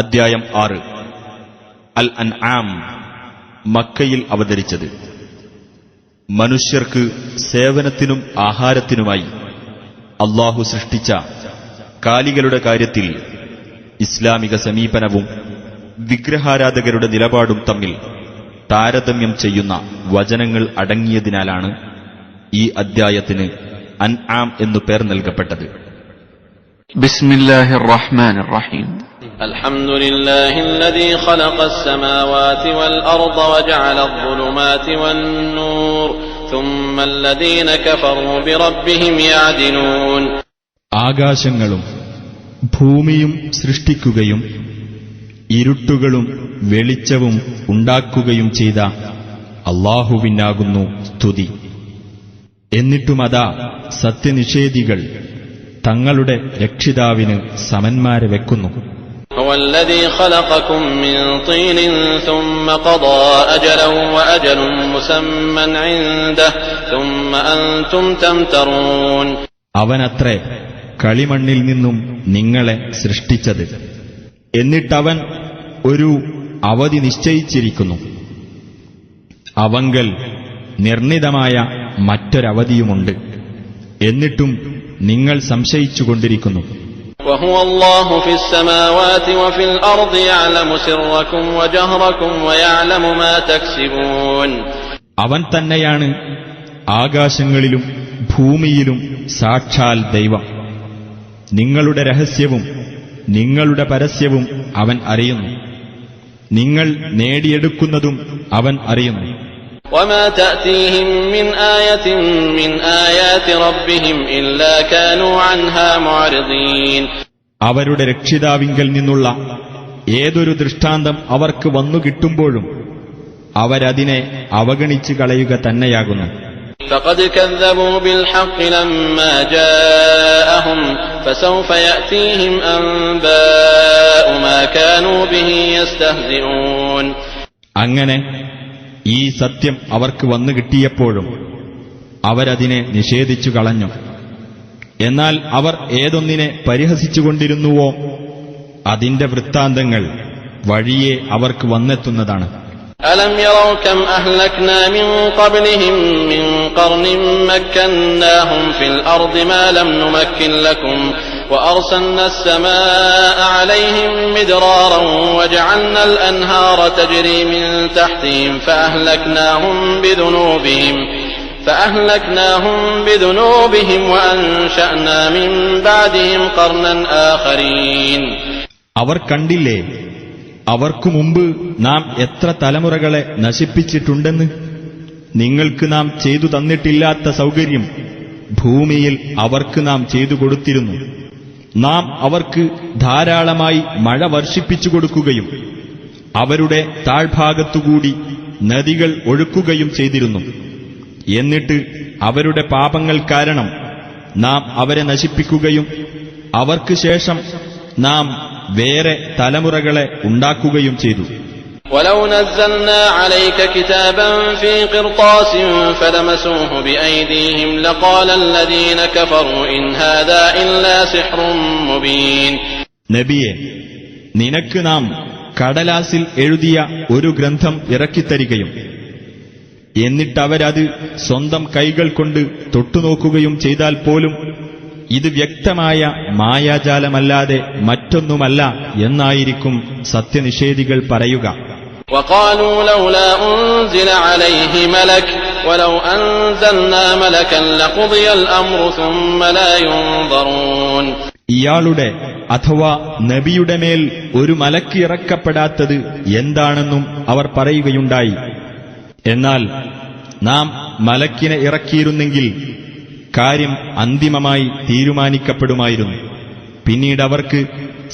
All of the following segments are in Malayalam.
അദ്ധ്യായം 6 അൽ അൻആം മക്കയിൽ അവതരിച്ചത്. മനുഷ്യർക്ക് സേവനത്തിനും ആഹാരത്തിനുമായി അല്ലാഹു സൃഷ്ടിച്ച കാലികളുടെ കാര്യത്തിൽ ഇസ്ലാമിക സമീപനവും വിഗ്രഹാരാധകരുടെ നിലപാടും തമ്മിൽ താരതമ്യം ചെയ്യുന്ന വചനങ്ങൾ അടങ്ങിയതിനാലാണ് ഈ അദ്ധ്യായത്തിന് അൻആം എന്നു പേർ നൽകപ്പെട്ടത്. ബിസ്മില്ലാഹിർ റഹ്മാനിർ റഹീം. അൽഹംദുലില്ലാഹില്ലദീ ഖലഖസ് സമാവാതി വൽ അർദ വജഅല അദ്ദുലുമാതി വന്നൂർ സുമ്മല്ലദീന കഫറൂ ബിറബ്ബിഹിം യഅദിലൂൻ. ആകാശങ്ങളും ഭൂമിയും സൃഷ്ടിക്കുകയും ഇരുട്ടുകളും വെളിച്ചവും ഉണ്ടാക്കുകയും ചെയ്ത അല്ലാഹുവിനാകുന്നു സ്തുതി. എന്നിട്ടുമതാ സത്യനിഷേധികൾ തങ്ങളുടെ രക്ഷിതാവിന് സമന്മാരെ വെക്കുന്നു. ഹുവല്ലദീ ഖലഖകും മിൻ തീനിൻ സുമ്മ ഖദാ അജലൻ വഅജലുൻ മുസമ്മൻ ഇൻദഹു സുമ്മ അൻതും തംതറൂൻ. അവനത്രേ കളിമണ്ണിൽ നിന്നും നിങ്ങളെ സൃഷ്ടിച്ചത്. എന്നിട്ടവൻ ഒരു അവധി നിശ്ചയിച്ചിരിക്കുന്നു. അവങ്കൽ നിർണിതമായ മറ്റൊരവധിയുമുണ്ട്. എന്നിട്ടും നിങ്ങൾ സംശയിച്ചുകൊണ്ടിരിക്കുന്നു. വഹുവല്ലാഹു ഫിസ്സമാവാതി വഫിൽ അർദി യഅലമു സിർറകും വജഹറകും വയഅലമു മാ തക്സിബൂൻ. അവൻ തന്നെയാണ് ആകാശങ്ങളിലും ഭൂമിയിലും സാക്ഷാൽ ദൈവം. നിങ്ങളുടെ രഹസ്യവും നിങ്ങളുടെ പരസ്യവും അവൻ അറിയുന്നു. നിങ്ങൾ നേടിയെടുക്കുന്നതും അവൻ അറിയുന്നു. വമാ തഅതീഹിം മിൻ ആയത്തിൻ മിൻ ആയാതി റബ്ബിഹിം ഇല്ലാ കാനൂ അൻഹാ മുഅ്രിദീൻ. അവരുടെ രക്ഷിതാവിങ്കൽ നിന്നുള്ള ഏതൊരു ദൃഷ്ടാന്തം അവർക്ക് വന്നു കിട്ടുമ്പോഴും അവരതിനെ അവഗണിച്ചു കളയുക തന്നെയാകുന്നു. فقد كذبوا بالحق لما جاءهم فسوف يأتيهم أنباء ما كانوا به يستهزئون. അങ്ങനെ ഈ സത്യം അവർക്ക് വന്നു കിട്ടിയപ്പോഴും അവരതിനെ നിഷേധിച്ചു കളഞ്ഞു. എന്നാൽ അവർ ഏതൊന്നിനെ പരിഹസിച്ചുകൊണ്ടിരുന്നുവോ അതിന്റെ വൃത്താന്തങ്ങൾ വഴിയെ അവർക്ക് വന്നെത്തുന്നതാണ്. ألم يروا كم أهلكنا من قبلهم من قرن مكناهم في الأرض ما لم نمكن لكم وأرسلنا السماء عليهم مدرارا وجعلنا الأنهار تجري من تحتهم فأهلكناهم بذنوبهم وأنشأنا من بعدهم قرنا آخرين. അവർ കണ്ടില്ലേ അവർക്കു മുമ്പ് നാം എത്ര തലമുറകളെ നശിപ്പിച്ചിട്ടുണ്ടെന്ന്. നിങ്ങൾക്ക് നാം ചെയ്തു തന്നിട്ടില്ലാത്ത സൗകര്യം ഭൂമിയിൽ അവർക്ക് നാം ചെയ്തു കൊടുത്തിരുന്നു. നാം അവർക്ക് ധാരാളമായി മഴ വർഷിപ്പിച്ചു കൊടുക്കുകയും അവരുടെ താഴ്ഭാഗത്തുകൂടി നദികൾ ഒഴുക്കുകയും ചെയ്തിരുന്നു. എന്നിട്ട് അവരുടെ പാപങ്ങൾ കാരണം നാം അവരെ നശിപ്പിക്കുകയും അവർക്ക് ശേഷം നാം വേറെ തലമുറകളെ ഉണ്ടാക്കുകയും ചെയ്തു. وَلَوْ نَزَّلْنَا عَلَيْكَ كِتَابًا فِي قِرْطَاسٍ فَلَمَسُوهُ بِأَيْدِيهِمْ لَقَالَ الَّذِينَ كَفَرُوا إِنْ هَذَا إِلَّا سِحْرٌ مُبِينٌ. നബിയെ, നിനക്ക് നാം കടലാസിൽ എഴുതിയ ഒരു ഗ്രന്ഥം ഇറക്കിത്തരികയും എന്നിട്ടവരത് സ്വന്തം കൈകൾ കൊണ്ട് തൊട്ടുനോക്കുകയും ചെയ്താൽ പോലും ഇത് വ്യക്തമായ മായാജാലമല്ലാതെ മറ്റൊന്നുമല്ല എന്നായിരിക്കും സത്യനിഷേധികൾ പറയുക. وَقَالُوا لَوْلَا أُنزِلَ عَلَيْهِ مَلَكٌ وَلَوْ أَنزَلْنَا مَلَكًا لَقُضِيَ الْأَمْرُ ثُمَّ لَا يُنظَرُونَ. ഇയാളുടെ അഥവാ നബിയുടെ മേൽ ഒരു മലക്ക് ഇറക്കപ്പെടാത്തത് എന്താണെന്നും അവർ പറയുകയുണ്ടായി. എന്നാൽ നാം മലക്കിനെ ഇറക്കിയിരുന്നെങ്കിൽ കാര്യം അന്തിമമായി തീരുമാനിക്കപ്പെടുമായിരുന്നു. പിന്നീട് അവർക്ക്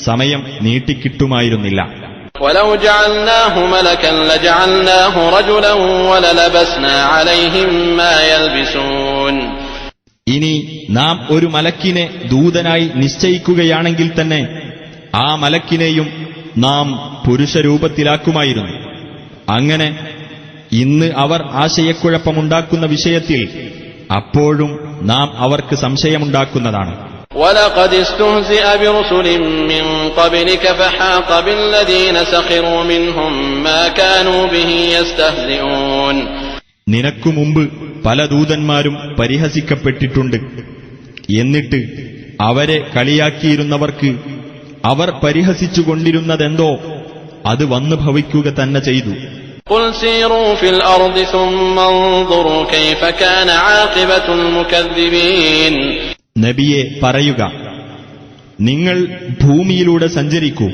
സമയം നീട്ടിക്കിട്ടുമായിരുന്നില്ല. وَلَوْ جَعَلْنَاهُ مَلَكًا لَجَعَلْنَاهُ رَجُلًا وَلَلَبَسْنَا عَلَيْهِمْ مَا يَلْبِسُونَ. ഇനി നാം ഒരു മലക്കിനെ ദൂതനായി നിശ്ചയിക്കുകയാണെങ്കിൽ തന്നെ ആ മലക്കിനെയും നാം പുരുഷരൂപത്തിലാക്കുമായിരുന്നു. അങ്ങനെ ഇന്ന് അവർ ആശയക്കുഴപ്പമുണ്ടാക്കുന്ന വിഷയത്തിൽ അപ്പോഴും നാം അവർക്ക് സംശയമുണ്ടാക്കുന്നതാണ്. وَلَقَدِ اسْتُهْزِئَ بِرُسُلٍ مِّن قَبْلِكَ فَحَاقَ بِالَّذِينَ سَخِرُوا مِنْهُم مَّا كَانُوا بِهِ يَسْتَهْزِئُونَ നിനക്കു മുമ്പ് പല ദൂതന്മാരും പരിഹസിക്കപ്പെട്ടിട്ടുണ്ട്. എന്നിട്ട് അവരെ കളിയാക്കിയിരുന്നവർക്ക് അവർ പരിഹസിച്ചുകൊണ്ടിരുന്നതെന്തോ അത് വന്നു ഭവിക്കുക തന്നെ ചെയ്തു. قُلْ سِيرُوا فِي الْأَرْضِ ثُمَّ انظُرُوا كَيْفَ كَانَ عَاقِبَةُ الْمُكَذِّبِينَ നബിയെ പറയുക, നിങ്ങൾ ഭൂമിയിലൂടെ സഞ്ചരിക്കൂ,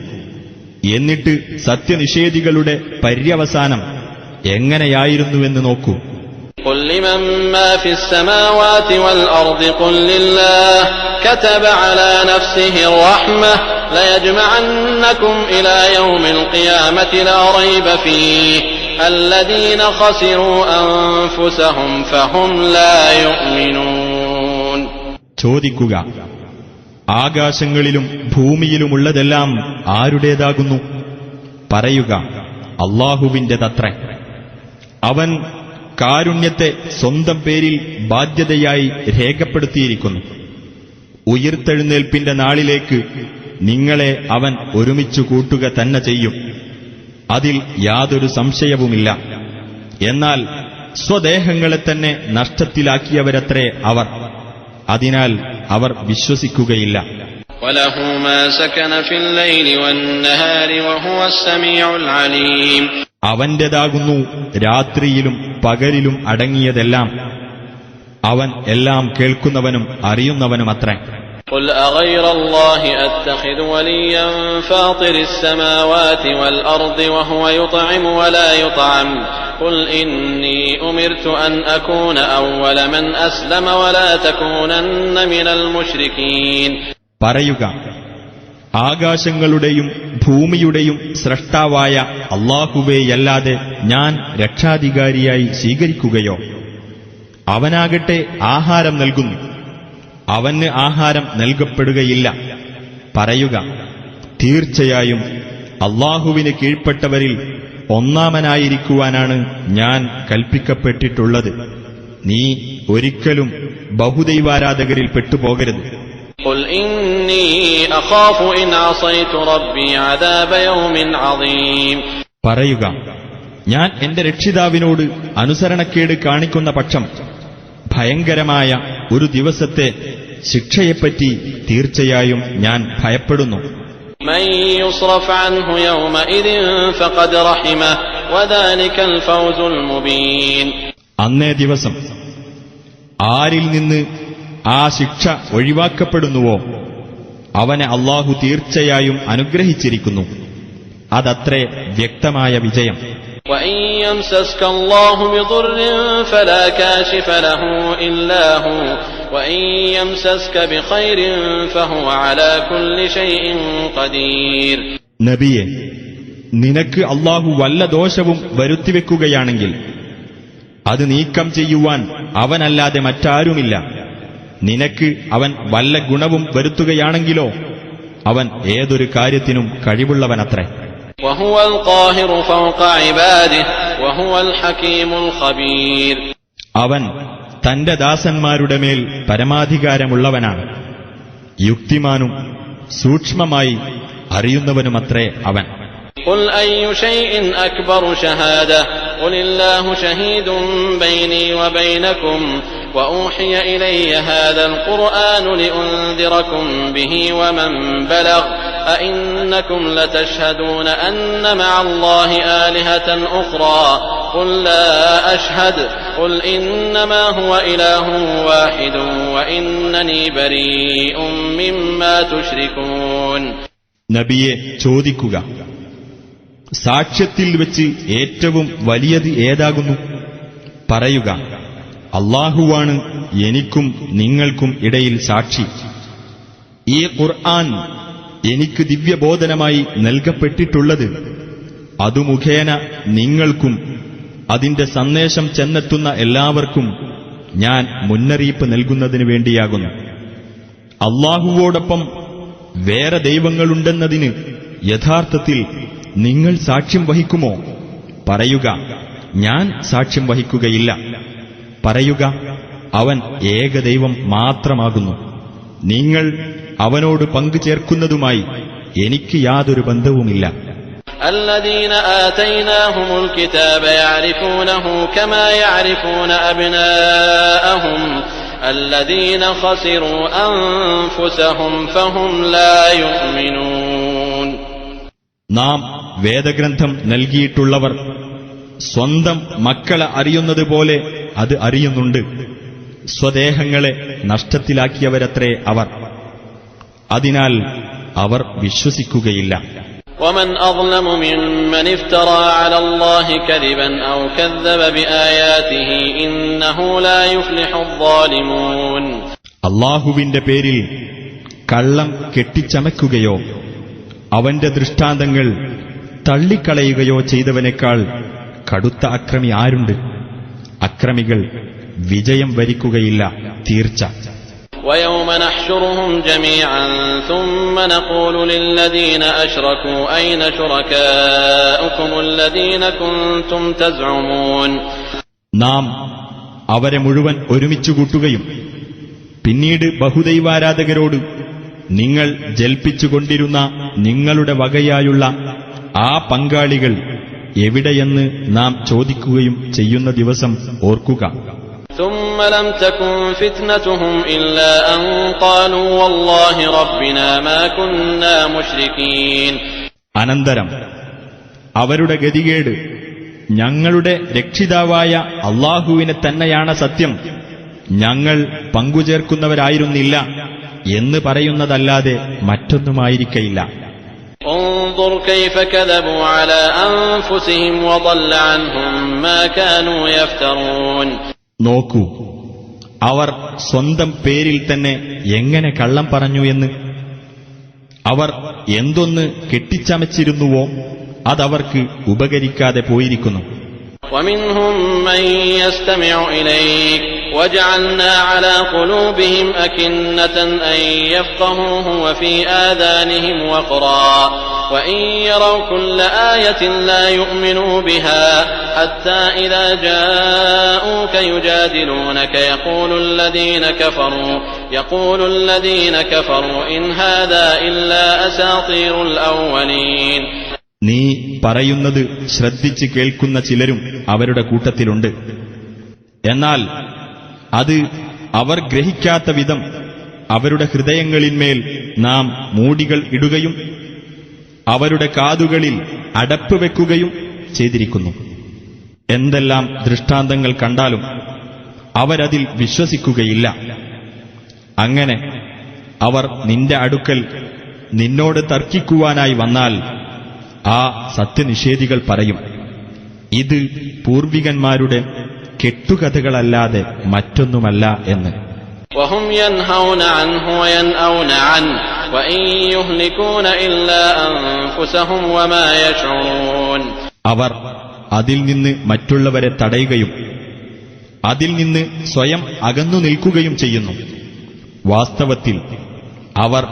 എന്നിട്ട് സത്യനിഷേധികളുടെ പര്യവസാനം എങ്ങനെയായിരുന്നുവെന്ന് നോക്കൂ. قُل لِّمَن مَّا فِي السَّمَاوَاتِ وَالْأَرْضِ قُل لِّلَّهِ كَتَبَ عَلَى نَفْسِهِ الرَّحْمَةَ لَيَجْمَعَنَّكُمْ إِلَى يَوْمِ الْقِيَامَةِ لَا رَيْبَ فِيهِ الَّذِينَ خَسِرُوا أَنفُسَهُمْ فَهُمْ لَا يُؤْمِنُونَ ചോദിക്കുക, ആകാശങ്ങളിലും ഭൂമിയിലുമുള്ളതെല്ലാം ആരുടേതാകുന്നു? പറയുക, അല്ലാഹുവിന്റേതത്രേ. അവൻ കാരുണ്യത്തെ സ്വന്തം പേരിൽ ബാധ്യതയായി രേഖപ്പെടുത്തിയിരിക്കുന്നു. ഉയിർത്തെഴുന്നേൽപ്പിന്റെ നാളിലേക്ക് നിങ്ങളെ അവൻ ഒരുമിച്ചു കൂട്ടുക തന്നെ ചെയ്യും. അതിൽ യാതൊരു സംശയവുമില്ല. എന്നാൽ സ്വദേഹങ്ങളെ തന്നെ നഷ്ടത്തിലാക്കിയവരത്രേ അവർ. അതിനാൽ അവർ വിശ്വസിക്കുകയില്ല. وَلَهُ مَا سَكَنَ فِي اللَّيْلِ وَالنَّهَارِ وَهُوَ السَّمِيعُ الْعَلِيمُ അവന്റേതാകുന്നു രാത്രിയിലും പകലിലും അടങ്ങിയതെല്ലാം. അവൻ എല്ലാം കേൾക്കുന്നവനും അറിയുന്നവനുമത്രേ. قُلْ أَغَيْرَ اللَّهِ أَتَّخِذُ وَلِيًّا فَاطِرِ السَّمَاوَاتِ وَالْأَرْضِ وَهُوَ يُطْعِمُ وَلَا يُطْعَمُ قُلْ إِنِّي أُمِرْتُ أَنْ أَكُونَ أَوَّلَ مَنْ أَسْلَمَ وَلَا تَكُونَنَّ مِنَ الْمُشْرِكِينَ പറയുക, ആകാശങ്ങളുടെയും ഭൂമിയുടെയും സ്രഷ്ടാവായ അല്ലാഹുവേയല്ലാതെ ഞാൻ രക്ഷാധികാരിയായി സ്വീകരിക്കുകയോ? അവനാകട്ടെ ആഹാരം നൽകുന്നു, അവന് ആഹാരം നൽകപ്പെടുകയില്ല. പറയുക, തീർച്ചയായും അല്ലാഹുവിന് കീഴ്പ്പെട്ടവരിൽ ഒന്നാമനായിരിക്കുവാനാണ് ഞാൻ കൽപ്പിക്കപ്പെട്ടിട്ടുള്ളത്. നീ ഒരിക്കലും ബഹുദൈവാരാധകരിൽ പെട്ടുപോകരുത്. قُلْ إِنِّي أَخَافُ إِنْ عَصَيْتُ رَبِّي عَذَابَ يَوْمٍ عَظِيمٍ പറയുക, ഞാൻ എന്റെ രക്ഷിതാവിനോട് അനുസരണക്കേട് കാണിക്കുന്ന പക്ഷം ഭയങ്കരമായ ഒരു ദിവസത്തെ ശിക്ഷയെപ്പറ്റി തീർച്ചയായും ഞാൻ ഭയപ്പെടുന്നു. مَن يُصْرَفْ عَنْهُ يَوْمَئِذٍ فَقَدْ رَحِمَهُ وَذَلِكَ الْفَوْزُ الْمُبِينُ അന്നേ ദിവസം ആരിൽ നിന്ന് ആ ശിക്ഷ ഒഴിവാക്കപ്പെടുന്നുവോ അവനെ അല്ലാഹു തീർച്ചയായും അനുഗ്രഹിച്ചിരിക്കുന്നു. അതത്രേ വ്യക്തമായ വിജയം. وَإِن يَمْسَسْكَ اللَّهُ بِضُرٍّ فَلَا كَاشِفَ لَهُ إِلَّا هُوَ وَإِن يَمْسَسْكَ بِخَيْرٍ فَهُوَ عَلَى كُلِّ شَيْءٍ قَدِيرٌ നബിയെ, നിനക്ക് അല്ലാഹു വല്ല ദോഷവും വരുത്തിവെക്കുകയാണെങ്കിൽ അത് നീക്കം ചെയ്യുവാൻ അവനല്ലാതെ മറ്റാരുമില്ല. നിനക്ക് അവൻ വല്ല ഗുണവും വരുത്തുകയാണെങ്കിലോ അവൻ ഏതൊരു കാര്യത്തിനും കഴിവുള്ളവനത്രേ. وَهُوَ الْقَاهِرُ فَوْقَ عِبَادِهِ وَهُوَ الْحَكِيمُ الْخَبِيرُ അവൻ തന്റെ ദാസന്മാരുടെ മേൽ പരമാധികാരമുള്ളവനാണ്. യുക്തിമാനും സൂക്ഷ്മമായി അറിയുന്നവനുമത്രേ അവൻ. قُلْ أَيُّ شَيْءٍ أَكْبَرُ شَهَادَةً قُلِ اللَّهُ شَهِيدٌ بَيْنِي وَبَيْنَكُمْ وَأُوحِيَ إِلَيَّ هَذَا الْقُرْآنُ لِأُنذِرَكُم بِهِ وَمَن بَلَغَ أَئِنَّكُمْ لَتَشْهَدُونَ أَنَّ مَعَ اللَّهِ آلِهَةً أُخْرَى قُل لَّا أَشْهَدُ قُلْ إِنَّمَا هُوَ إِلَٰهٌ وَاحِدٌ وَإِنَّنِي بَرِيءٌ مِّمَّا تُشْرِكُونَ നബിയെ ചോദിക്കുക, സാക്ഷ്യത്തിൽ വെച്ച് ഏറ്റവും വലിയത് ഏതാകുന്നു? പറയുക, അല്ലാഹുവാണ് എനിക്കും നിങ്ങൾക്കും ഇടയിൽ സാക്ഷി. ഈ ഖുർആൻ എനിക്ക് ദിവ്യബോധനമായി നൽകപ്പെട്ടിട്ടുള്ളത് അതു മുഖേന നിങ്ങൾക്കും അതിന്റെ സന്ദേശം ചെന്നെത്തുന്ന എല്ലാവർക്കും ഞാൻ മുന്നറിയിപ്പ് നൽകുന്നതിനു വേണ്ടിയാകുന്നു. അല്ലാഹുവോടൊപ്പം വേറെ ദൈവങ്ങളുണ്ടെന്നതിന് യഥാർത്ഥത്തിൽ നിങ്ങൾ സാക്ഷ്യം വഹിക്കുമോ? പറയുക, ഞാൻ സാക്ഷ്യം വഹിക്കുകയില്ല. പറയുക, അവൻ ഏകദൈവം മാത്രമാകുന്നു. നിങ്ങൾ അവനോട് പങ്കു ചേർക്കുന്നതുമായി എനിക്ക് യാതൊരു ബന്ധവുമില്ല. الذين آتيناهم الكتاب يعرفونه كما يعرفون أبناءهم الذين خسروا أنفسهم فهم لا يؤمنون. നാം വേദഗ്രന്ഥം നൽകിയിട്ടുള്ളവർ സ്വന്തം മക്കളെ അറിയുന്നതുപോലെ അത് അറിയുന്നുണ്ട്. സ്വദേഹങ്ങളെ നഷ്ടത്തിലാക്കിയവരത്രേ അവർ. അതിനാൽ അവർ വിശ്വസിക്കുകയില്ല. ومن أظلم ممن افترى على الله كذبا أو كذب بآياته إنه لا يفلح الظالمون. അല്ലാഹുവിന്റെ പേരിൽ കള്ളം കെട്ടിച്ചമയ്ക്കുകയോ അവന്റെ ദൃഷ്ടാന്തങ്ങൾ തള്ളിക്കളയുകയോ ചെയ്തവനേക്കാൾ കടുത്ത അക്രമി ആരുണ്ട്? അക്രമികൾ വിജയം വരിക്കുകയില്ല, തീർച്ച. ويوم نحشرهم جميعا ثم نقول للذين أشركوا أين شركاؤكم الذين كنتم تزعمون. നാം അവരെ മുഴുവൻ ഒരുമിച്ചു കൂട്ടുകയും പിന്നീട് ബഹുദൈവാരാധകരോട് നിങ്ങൾ ജൽപ്പിച്ചുകൊണ്ടിരുന്ന നിങ്ങളുടെ വകയായുള്ള ആ പങ്കാളികൾ എവിടെയെന്ന് നാം ചോദിക്കുകയും ചെയ്യുന്ന ദിവസം ഓർക്കുക. ثم لم تكن فتنتهم إلا أن قالوا والله ربنا ما كنا مشركين. അനന്തരം അവരുടെ ഗതികേട് ഞങ്ങളുടെ രക്ഷിതാവായ അല്ലാഹുവിനെ തന്നെയാണ് സത്യം, ഞങ്ങൾ പങ്കുചേർക്കുന്നവരായിരുന്നില്ല എന്ന് പറയുന്നതല്ലാതെ മറ്റൊന്നുമായിരിക്കയില്ല. انظر كيف كذبوا على أنفسهم وضل عنهم ما كانوا يفترون. നോക്കൂ, അവർ സ്വന്തം പേരിൽ തന്നെ എങ്ങനെ കള്ളം പറഞ്ഞു എന്ന്. അവർ എന്തൊന്ന് കെട്ടിച്ചമച്ചിരുന്നുവോ അതവർക്ക് ഉപകരിക്കാതെ പോയിരിക്കുന്നു. ومنهم من يستمع إليك وجعلنا على قلوبهم أكنة أن يفقهوه وفي آذانهم وقرا وإن يروا كل آية لا يؤمنوا بها حتى إذا جاءوك يجادلونك يقول الذين كفروا إن هذا إلا أساطير الأولين. നീ പറയുന്നത് ശ്രദ്ധിച്ച് കേൾക്കുന്ന ചിലരും അവരുടെ കൂട്ടത്തിലുണ്ട്. എന്നാൽ അത് അവർ ഗ്രഹിക്കാത്ത വിധം അവരുടെ ഹൃദയങ്ങളിന്മേൽ നാം മൂടികൾ ഇടുകയും അവരുടെ കാതുകളിൽ അടപ്പ് വെക്കുകയും ചെയ്തിരിക്കുന്നു. എന്തെല്ലാം ദൃഷ്ടാന്തങ്ങൾ കണ്ടാലും അവരതിൽ വിശ്വസിക്കുകയില്ല. അങ്ങനെ അവർ നിന്റെ അടുക്കൽ നിന്നോട് തർക്കിക്കുവാനായി വന്നാൽ ആ സത്യനിഷേധികൾ പറയും, ഇത് പൂർവികന്മാരുടെ കെട്ടുകഥകളല്ലാതെ മറ്റൊന്നുമല്ല എന്ന്. وهم ينهون عنه وينأون عنه وإن يهلكون إلا أنفسهم وما يشعرون. അവർ അതിൽ നിന്ന് മറ്റുള്ളവരെ തടയുകയും അതിൽ നിന്ന് സ്വയം അകന്നു നിൽക്കുകയും ചെയ്യുന്നു. വാസ്തവത്തിൽ അവർ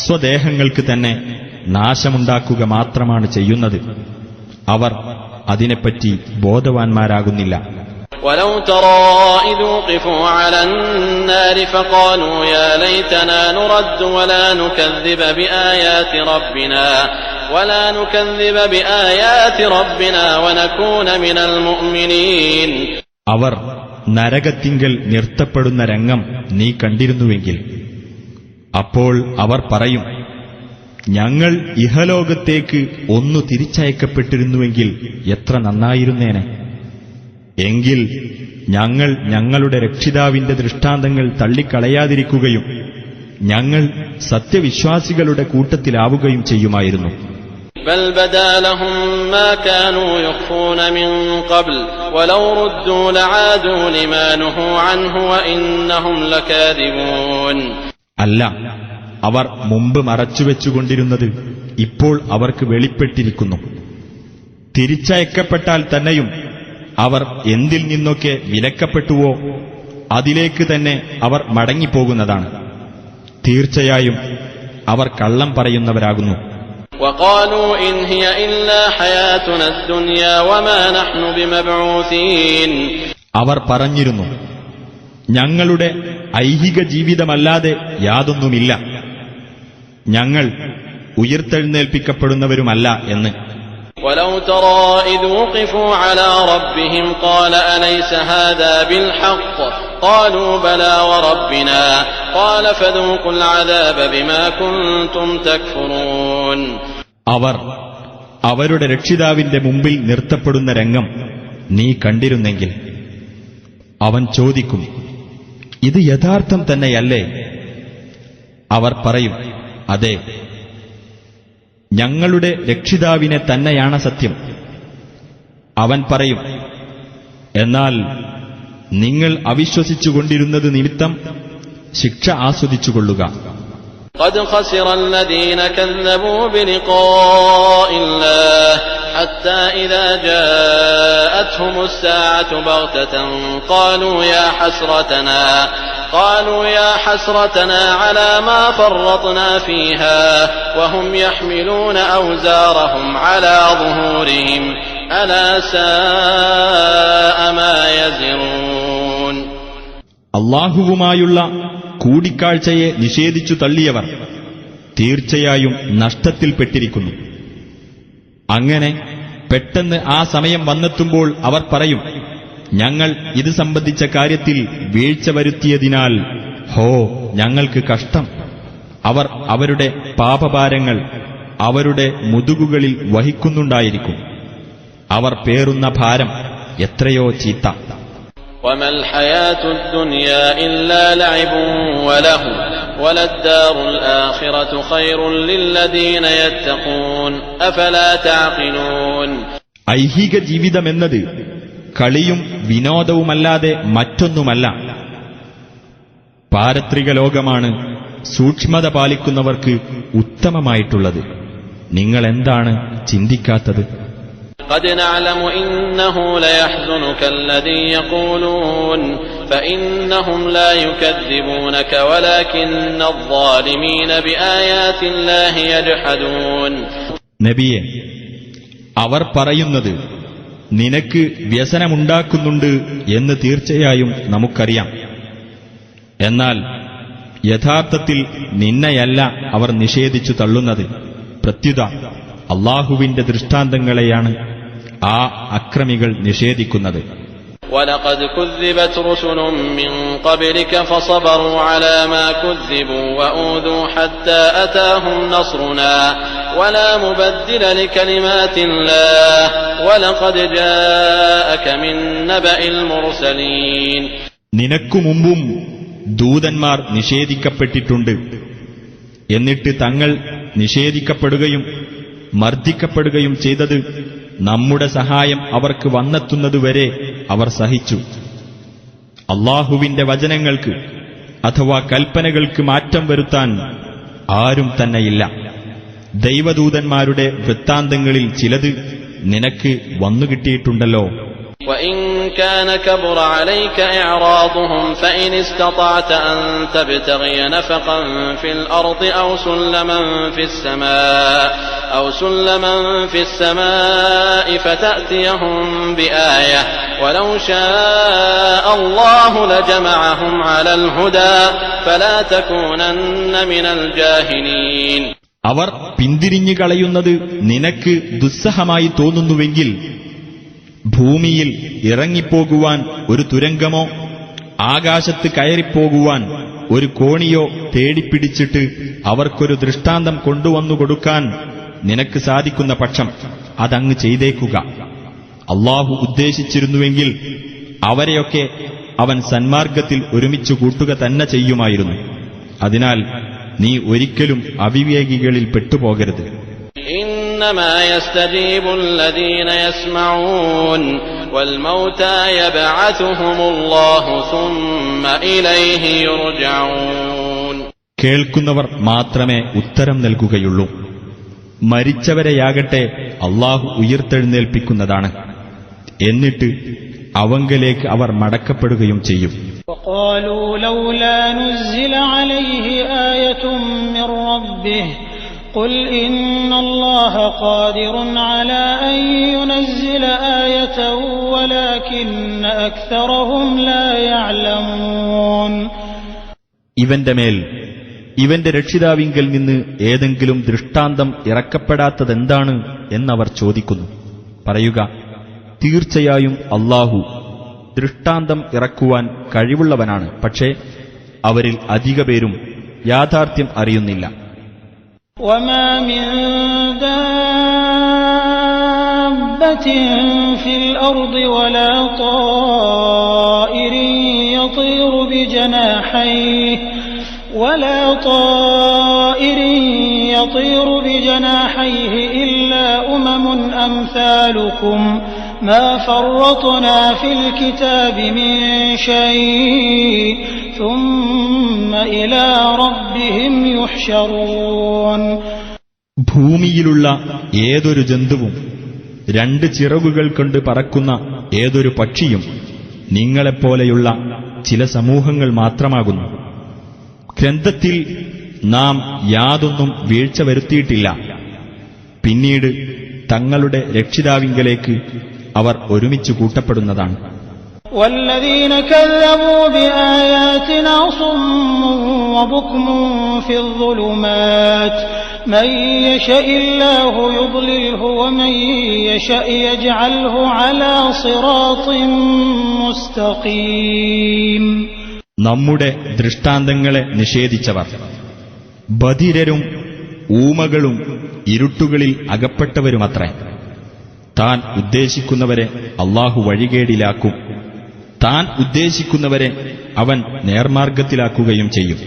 സ്വദേഹങ്ങൾക്ക് തന്നെ നാശമുണ്ടാക്കുക മാത്രമാണ് ചെയ്യുന്നത്. അവർ അതിനെപ്പറ്റി ബോധവാന്മാരാകുന്നില്ല. ولو ترى إذ وقفوا على النار فقالوا يا ليتنا نرد ولا نكذب بآيات ربنا ونكون من المؤمنين. അവർ നരകത്തിങ്കൽ നിർത്തപ്പെടുന്ന രംഗം നീ കണ്ടിരുന്നുവെങ്കിൽ അപ്പോൾ അവർ പറയും, ഞങ്ങൾ ഇഹലോകത്തേക്ക് ഒന്നു തിരിച്ചയക്കപ്പെട്ടിരുന്നുവെങ്കിൽ എത്ര നന്നായിരുന്നേനെ. എങ്കിൽ ഞങ്ങൾ ഞങ്ങളുടെ രക്ഷിതാവിന്റെ ദൃഷ്ടാന്തങ്ങൾ തള്ളിക്കളയാതിരിക്കുകയും ഞങ്ങൾ സത്യവിശ്വാസികളുടെ കൂട്ടത്തിലാവുകയും ചെയ്യുമായിരുന്നു. بل بدا لهم ما كانوا يخفون من قبل ولو ردوا لعادوا لما نهوا عنه وإنهم لكاذبون. അല്ല, അവർ മുമ്പ് മറച്ചുവെച്ചുകൊണ്ടിരുന്നത് ഇപ്പോൾ അവർക്ക് വെളിപ്പെട്ടിരിക്കുന്നു. തിരിച്ചയക്കപ്പെട്ടാൽ തന്നെയും അവർ എന്തിൽ നിന്നൊക്കെ വിലക്കപ്പെട്ടുവോ അതിലേക്ക് തന്നെ അവർ മടങ്ങിപ്പോകുന്നതാണ്. തീർച്ചയായും അവർ കള്ളം പറയുന്നവരാകുന്നു. وقالوا إن هي إلا حياتنا الدنيا وما نحن بمبعوثين. അവർ പറഞ്ഞിരുന്നു, ഞങ്ങളുടെ ഐഹിക ജീവിതമല്ലാതെ യാതൊന്നുമില്ല, ഞങ്ങൾ ഉയിർത്തെഴുന്നേൽപ്പിക്കപ്പെടുന്നവരുമല്ല എന്ന്. وَلَوْ تَرَىٰ إِذْ وُقِفُوا عَلَىٰ رَبِّهِمْ قَالَ أَلَيْسَ هَٰذَا بِالْحَقِّ قَالُوا بَلَىٰ وَرَبِّنَا قَالَ فَذُوقُوا الْعَذَابَ بِمَا كُنتُمْ تَكْفُرُونَ. അവർ അവരുടെ രക്ഷിതാവിന്റെ മുമ്പിൽ നിർത്തപ്പെടുന്ന രംഗം നീ കണ്ടിരുന്നെങ്കിൽ അവൻ ചോദിക്കും, ഇത് യഥാർത്ഥം തന്നെയല്ലേ? അവർ പറയും, അതെ, ഞങ്ങളുടെ രക്ഷിതാവിനെ തന്നെയാണ് സത്യം. അവൻ പറയും, എന്നാൽ നിങ്ങൾ അവിശ്വസിച്ചുകൊണ്ടിരുന്നത് നിമിത്തം ശിക്ഷ ആസ്വദിച്ചുകൊള്ളുക. قد خسر الذين كذبوا بلقاء الله حتى إذا جاءتهم الساعة بغتة قالوا يا حسرتنا على ما فرطنا فيها وهم يحملون أوزارهم على ظهورهم ألا ساء ما يزرون. അല്ലാഹുവുമായുള്ള കൂടിക്കാഴ്ചയെ നിഷേധിച്ചു തള്ളിയവർ തീർച്ചയായും നഷ്ടത്തിൽപ്പെട്ടിരിക്കുന്നു. അങ്ങനെ പെട്ടെന്ന് ആ സമയം വന്നെത്തുമ്പോൾ അവർ പറയും, ഞങ്ങൾ ഇത് സംബന്ധിച്ച കാര്യത്തിൽ വീഴ്ച വരുത്തിയതിനാൽ ഹോ ഞങ്ങൾക്ക് കഷ്ടം. അവർ അവരുടെ പാപഭാരങ്ങൾ അവരുടെ മുതുകുകളിൽ വഹിക്കുന്നുണ്ടായിരിക്കും. അവർ പേറുന്ന ഭാരം എത്രയോ ചീത്ത. وَمَا الْحَيَاةُ الدُّنْيَا إِلَّا لَعِبٌ وَلَهْوٌ وَلَلدَّارُ الْآخِرَةُ خَيْرٌ لِّلَّذِينَ يَتَّقُونَ أَفَلَا تَعْقِلُونَ. ഐഹിക ജീവിതമെന്നത് കളിയും വിനോദവുമല്ലാതെ മറ്റൊന്നുമല്ല. പാരത്രിക ലോകമാണ് സൂക്ഷ്മത പാലിക്കുന്നവർക്ക് ഉത്തമമായിട്ടുള്ളത്. നിങ്ങളെന്താണ് ചിന്തിക്കാത്തത്? قد نعلم إنه ليحزنك الذي يقولون فإنهم لا يكذبونك ولكن الظالمين بآيات الله يجحدون. നബിയെ, അവർ പറയുന്നത് നിനക്ക് വ്യസനമുണ്ടാക്കുന്നുണ്ട് എന്ന് തീർച്ചയായും നമുക്കറിയാം. എന്നാൽ യഥാർത്ഥത്തിൽ നിന്നെയല്ല അവർ നിഷേധിച്ചു തള്ളുന്നത്. പ്രത്യുത അല്ലാഹുവിന്റെ ദൃഷ്ടാന്തങ്ങളെയാണ് ആ അക്രമികൾ നിഷേധിക്കുന്നത്. وَلَقَدْ كُذِّبَتْ رُسُلٌ مِّن قَبْلِكَ فَصَبَرُوا عَلَىٰ مَا كُذِّبُوا وَأُوذُوا حَتَّىٰ أَتَاهُمْ نَصْرُنَا وَلَا مُبَدِّلَ لِكَلِمَاتِ اللَّهِ وَلَقَدْ جَاءَكَ مِن نَّبَإِ الْمُرْسَلِينَ. നിനക്കു മുമ്പും ദൂതന്മാർ നിഷേധിക്കപ്പെട്ടിട്ടുണ്ട്. എന്നിട്ട് തങ്ങൾ നിഷേധിക്കപ്പെടുകയും മർദ്ദിക്കപ്പെടുകയും ചെയ്തത് നമ്മുടെ സഹായം അവർക്ക് വന്നെത്തുന്നതുവരെ അവർ സഹിച്ചു. അല്ലാഹുവിന്റെ വചനങ്ങൾക്ക് അഥവാ കൽപ്പനകൾക്ക് മാറ്റം വരുത്താൻ ആരും തന്നെയില്ല. ദൈവദൂതന്മാരുടെ വൃത്താന്തങ്ങളിൽ ചിലത് നിനക്ക് വന്നുകിട്ടിയിട്ടുണ്ടല്ലോ. وَإِن كَانَ كَبُرَ عَلَيْكَ إِعْرَاضُهُمْ فَإِنِ اسْتَطَعْتَ أَن تَبْتَغِيَ نَفَقًا فِي الْأَرْضِ أَوْ سُلَّمًا فِي السَّمَاءِ فَتَأْتِيَهُم بِآيَةٍ وَلَوْ شَاءَ اللَّهُ لَجَمَعَهُمْ عَلَى الْهُدَى فَلَا تَكُونَنَّ مِنَ الْجَاهِلِينَ. അവർ പിന്തിരിഞ്ഞു കളയുന്നത് നിനക്ക് ദുസ്സഹമായി തോന്നുന്നുവെങ്കിൽ ഭൂമിയിൽ ഇറങ്ങിപ്പോകുവാൻ ഒരു തുരങ്കമോ ആകാശത്ത് കയറിപ്പോകുവാൻ ഒരു കോണിയോ തേടിപ്പിടിച്ചിട്ട് അവർക്കൊരു ദൃഷ്ടാന്തം കൊണ്ടുവന്നു കൊടുക്കാൻ നിനക്ക് സാധിക്കുന്ന പക്ഷം അതങ്ങ് ചെയ്തേക്കുക. അല്ലാഹു ഉദ്ദേശിച്ചിരുന്നുവെങ്കിൽ അവരെയൊക്കെ അവൻ സന്മാർഗത്തിൽ ഒരുമിച്ചു കൂട്ടുക തന്നെ ചെയ്യുമായിരുന്നു. അതിനാൽ നീ ഒരിക്കലും അവിവേകികളിൽ പെട്ടുപോകരുത്. إنما يستجيب الذين يسمعون والموتى يبعثهم الله ثم إليه يرجعون. കേൾക്കുന്നവർ മാത്രമേ ഉത്തരം നൽകുകയുള്ളൂ. മരിച്ചവരെയാകട്ടെ അല്ലാഹു ഉയിർത്തെഴുന്നേൽപ്പിക്കുന്നതാണ്. എന്നിട്ട് അവങ്കലേക്ക് അവർ മടക്കപ്പെടുകയും ചെയ്യും. وقالوا لولا نزل عليه آية من ربه قل إن الله قادر على أن ينزل آية ولكن أكثرهم لا يعلمون. ഇവന്റെ മേൽ ഇവന്റെ രക്ഷിതാവിങ്കൽ നിന്ന് ഏതെങ്കിലും ദൃഷ്ടാന്തം ഇറക്കപ്പെടാത്തതെന്താണ് എന്നവർ ചോദിക്കുന്നു. പറയുക, തീർച്ചയായും അല്ലാഹു ദൃഷ്ടാന്തം ഇറക്കുവാൻ കഴിവുള്ളവനാണ്. പക്ഷേ അവരിൽ അധികപേരും യാഥാർത്ഥ്യം അറിയുന്നില്ല. وما من دابة في الأرض ولا طائر يطير بجناحيه إلا أمم أمثالكم ما فرطنا في الكتاب من شيء ثم إلى ربهم يحشرون. ഭൂമിയിലുള്ള ഏതൊരു ജന്തുവും രണ്ട് ചിറകുകൾ കൊണ്ട് പറക്കുന്ന ഏതൊരു പക്ഷിയും നിങ്ങളെപ്പോലെയുള്ള ചില സമൂഹങ്ങൾ മാത്രമാകുന്നു. ഗ്രന്ഥത്തിൽ നാം യാതൊന്നും വീഴ്ച വരുത്തിയിട്ടില്ല. പിന്നീട് തങ്ങളുടെ രക്ഷിതാവിങ്കലേക്ക് അവർ ഒരുമിച്ച് കൂട്ടപ്പെടുന്നതാണ്. والذين كذبوا بآياتنا صم وبكم في الظلمات من يشاء الله يضلله ومن يشاء يجعله على صراط مستقيم. നമ്മുടെ ദൃഷ്ടാന്തങ്ങളെ നിഷേധിച്ചവർ ബധിരരും ഊമകളും ഇരുട്ടുകളിൽ അകപ്പെട്ടവരുമത്രേ. താൻ ഉദ്ദേശിക്കുന്നവരെ അല്ലാഹു വഴികേടിലാക്കും, താൻ ഉദ്ദേശിക്കുന്നവരെ അവൻ നേർമാർഗത്തിലാക്കുകയും ചെയ്യും.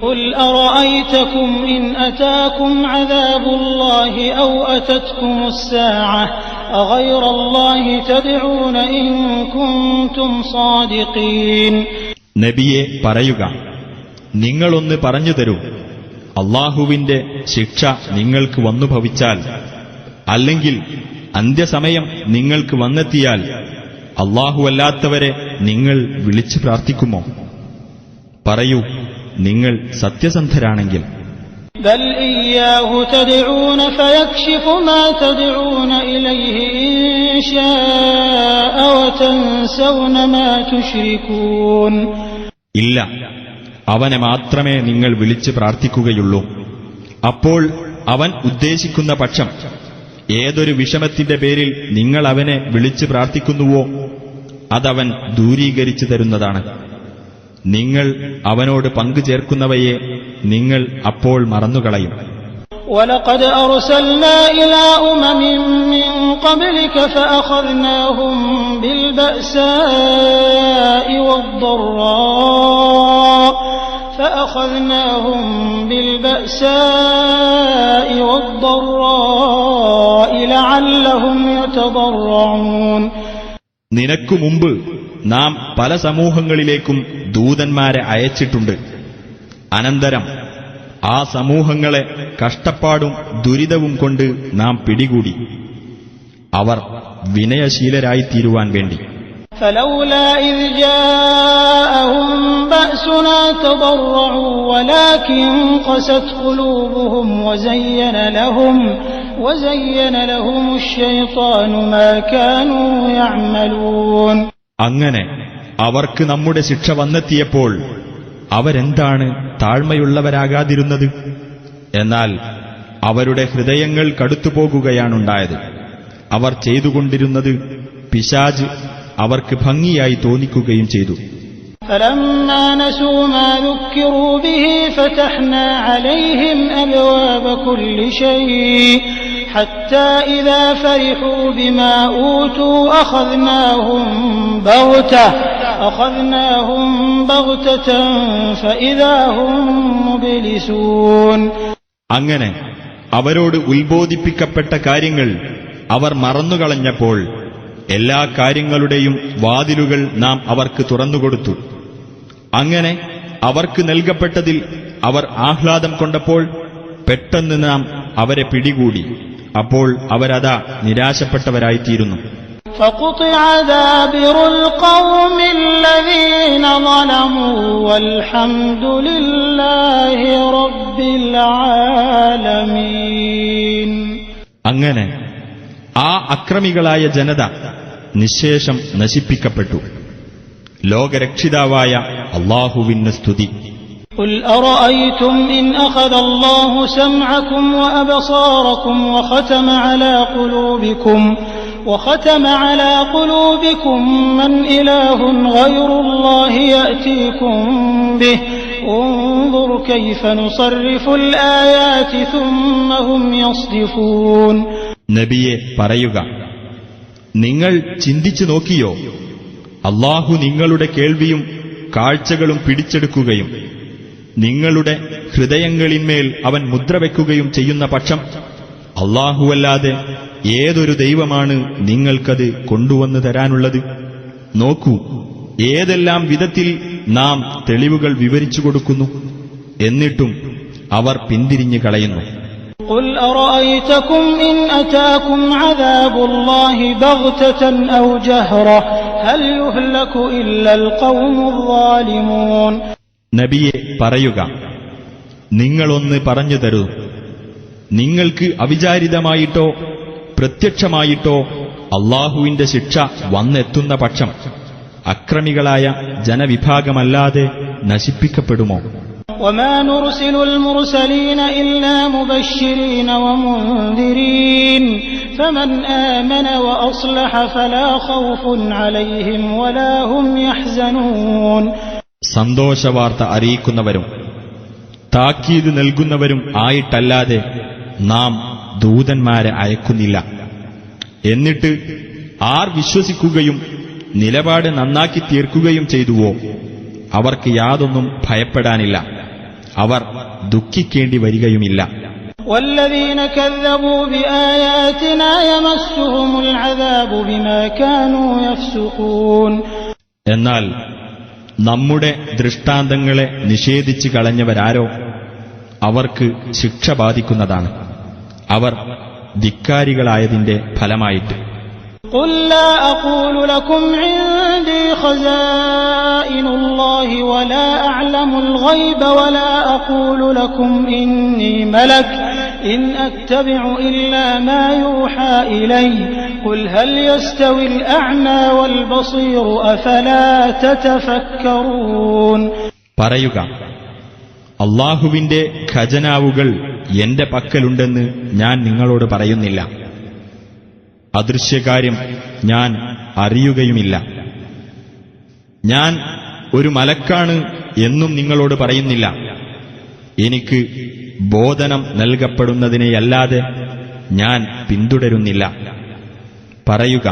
قل أرأيتكم إن أتاكم عذاب الله أو أتتكم الساعة أغير الله تدعون إن كنتم صادقين. നബിയെ പറയുക, നിങ്ങളൊന്ന് പറഞ്ഞു തരൂ, അല്ലാഹുവിന്റെ ശിക്ഷ നിങ്ങൾക്ക് വന്നു ഭവിച്ചാൽ, അല്ലെങ്കിൽ അന്ത്യസമയം നിങ്ങൾക്ക് വന്നെത്തിയാൽ അല്ലാഹുവല്ലാത്തവരെ നിങ്ങൾ വിളിച്ചു പ്രാർത്ഥിക്കുമോ? പറയൂ, നിങ്ങൾ സത്യസന്ധരാണെങ്കിൽ. بل إياه تدعون فيكشف ما تدعون إليه إن شاء وتنسون ما تشركون. ഇല്ല, അവനെ മാത്രമേ നിങ്ങൾ വിളിച്ച് പ്രാർത്ഥിക്കുകയുള്ളൂ. അപ്പോൾ അവൻ ഉദ്ദേശിക്കുന്ന പക്ഷം ഏതൊരു വിഷമത്തിന്റെ പേരിൽ നിങ്ങൾ അവനെ വിളിച്ച് പ്രാർത്ഥിക്കുന്നുവോ അതവൻ ദൂരീകരിച്ചു തരുന്നതാണ്. നിങ്ങൾ അവനോട് പങ്കു ചേർക്കുന്നവയെ നിങ്ങൾ അപ്പോൾ മറന്നുകളയും. وَلَقَدْ أَرْسَلْنَا إِلَى أُمَمٍ مِّن قَبْلِكَ فَأَخَذْنَاهُم بِالْبَأْسَاءِ وَالضَّرَّاءِ لَعَلَّهُمْ يَتَضَرَّعُونَ. നിനക്കു മുമ്പ് നാം പല സമൂഹങ്ങളിലേക്കും ദൂതന്മാരെ അയച്ചിട്ടുണ്ട്. അനന്തരം ആ സമൂഹങ്ങളെ കഷ്ടപ്പാടും ദുരിതവും കൊണ്ട് നാം പിടികൂടി, അവർ വിനയശീലരായിത്തീരുവാൻ വേണ്ടി. فلولا إذ جاءهم بأسنا تضرعوا ولكن قست قلوبهم وزين لهم الشيطان ما كانوا يعملون. അങ്ങനെ അവർക്ക് നമ്മുടെ ശിക്ഷ വന്നെത്തിയപ്പോൾ അവരെന്താണ് താഴ്മയുള്ളവരാകാതിരുന്നത്? എന്നാൽ അവരുടെ ഹൃദയങ്ങൾ കടുത്തുപോകുകയാണുണ്ടായത്. അവർ ചെയ്തുകൊണ്ടിരുന്നത് പിശാച് അവർക്ക് ഭംഗിയായി തോന്നിക്കുകയും ചെയ്തു. فلما نسوا ما ذكروا به فتحنا عليهم أبواب كل شيء حتى إذا فرحوا بما أوتوا أخذناهم بغتة فإذا هم مبلسون. അങ്ങനെ അവരോട് ഉത്ബോധിപ്പിക്കപ്പെട്ട കാര്യങ്ങൾ അവർ മറന്നുകളഞ്ഞപ്പോൾ എല്ലാ കാര്യങ്ങളുടെയും വാതിലുകൾ നാം അവർക്ക് തുറന്നുകൊടുത്തു. അങ്ങനെ അവർക്ക് നൽകപ്പെട്ടതിൽ അവർ ആഹ്ലാദം കൊണ്ടപ്പോൾ പെട്ടെന്ന് നാം അവരെ പിടികൂടി. അപ്പോൾ അവരതാ നിരാശപ്പെട്ടവരായിത്തീരുന്നു. فقطع دابر القوم الذين ظلموا والحمد لله رب العالمين. അങ്ങനെ ആ അക്രമികളായ ജനത നിശ്ശേഷം നശിപ്പിക്കപ്പെട്ടു. ലോകരക്ഷിതാവായ അല്ലാഹുവിന് സ്തുതി. قل أرأيتم إن أخذ الله سمعكم وأبصاركم وختم على قلوبكم من إله غير الله يأتيكم به انظر كيف نصرف الآيات ثم هم يصدفون. നബിയെ പറയുക, നിങ്ങൾ ചിന്തിച്ചു നോക്കിയോ, അല്ലാഹു നിങ്ങളുടെ കേൾവിയും കാഴ്ചകളും പിടിച്ചെടുക്കുകയും നിങ്ങളുടെ ഹൃദയങ്ങളിന്മേൽ അവൻ മുദ്രവെക്കുകയും ചെയ്യുന്ന പക്ഷം അല്ലാഹുവല്ലാതെ ഏതൊരു ദൈവമാണ് നിങ്ങൾക്കത് കൊണ്ടുവന്നു തരാനുള്ളത്? നോക്കൂ, ഏതെല്ലാം വിധത്തിൽ നാം തെളിവുകൾ വിവരിച്ചു കൊടുക്കുന്നു, എന്നിട്ടും അവർ പിന്തിരിഞ്ഞു കളയുന്നു. قل أرأيتكم إن أتاكم عذاب الله بغتة أو جهرة هل يهلك إلا القوم الظالمون. നബിയെ പറയുക, നിങ്ങളൊന്ന് പറഞ്ഞു തരൂ, നിങ്ങൾക്ക് അവിചാരിതമായിട്ടോ പ്രത്യക്ഷമായിട്ടോ അല്ലാഹുവിന്റെ ശിക്ഷ വന്നെത്തുന്ന പക്ഷം അക്രമികളായ ജനവിഭാഗമല്ലാതെ നശിപ്പിക്കപ്പെടുമോ? وما نرسل المرسلين إلا مبشرين ومنذرين فمن آمن وأصلح فلا خوف عليهم ولا هم يحزنون. സന്തോഷവാർത്ത അറിയിക്കുന്നവരും താക്കീത് നൽകുന്നവരും ആയിട്ടല്ലാതെ നാം ദൂതന്മാരെ അയക്കുന്നില്ല. എന്നിട്ട് ആർ വിശ്വസിക്കുകയും നിലപാട് നന്നാക്കി തീർക്കുകയും ചെയ്തുവോ അവർക്ക് യാതൊന്നും ഭയപ്പെടാനില്ല, അവർ ദുഃഖിക്കേണ്ടി വരികയുമില്ല. والذين كذبوا بآياتنا يمسهم العذاب بما كانوا يفسقون. എന്നാൽ നമ്മുടെ ദൃഷ്ടാന്തങ്ങളെ നിഷേധിച്ചു കളഞ്ഞവരാരോ അവർക്ക് ശിക്ഷ ബാധിക്കുന്നതാണ്, അവർ ധിക്കാരികളായതിന്റെ ഫലമായിട്ട്. قل لا أقول لكم عندي خزائن الله ولا أعلم الغيب ولا أقول لكم إني ملك إن أتبع إلا ما يوحى إلي قل هل يستوي الأعمى والبصير أفلا تتفكرون. പറയുക, അല്ലാഹുവിന്റെ ഖജനാവുകൾ എന്റെ പക്കലുണ്ടെന്ന് ഞാൻ നിങ്ങളോട് പറയുന്നില്ല, അദൃശ്യകാര്യം ഞാൻ അറിയുകയുമില്ല. ഞാൻ ഒരു മലക്കാണ് എന്നും നിങ്ങളോട് പറയുന്നില്ല. എനിക്ക് ബോധനം നൽകപ്പെടുന്നതിനെയല്ലാതെ ഞാൻ പിന്തുടരുന്നില്ല. പറയുക,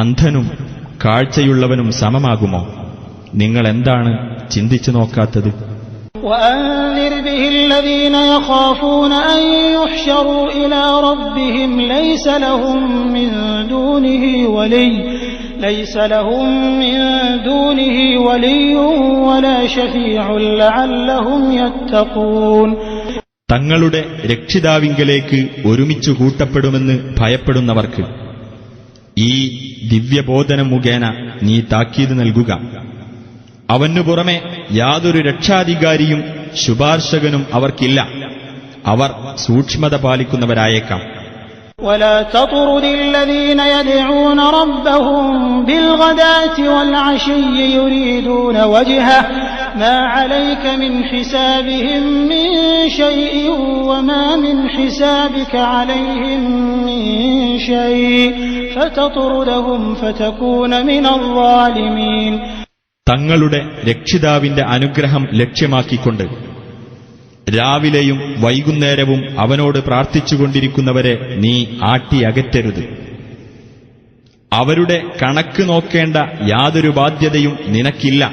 അന്ധനും കാഴ്ചയുള്ളവനും സമമാകുമോ? നിങ്ങൾ എന്താണ് ചിന്തിച്ചു നോക്കാത്തത്? وأنذر به الذين يخافون أن يحشروا إلى ربهم ليس لهم من دونه ولي ولا شفيع لعلهم يتقون. തങ്ങളുടെ രക്ഷിതാവിങ്കലേക്ക് ഒരുമിച്ചു കൂട്ടപ്പെടുമെന്ന് ഭയപ്പെടുന്നവർക്ക് ഈ ദിവ്യബോധനം മുഖേന നീ താക്കീത് നൽകുക. അവനു പുറമെ യാതൊരു രക്ഷാധികാരിയും ശുപാർശകനും അവർക്കില്ല, അവർ സൂക്ഷ്മത പാലിക്കുന്നവരായേക്കാം. ولا تطرد الذين يدعون ربهم بالغداة والعشي يريدون وجهه ما عليك من حسابهم من شيء وما من حسابك عليهم من شيء فتطردهم فتكون من الظالمين. തങ്ങളുടെ രക്ഷിതാവിന്റെ അനുഗ്രഹം ലക്ഷ്യമാക്കിക്കൊണ്ട് രാവിലെയും വൈകുന്നേരവും അവനോട് പ്രാർത്ഥിച്ചുകൊണ്ടിരിക്കുന്നവരെ നീ ആട്ടിയകറ്റരുത്. അവരുടെ കണക്ക് നോക്കേണ്ട യാതൊരു ബാധ്യതയും നിനക്കില്ല,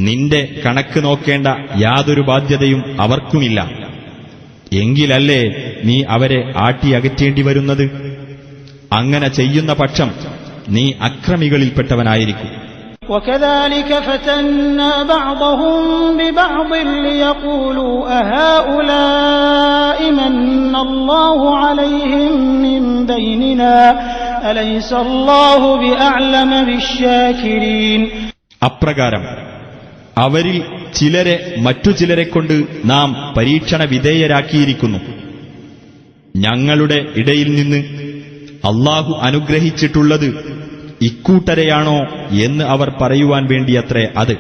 നിന്റെ കണക്ക് നോക്കേണ്ട യാതൊരു ബാധ്യതയും അവർക്കുമില്ല. എങ്കിലല്ലേ നീ അവരെ ആട്ടിയകറ്റേണ്ടി വരുന്നത്? അങ്ങനെ ചെയ്യുന്ന പക്ഷം നീ അക്രമികളിൽപ്പെട്ടവനായിരിക്കും. وكذلك فتنا بعضهم ببعض ليقولوا أهؤلاء من الله عليهم من بيننا أليس الله بأعلم بالشاكرين. അപ്രകാരം അവരിൽ ചിലരെ മറ്റു ചിലരെക്കൊണ്ട് നാം പരീക്ഷണ വിധേയരാക്കിയിരിക്കുന്നു. ഞങ്ങളുടെ ഇടയിൽ നിന്ന് അല്ലാഹു അനുഗ്രഹിച്ചിട്ടുള്ളത് ഇക്കൂട്ടരെയാണോ എന്ന് അവർ പറയുവാൻ വേണ്ടിയത്രേ അത്.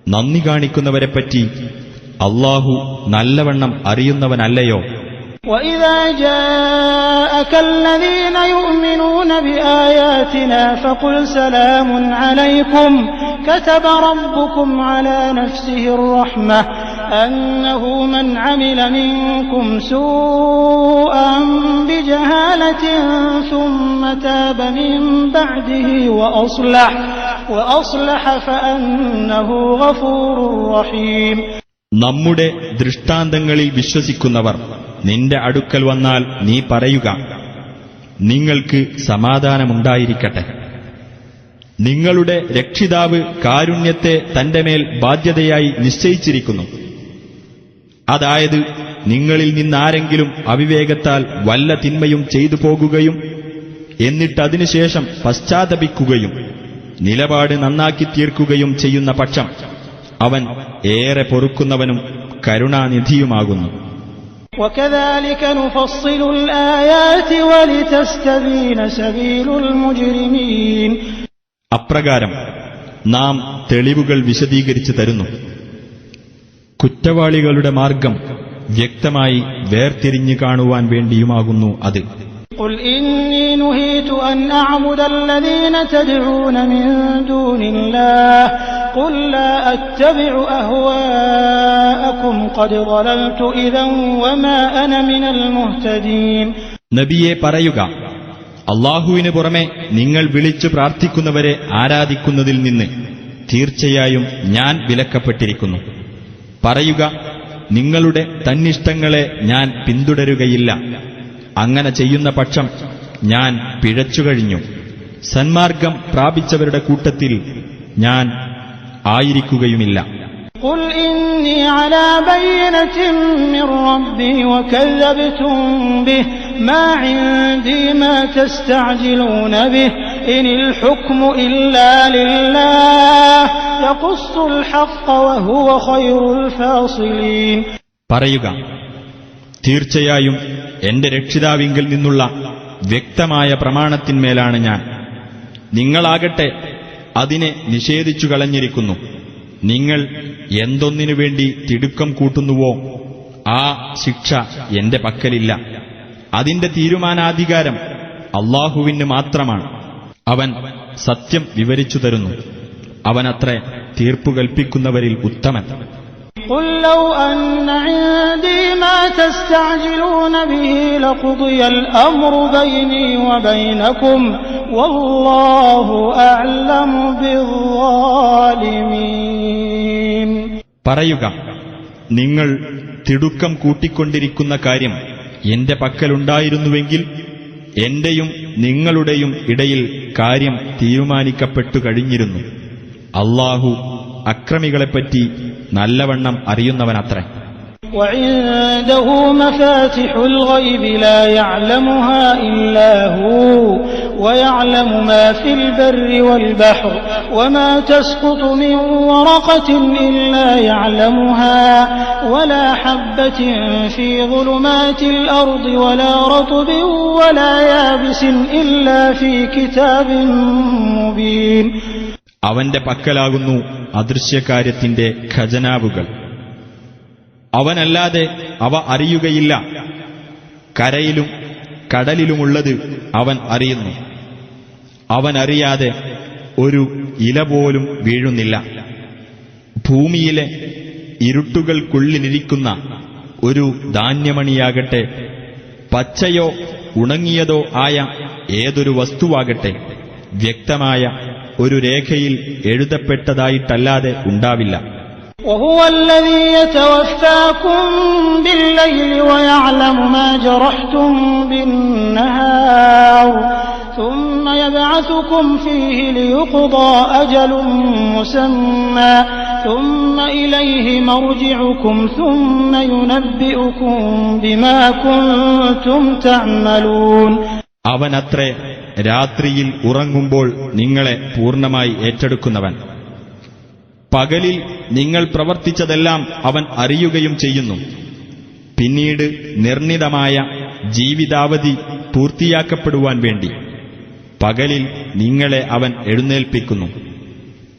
നന്ദി കാണിക്കുന്നവരെപ്പറ്റി അല്ലാഹു നല്ലവണ്ണം അറിയുന്നവനല്ലയോ? وَإِذَا جَاءَكَ الَّذِينَ يُؤْمِنُونَ بِآيَاتِنَا فَقُلْ سَلَامٌ عَلَيْكُمْ كَتَبَ رَبُّكُمْ عَلَى نَفْسِهِ الرَّحْمَةَ أَنَّهُ مَنْ عَمِلَ مِنكُمْ سُوءًا بِجَهَالَةٍ ثُمَّ تَابَ مِن بَعْدِهِ وَأَصْلَحَ فَأَنَّهُ غَفُورٌ رَّحِيمٌ. നമ്മുടെ ദൃഷ്ടാന്തങ്ങളിൽ വിശ്വസിക്കുന്നവർ നിന്റെ അടുക്കൽ വന്നാൽ നീ പറയുക, നിങ്ങൾക്ക് സമാധാനമുണ്ടായിരിക്കട്ടെ. നിങ്ങളുടെ രക്ഷിതാവ് കാരുണ്യത്തെ തന്റെ മേൽ ബാധ്യതയായി നിശ്ചയിച്ചിരിക്കുന്നു. അതായത്, നിങ്ങളിൽ നിന്നാരെങ്കിലും അവിവേകത്താൽ വല്ല തിന്മയും ചെയ്തു പോകുകയും എന്നിട്ടതിനുശേഷം പശ്ചാത്തപിക്കുകയും നിലപാട് നന്നാക്കി തീർക്കുകയും ചെയ്യുന്ന പക്ഷം അവൻ ഏറെ പൊറുക്കുന്നവനും കരുണാനിധിയുമാകുന്നു. وَكَذَلِكَ نُفَصِّلُ الْآيَاتِ وَلِتَسْتَبِينَ سَبِيلُ الْمُجْرِمِينَ. അപ്രകാരം നാം തെളിവുകൾ വിശദീകരിച്ചു തരുന്നു. കുറ്റവാളികളുടെ മാർഗം വ്യക്തമായി വേർതിരിഞ്ഞു കാണുവാൻ വേണ്ടിയുമാകുന്നു അത്. قُلْ إِنِّي نُهِيتُ أَنْ أَعْبُدَ الَّذِينَ تَدْعُونَ مِن دُونِ اللَّهِ قُل لَّا أَتَّبِعُ أَهْوَاءَكُمْ قَدْ ضَلَلْتُ إِذًا وَمَا أَنَا مِنَ الْمُهْتَدِينَ. നബിയെ പറയുക, അല്ലാഹുവിന് പുറമെ നിങ്ങൾ വിളിച്ചു പ്രാർത്ഥിക്കുന്നവരെ ആരാധിക്കുന്നതിൽ നിന്ന് തീർച്ചയായും ഞാൻ വിലക്കപ്പെട്ടിരിക്കുന്നു. പറയുക, നിങ്ങളുടെ തന്നിഷ്ടങ്ങളെ ഞാൻ പിന്തുടരുകയില്ല. അങ്ങനെ ചെയ്യുന്ന പക്ഷം ഞാൻ പിഴച്ചുകഴിഞ്ഞു. സന്മാർഗം പ്രാപിച്ചവരുടെ കൂട്ടത്തിൽ ഞാൻ ആയിരിക്കുകയുമില്ല. قُلْ إِنِّي عَلَى بَيِّنَةٍ مِّن رَّبِّي وَكَذَّبْتُم بِهِ مَا عِندِي مَا تَسْتَعْجِلُونَ بِهِ إِنِ الْحُكْمُ إِلَّا لِلَّهِ يَقُصُّ الْحَقَّ وَهُوَ خَيْرُ الْفَاصِلِينَ. പറയുക, തീർച്ചയായും എന്റെ രക്ഷിതാവിങ്കിൽ നിന്നുള്ള വ്യക്തമായ പ്രമാണത്തിന്മേലാണ് ഞാൻ. നിങ്ങളാകട്ടെ അതിനെ നിഷേധിച്ചു കളഞ്ഞിരിക്കുന്നു. നിങ്ങൾ എന്തൊന്നിനു വേണ്ടി തിടുക്കം കൂട്ടുന്നുവോ ആ ശിക്ഷ എന്റെ പക്കലില്ല. അതിന്റെ തീരുമാനാധികാരം അല്ലാഹുവിന് മാത്രമാണ്. അവൻ സത്യം വിവരിച്ചു തരുന്നു. അവനത്രേ തീർപ്പു കൽപ്പിക്കുന്നവരിൽ ഉത്തമൻ. قُل لَّوْ أَنَّ عِندِي مَا تَسْتَعْجِلُونَ بِهِ لَقُضِيَ الْأَمْرُ بَيْنِي وَبَيْنَكُمْ وَاللَّهُ أَعْلَمُ بِالظَّالِمِينَ. പറയുക, നിങ്ങൾ തിടുക്കം കൂട്ടിക്കൊണ്ടിരിക്കുന്ന കാര്യം എന്റെ പക്കലുണ്ടായിരുന്നുവെങ്കിൽ എന്റെയും നിങ്ങളുടെയും ഇടയിൽ കാര്യം തീരുമാനിക്കപ്പെട്ടു കഴിഞ്ഞിരുന്നു. അല്ലാഹു അക്രമികളെപ്പറ്റി നല്ലവണ്ണം അറിയുന്നവനത്രേ. وعنده مفاتح الغيب لا يعلمها إلا هو ويعلم ما في البر والبحر وما تسقط من ورقة إلا يعلمها ولا حبة في ظلمات الأرض ولا رطب ولا يابس إلا في كتاب مبين. അവന്റെ പക്കലാകുന്നു അദൃശ്യകാര്യത്തിന്റെ ഖജനാവുകൾ. അവനല്ലാതെ അവ അറിയുകയില്ല. കരയിലും കടലിലുമുള്ളത് അവൻ അറിയുന്നു. അവനറിയാതെ ഒരു ഇല പോലും വീഴുന്നില്ല. ഭൂമിയിലെ ഇരുട്ടുകൾക്കുള്ളിലിരിക്കുന്ന ഒരു ധാന്യമണിയാകട്ടെ, പച്ചയോ ഉണങ്ങിയതോ ആയ ഏതൊരു വസ്തുവാകട്ടെ, വ്യക്തമായ ഒരു രേഖയിൽ എഴുതപ്പെട്ടതായിട്ടല്ലാതെ ഉണ്ടാവില്ല. وهو الذي يتوفاكم بالليل ويعلم ما جرحتم بالنهار ثم يبعثكم فيه ليقضى أجل مسمى ثم إليه مرجعكم ثم ينبئكم بما كنتم تعملون. അവനത്രേ രാത്രിയിൽ ഉറങ്ങുമ്പോൾ നിങ്ങളെ പൂർണ്ണമായി ഏറ്റെടുക്കുന്നവൻ. പകലിൽ നിങ്ങൾ പ്രവർത്തിച്ചതെല്ലാം അവൻ അറിയുകയും ചെയ്യുന്നു. പിന്നീട് നിർണിതമായ ജീവിതാവധി പൂർത്തിയാക്കപ്പെടുവാൻ വേണ്ടി പകലിൽ നിങ്ങളെ അവൻ എഴുന്നേൽപ്പിക്കുന്നു.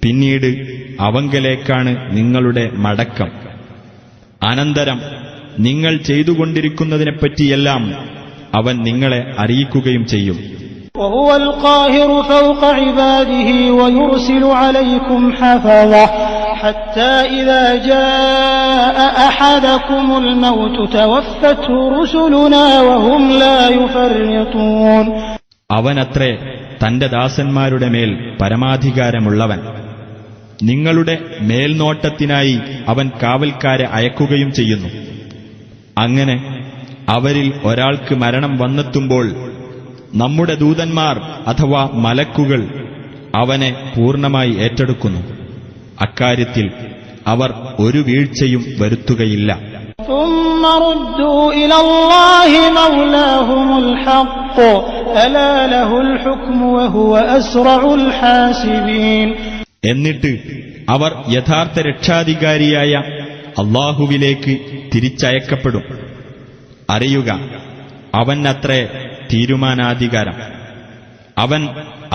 പിന്നീട് അവങ്കലേക്കാണ് നിങ്ങളുടെ മടക്കം. അനന്തരം നിങ്ങൾ ചെയ്തുകൊണ്ടിരിക്കുന്നതിനെപ്പറ്റിയെല്ലാം അവൻ നിങ്ങളെ അറിയിക്കുകയും ചെയ്യും. وهو القاهر فوق عباده ويرسل عليكم حفظة حتى إذا جاء أحدكم الموت توفته رسلنا وهم لا يفرطون. അവനത്രേ തന്റെ ദാസന്മാരുടെ മേൽ പരമാധികാരമുള്ളവൻ. നിങ്ങളുടെ മേൽനോട്ടത്തിനായി അവൻ കാവൽക്കാരെ അയക്കുകയും ചെയ്യുന്നു. അങ്ങനെ അവരിൽ ഒരാൾക്ക് മരണം വന്നെത്തുമ്പോൾ നമ്മുടെ ദൂതന്മാർ അഥവാ മലക്കുകൾ അവനെ പൂർണ്ണമായി ഏറ്റെടുക്കുന്നു. അക്കാര്യത്തിൽ അവർ ഒരു വീഴ്ചയും വരുത്തുകയില്ല. ثم ردوا إلى الله مولاهم الحق ألا له الحكم وهو أسرع الحاسبين. എന്നിട്ട് അവർ യഥാർത്ഥ രക്ഷാധികാരിയായ അല്ലാഹുവിലേക്ക് തിരിച്ചയക്കപ്പെടും. അറിയുക, അവനത്രേ തീരുമാനാധികാരം. അവൻ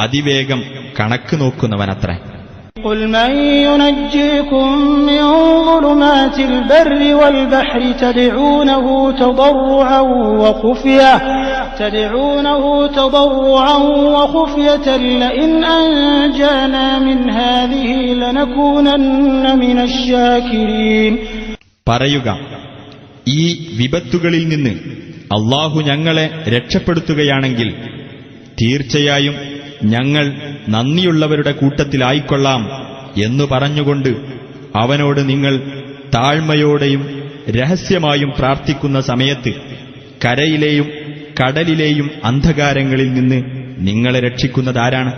അതിവേഗം കണക്ക് നോക്കുന്നവനത്രേ. قل من ينجيكم من ظلمات البر والبحر تدعونه تضرعا وخفية لئن أنجانا من هذه لنكونن من الشاكرين. പറയുക, ഈ വിപത്തുകളിൽ നിന്ന് അല്ലാഹു ഞങ്ങളെ രക്ഷപ്പെടുത്തുകയാണെങ്കിൽ തീർച്ചയായും ഞങ്ങൾ നന്ദിയുള്ളവരുടെ കൂട്ടത്തിലായിക്കൊള്ളാം എന്നു പറഞ്ഞുകൊണ്ട് അവനോട് നിങ്ങൾ താഴ്മയോടെയും രഹസ്യമായും പ്രാർത്ഥിക്കുന്ന സമയത്ത് കരയിലെയും കടലിലെയും അന്ധകാരങ്ങളിൽ നിന്ന് നിങ്ങളെ രക്ഷിക്കുന്നതാരാണ്?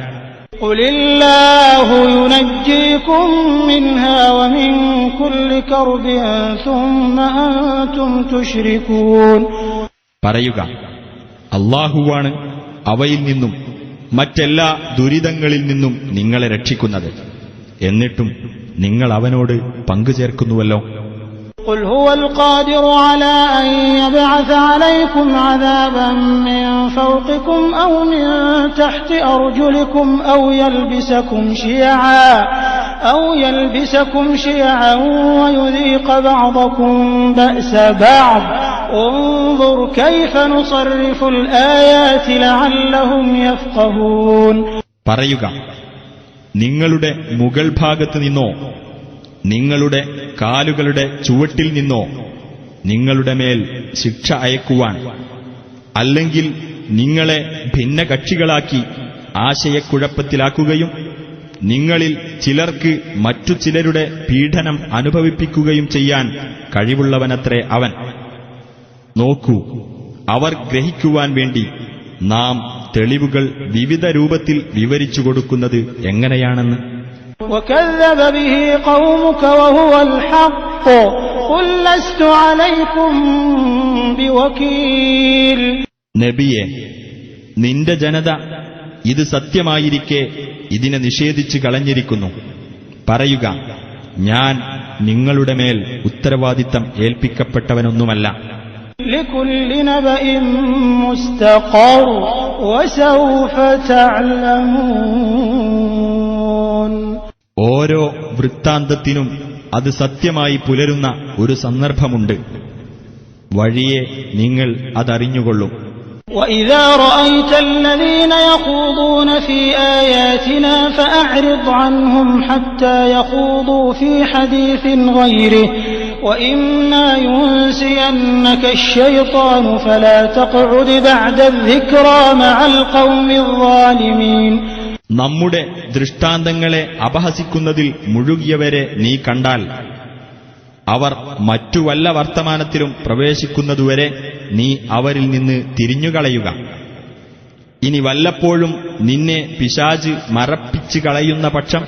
قل الله ينجيكم منها ومن كل كرب ثم أنتم تشركون. പറയുക, അല്ലാഹുവാണ് അവയിൽ നിന്നും മറ്റെല്ലാ ദുരിതങ്ങളിൽ നിന്നും നിങ്ങളെ രക്ഷിക്കുന്നത്. എന്നിട്ടും നിങ്ങൾ അവനോട് പങ്കുചേർക്കുന്നുവല്ലോ. قل هو القادر على أن يبعث عليكم عذابا من فوقكم أو من تحت أرجلكم أو يلبسكم شيعا ويذيق بعضكم بأس بعض انظر كيف نصرف الآيات لعلهم يفقهون. പറയുക, നിങ്ങളുടെ മുകൾ ഭാഗത്ത് നിന്നോ നിങ്ങളുടെ കാലുകളുടെ ചുവട്ടിൽ നിന്നോ നിങ്ങളുടെ മേൽ ശിക്ഷ അയക്കുവാൻ, അല്ലെങ്കിൽ നിങ്ങളെ ഭിന്നകക്ഷികളാക്കി ആശയക്കുഴപ്പത്തിലാക്കുകയും നിങ്ങളിൽ ചിലർക്ക് മറ്റു ചിലരുടെ പീഡനം അനുഭവിപ്പിക്കുകയും ചെയ്യാൻ കഴിവുള്ളവനത്രേ അവൻ. നോക്കൂ, അവർ ഗ്രഹിക്കുവാൻ വേണ്ടി നാം തെളിവുകൾ വിവിധ രൂപത്തിൽ വിവരിച്ചു കൊടുക്കുന്നത് എങ്ങനെയാണെന്ന്. وكذب به قومك وهو الحق قل لست عليكم بوكيل. നബിയെ, നിന്റെ ജനത ഇത് സത്യമായിരിക്കെ ഇതിനെ നിഷേധിച്ചു കളഞ്ഞിരിക്കുന്നു. പറയുക, ഞാൻ നിങ്ങളുടെ മേൽ ഉത്തരവാദിത്തം ഏൽപ്പിക്കപ്പെട്ടവനൊന്നുമല്ല. لكل نبأ مستقر وسوف تعلمون. ഓരോ വൃത്താന്തത്തിനും അത് സത്യമായി പുലരുന്ന ഒരു സന്ദർഭമുണ്ട്. വഴിയെ നിങ്ങൾ അതറിഞ്ഞുകൊള്ളും. وإذا رأيت الذين يخوضون في آياتنا فأعرض عنهم حتى يخوضوا في حديث غيره وإما ينسينك الشيطان فلا تقعد بعد الذكرى مع القوم الظالمين. നമ്മുടെ ദൃഷ്ടാന്തങ്ങളെ അപഹസിക്കുന്നതിൽ മുഴുകിയവരെ നീ കണ്ടാൽ അവർ മറ്റു വല്ല വർത്തമാനത്തിലും പ്രവേശിക്കുന്നതുവരെ നീ അവരിൽ നിന്ന് തിരിഞ്ഞുകളയുക. ഇനി വല്ലപ്പോഴും നിന്നെ പിശാച് മറപ്പിച്ചു കളയുന്ന പക്ഷം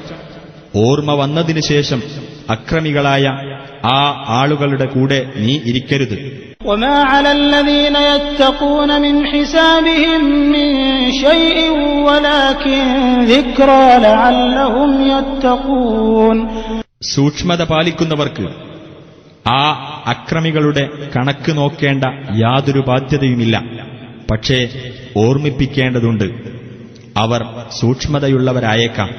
ഓർമ്മ വന്നതിനു ശേഷം അക്രമികളായ ആ ആളുകളുടെ കൂടെ നീ ഇരിക്കരുത്. وما على الذين يتقون من حسابهم من شيء ولكن ذكرى لعلهم يتقون. സൂക്ഷ്മത പാലിക്കുന്നവർക്ക് ആ അക്രമികളുടെ കണക്ക് നോക്കേണ്ട യാതൊരു ബാധ്യതയുമില്ല. പക്ഷേ ഓർമ്മിപ്പിക്കേണ്ടതുണ്ട്, അവർ സൂക്ഷ്മതയുള്ളവരായേക്കാം.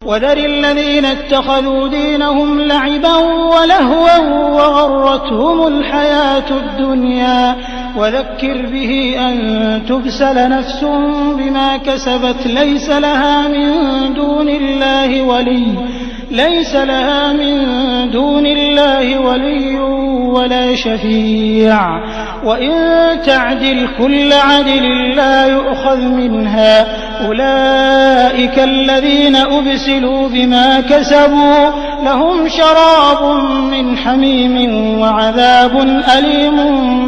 وذر الذين اتخذوا دينهم لعبا ولهوا وغرتهم الحياة الدنيا وذكر به أن تبسل نفس بما كسبت ليس لها من دون الله ولي ولا شفيع وإن تعدل كل عدل لا يؤخذ منها أولئك الذين أبسلوا بما كسبوا لهم شراب من حميم وعذاب أليم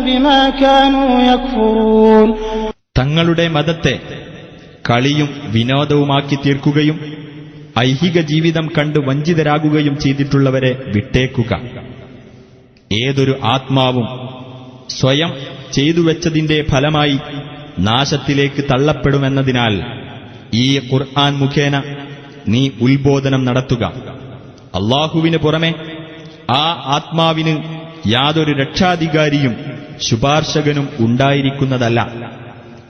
بما كانوا يكفرون. തങ്ങളുടെ മതത്തെ കളിയും വിനോദവുമാക്കി തീർക്കുകയും ഐഹിക ജീവിതം കണ്ട് വഞ്ചിതരാകുകയും ചെയ്തിട്ടുള്ളവരെ വിട്ടേക്കുക. ഏതൊരു ആത്മാവും സ്വയം ചെയ്തുവെച്ചതിന്റെ ഫലമായി നാശത്തിലേക്ക് തള്ളപ്പെടുമെന്നതിനാൽ ഈ ഖുർആൻ മുഖേന നീ ഉത്ബോധനം നടത്തുക. അല്ലാഹുവിന് പുറമെ ആ ആത്മാവിന് യാതൊരു രക്ഷാധികാരിയും ശുപാർശകനും ഉണ്ടായിരിക്കുന്നതല്ല.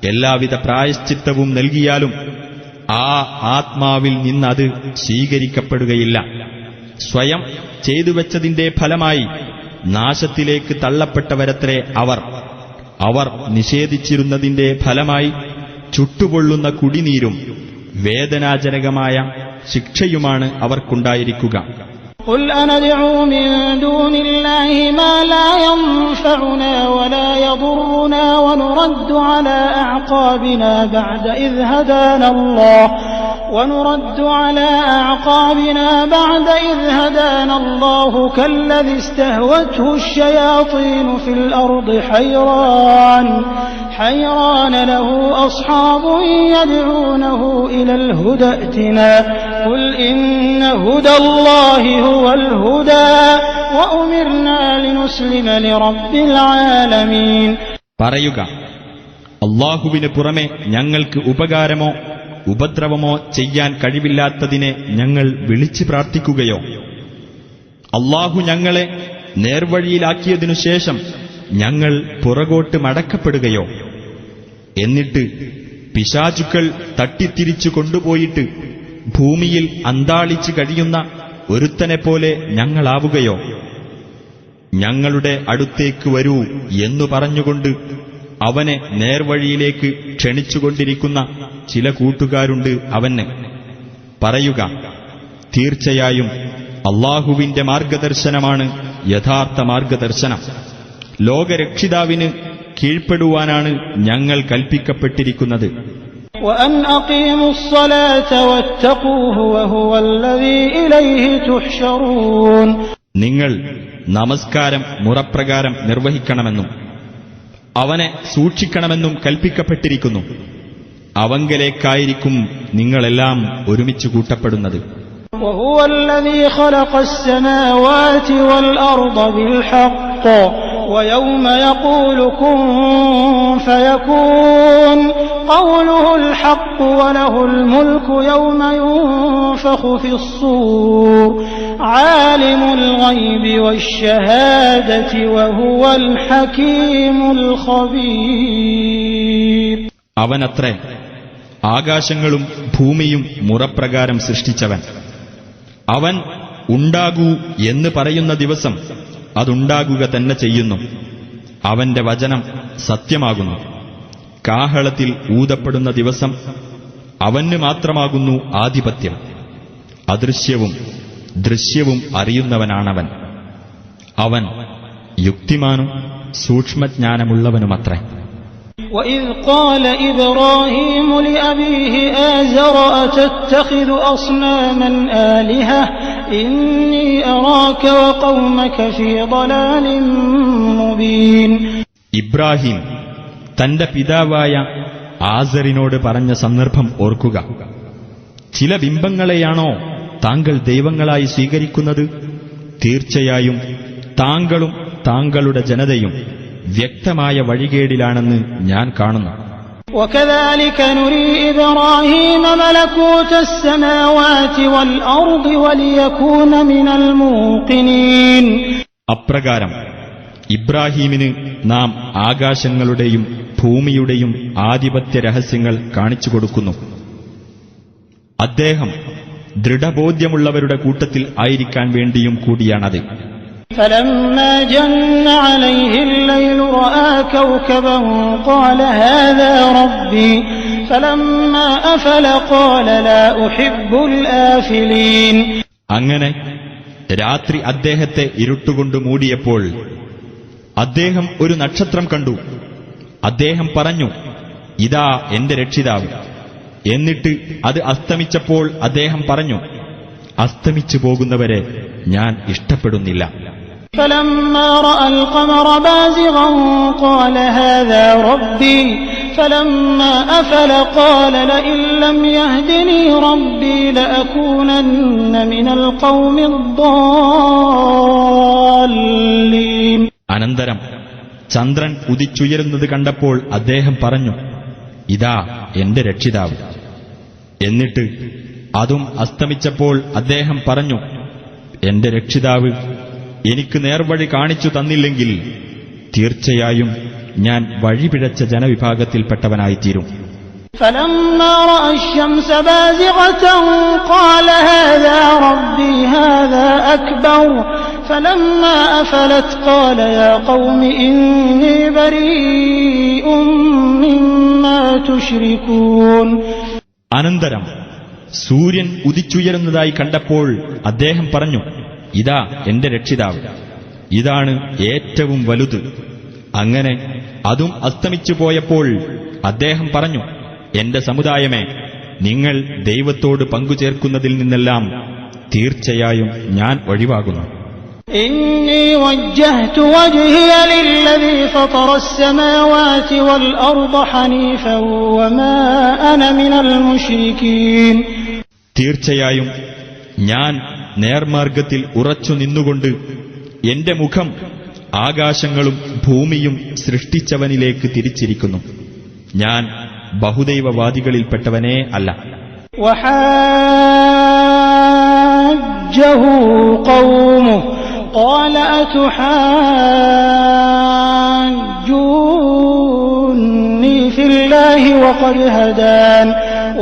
എല്ലാവിധ പ്രായശ്ചിത്തവും നൽകിയാലും ആ ആത്മാവിൽ നിന്നത് സ്വീകരിക്കപ്പെടുകയില്ല. സ്വയം ചെയ്തുവെച്ചതിന്റെ ഫലമായി നാശത്തിലേക്ക് തള്ളപ്പെട്ടവരത്രേ അവർ നിഷേധിച്ചിരുന്നതിന്റെ ഫലമായി ചുട്ടുപൊള്ളുന്ന കുടിനീരും വേദനാജനകമായ ശിക്ഷയുമാണ് അവർക്കുണ്ടായിരിക്കുക. قل أندعو من دون الله ما لا ينفعنا ولا يضرنا ونرد على أعقابنا بعد إذ هدانا الله كالذي استهوته الشياطين في الأرض حيران له أصحاب يدعونه إلى الهدى ائتنا قل إن هدى الله هو الهدى وأمرنا لنسلم لرب العالمين. പറയുക, അല്ലാഹുവിന് പുറമെ ഞങ്ങൾക്ക് ഉപകാരമോ ഉപദ്രവമോ ചെയ്യാൻ കഴിവില്ലാത്തതിനെ ഞങ്ങൾ വിളിച്ചു പ്രാർത്ഥിക്കുകയോ അല്ലാഹു ഞങ്ങളെ നേർവഴിയിലാക്കിയതിനു ശേഷം ഞങ്ങൾ പുറകോട്ട് മടക്കപ്പെടുകയോ എന്നിട്ട് പിശാചുക്കൾ തട്ടിത്തിരിച്ചു കൊണ്ടുപോയിട്ട് ഭൂമിയിൽ അന്താളിച്ചു കഴിയുന്ന ഒരുത്തനെപ്പോലെ ഞങ്ങളാവുകയോ? ഞങ്ങളുടെ അടുത്തേക്ക് വരൂ എന്നു പറഞ്ഞുകൊണ്ട് അവനെ നേർവഴിയിലേക്ക് ക്ഷണിച്ചുകൊണ്ടിരിക്കുന്ന ചില കൂട്ടുകാരുണ്ട് അവന്. പറയുക, തീർച്ചയായും അല്ലാഹുവിന്റെ മാർഗദർശനമാണ് യഥാർത്ഥ മാർഗദർശനം. ലോകരക്ഷിതാവിന് കീഴ്പ്പെടുവാനാണ് ഞങ്ങൾ കൽപ്പിക്കപ്പെട്ടിരിക്കുന്നത്. وأن أقيموا الصلاة واتقوه وهو الذي إليه تحشرون. നിങ്ങൾ നമസ്കാരം മുറപ്രകാരം നിർവഹിക്കണമെന്നും അവനെ സൂക്ഷിക്കണമെന്നും കൽപ്പിക്കപ്പെട്ടിരിക്കുന്നു. അവങ്കലേക്കായിരിക്കും നിങ്ങളെല്ലാം ഒരുമിച്ച് കൂട്ടപ്പെടുന്നത്. وهو الذي خلق السماوات والأرض بالحق ويوم يقول كن فيكون قوله الحق وله الملك يوم ينفخ في الصور عالم الغيب والشهادة وهو الحكيم الخبير. അവനത്രേ ആകാശങ്ങളും ഭൂമിയും മുറപ്രകാരം സൃഷ്ടിച്ചവൻ. അവൻ ഉണ്ടാകൂ എന്ന് പറയുന്ന ദിവസം അതുണ്ടാകുക തന്നെ ചെയ്യുന്നു. അവന്റെ വചനം സത്യമാകുന്നു. കാഹളത്തിൽ ഊതപ്പെടുന്ന ദിവസം അവന് മാത്രമാകുന്നു ആധിപത്യം. അദൃശ്യവും ദൃശ്യവും അറിയുന്നവനാണവൻ. അവൻ യുക്തിമാനും സൂക്ഷ്മജ്ഞാനമുള്ളവനുമത്രേ. وَإِذْ قَالَ إِبْرَاهِيمُ لِأَبِيهِ آزَرَ أَتَتَّخِذُ أَصْنَامًا آلِهَةً إِنِّي أَرَاكَ وَقَوْمَكَ فِي ضَلَالٍ مُبِينٍ. ഇബ്രാഹിം തന്റെ പിതാവായ ആസറിനോട് പറഞ്ഞ സന്ദർഭം ഓർക്കുക. ചില ബിംബങ്ങളെയാണോ താങ്കൾ ദൈവങ്ങളായി സ്വീകരിക്കുന്നത്? തീർച്ചയായും താങ്കളും താങ്കളുടെ ജനതയും വ്യക്തമായ വഴികേടിലാണെന്ന് ഞാൻ കാണുന്നു. وَكَذَلِكَ نُرِي إِبْرَاهِيمَ مَلَكُوتَ السَّمَاوَاتِ وَالْأَرْضِ وَلِيَكُونَ مِنَ الْمُوقِنِينَ. അപ്രകാരം ഇബ്രാഹീമിന് നാം ആകാശങ്ങളുടെയും ഭൂമിയുടെയും ആധിപത്യ രഹസ്യങ്ങൾ കാണിച്ചു കൊടുക്കുന്നു. അദ്ദേഹം ദൃഢബോധ്യമുള്ളവരുടെ കൂട്ടത്തിൽ ആയിരിക്കാൻ വേണ്ടിയും കൂടിയാണത്. فلما جن عليه الليل رأى كوكبا قال هذا ربي فلما أفل قال لا أحب الآفلين. അങ്ങനെ രാത്രി അദ്ദേഹത്തെ ഇരുട്ടുകൊണ്ട് മൂടിയപ്പോൾ അദ്ദേഹം ഒരു നക്ഷത്രം കണ്ടു. അദ്ദേഹം പറഞ്ഞു, ഇതാ എന്റെ രക്ഷിതാവ്. എന്നിട്ട് അത് അസ്തമിച്ചപ്പോൾ അദ്ദേഹം പറഞ്ഞു, അസ്തമിച്ചു പോകുന്നവരെ ഞാൻ ഇഷ്ടപ്പെടുന്നില്ല. فلما رأى القمر بازغا قال هذا ربي فلما أفل قال لئن لم يهدني ربي لأكونن من القوم الضالين. അനന്തരം ചന്ദ്രൻ ഉദിച്ചുയരുന്നത് കണ്ടപ്പോൾ അദ്ദേഹം പറഞ്ഞു, ഇതാ എന്റെ രക്ഷിതാവ്. എന്നിട്ട് അതും അസ്തമിച്ചപ്പോൾ അദ്ദേഹം പറഞ്ഞു, എന്റെ രക്ഷിതാവ് എനിക്ക് നേർവഴി കാണിച്ചു തന്നില്ലെങ്കിൽ തീർച്ചയായും ഞാൻ വഴിപിഴച്ച ജനവിഭാഗത്തിൽപ്പെട്ടവനായിത്തീരും. فلما رأى الشمس بازغة قال هذا ربي هذا أكبر فلما أفلت قال يا قوم إني بريء مما تشركون. അനന്തരം സൂര്യൻ ഉദിച്ചുയരുന്നതായി കണ്ടപ്പോൾ അദ്ദേഹം പറഞ്ഞു, ഇതാ എന്റെ രക്ഷിതാവ്, ഇതാണ് ഏറ്റവും വലുത്. അങ്ങനെ അതും അസ്തമിച്ചു പോയപ്പോൾ അദ്ദേഹം പറഞ്ഞു, എന്റെ സമുദായമേ, നിങ്ങൾ ദൈവത്തോട് പങ്കുചേർക്കുന്നതിൽ നിന്നെല്ലാം തീർച്ചയായും ഞാൻ ഒഴിവാകുന്നു. إني وجهت وجهي للذي فطر السماوات والأرض حنيفا وما أنا من المشركين. തീർച്ചയായും ഞാൻ നേർമാർഗത്തിൽ ഉറച്ചു നിന്നുകൊണ്ട് എന്റെ മുഖം ആകാശങ്ങളും ഭൂമിയും സൃഷ്ടിച്ചവനിലേക്ക് തിരിച്ചിരിക്കുന്നു. ഞാൻ ബഹുദൈവവാദികളിൽപ്പെട്ടവനേ അല്ല. وحاجه قومه قال أتحاجوني في الله وقد هدان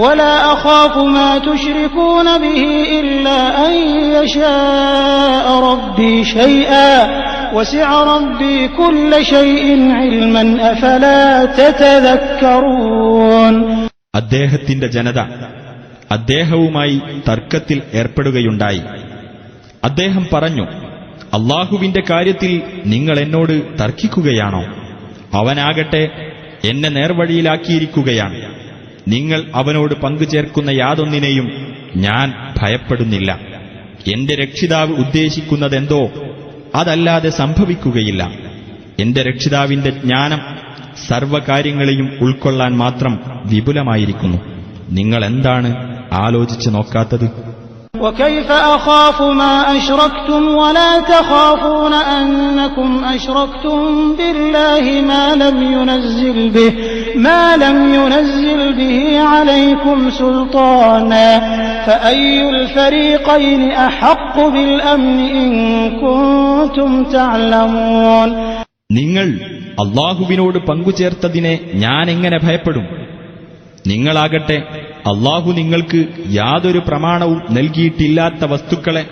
ولا أخاف ما تشركون به إلا أن يشاء ربي شيئا وسع ربي كل شيء علما أفلا تتذكرون. അദ്ദേഹത്തിന്റെ ജനത അദ്ദേഹവുമായി തർക്കത്തിൽ ഏർപ്പെടുകയുണ്ടായി. അദ്ദേഹം പറഞ്ഞു, അല്ലാഹുവിന്റെ കാര്യത്തിൽ നിങ്ങൾ എന്നോട് തർക്കിക്കുകയാണോ? അവനാകട്ടെ എന്നെ നേർവഴിയിലാക്കിയിരിക്കുകയാണ്. നിങ്ങൾ അവനോട് പങ്കുചേർക്കുന്ന യാതൊന്നിനെയും ഞാൻ ഭയപ്പെടുന്നില്ല. എന്റെ രക്ഷിതാവ് ഉദ്ദേശിക്കുന്നതെന്തോ അതല്ലാതെ സംഭവിക്കുകയില്ല. എന്റെ രക്ഷിതാവിന്റെ ജ്ഞാനം സർവകാര്യങ്ങളെയും ഉൾക്കൊള്ളാൻ മാത്രം വിപുലമായിരിക്കുന്നു. നിങ്ങൾ എന്താണ് ആലോചിച്ചു നോക്കാത്തത്? وكيف أخاف ما أشركتم ولا تخافون أنكم أشركتم بالله ما لم ينزل به عليكم سلطانا فأي الفريقين أحق بالأمن إن كنتم تعلمون. നിങ്ങൾ അല്ലാഹുവിനോട് പങ്കുചേർത്തതിനെ ഞാൻ എങ്ങനെ ഭയപ്പെടും? നിങ്ങളാകട്ടെ അല്ലാഹു നിങ്ങൾക്ക് യാതൊരു പ്രമാണവും നൽകിയിട്ടില്ലാത്ത വസ്തുക്കളെ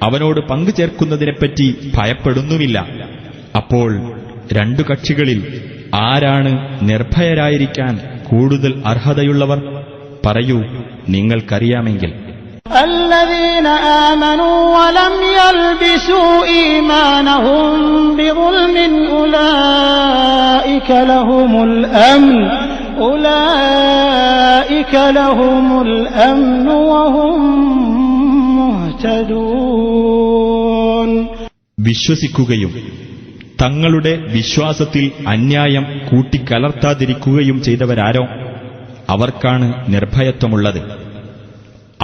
അവനോട് പങ്കുചേർക്കുന്നതിനെപ്പറ്റി ഭയപ്പെടുന്നുമില്ല. അപ്പോൾ രണ്ടു കക്ഷികളിൽ ആരാണ് നിർഭയരായിരിക്കാൻ കൂടുതൽ അർഹതയുള്ളവർ? പറയൂ, നിങ്ങൾക്കറിയാമെങ്കിൽ. الذين آمنوا ولم يلبسوا إيمانهم بظلم أولئك لهم الأمن وهم مهتدون. വിശ്വസിക്കുകയും തങ്ങളുടെ വിശ്വാസത്തിൽ അന്യായം കൂട്ടിക്കലർത്താതിരിക്കുകയും ചെയ്തവരാരോ അവർക്കാണ് നിർഭയത്വമുള്ളത്.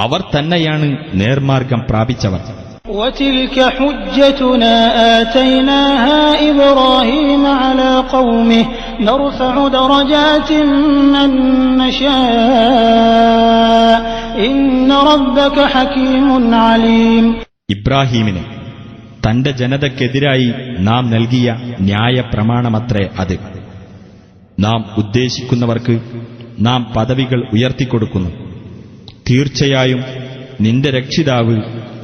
അവർ തന്നെയാണ് നേർമാർഗം പ്രാപിച്ചവർ. وتلك حجتنا آتيناها إبراهيم على قومه نرفع درجات من نشاء إن ربك حكيم عليم. ഇബ്രാഹീമിന് തന്റെ ജനതയ്ക്കെതിരായി നാം നൽകിയ ന്യായപ്രമാണമത്രേ അത്. നാം ഉദ്ദേശിക്കുന്നവർക്ക് നാം പദവികൾ ഉയർത്തിക്കൊടുക്കുന്നു. തീർച്ചയായും നിന്റെ രക്ഷിതാവ്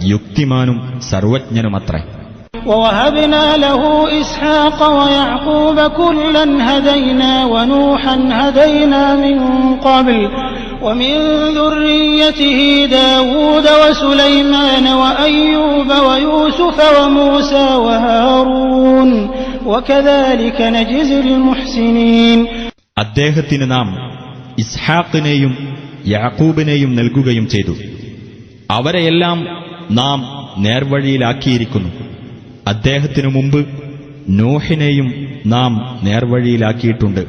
യുക്തിമാനും സർവജ്ഞനുമത്രേ. ووهبنا له إسحاق ويعقوب كلا هدينا ونوحا هدينا من قبل ومن ذريته داود وسليمان وأيوب ويوسف وموسى وهارون وكذلك نجزي المحسنين. അദ്ദേഹത്തിന് നാം ഇസ്ഹാഖിനെയും യാക്കൂബിനെയും നൽകുകയും ചെയ്തു. അവരെയെല്ലാം നാം നേർവഴിയിലാക്കിയിരിക്കുന്നു. അദ്ദേഹത്തിനു മുമ്പ് നോഹിനെയും നാം നേർവഴിയിലാക്കിയിട്ടുണ്ട്.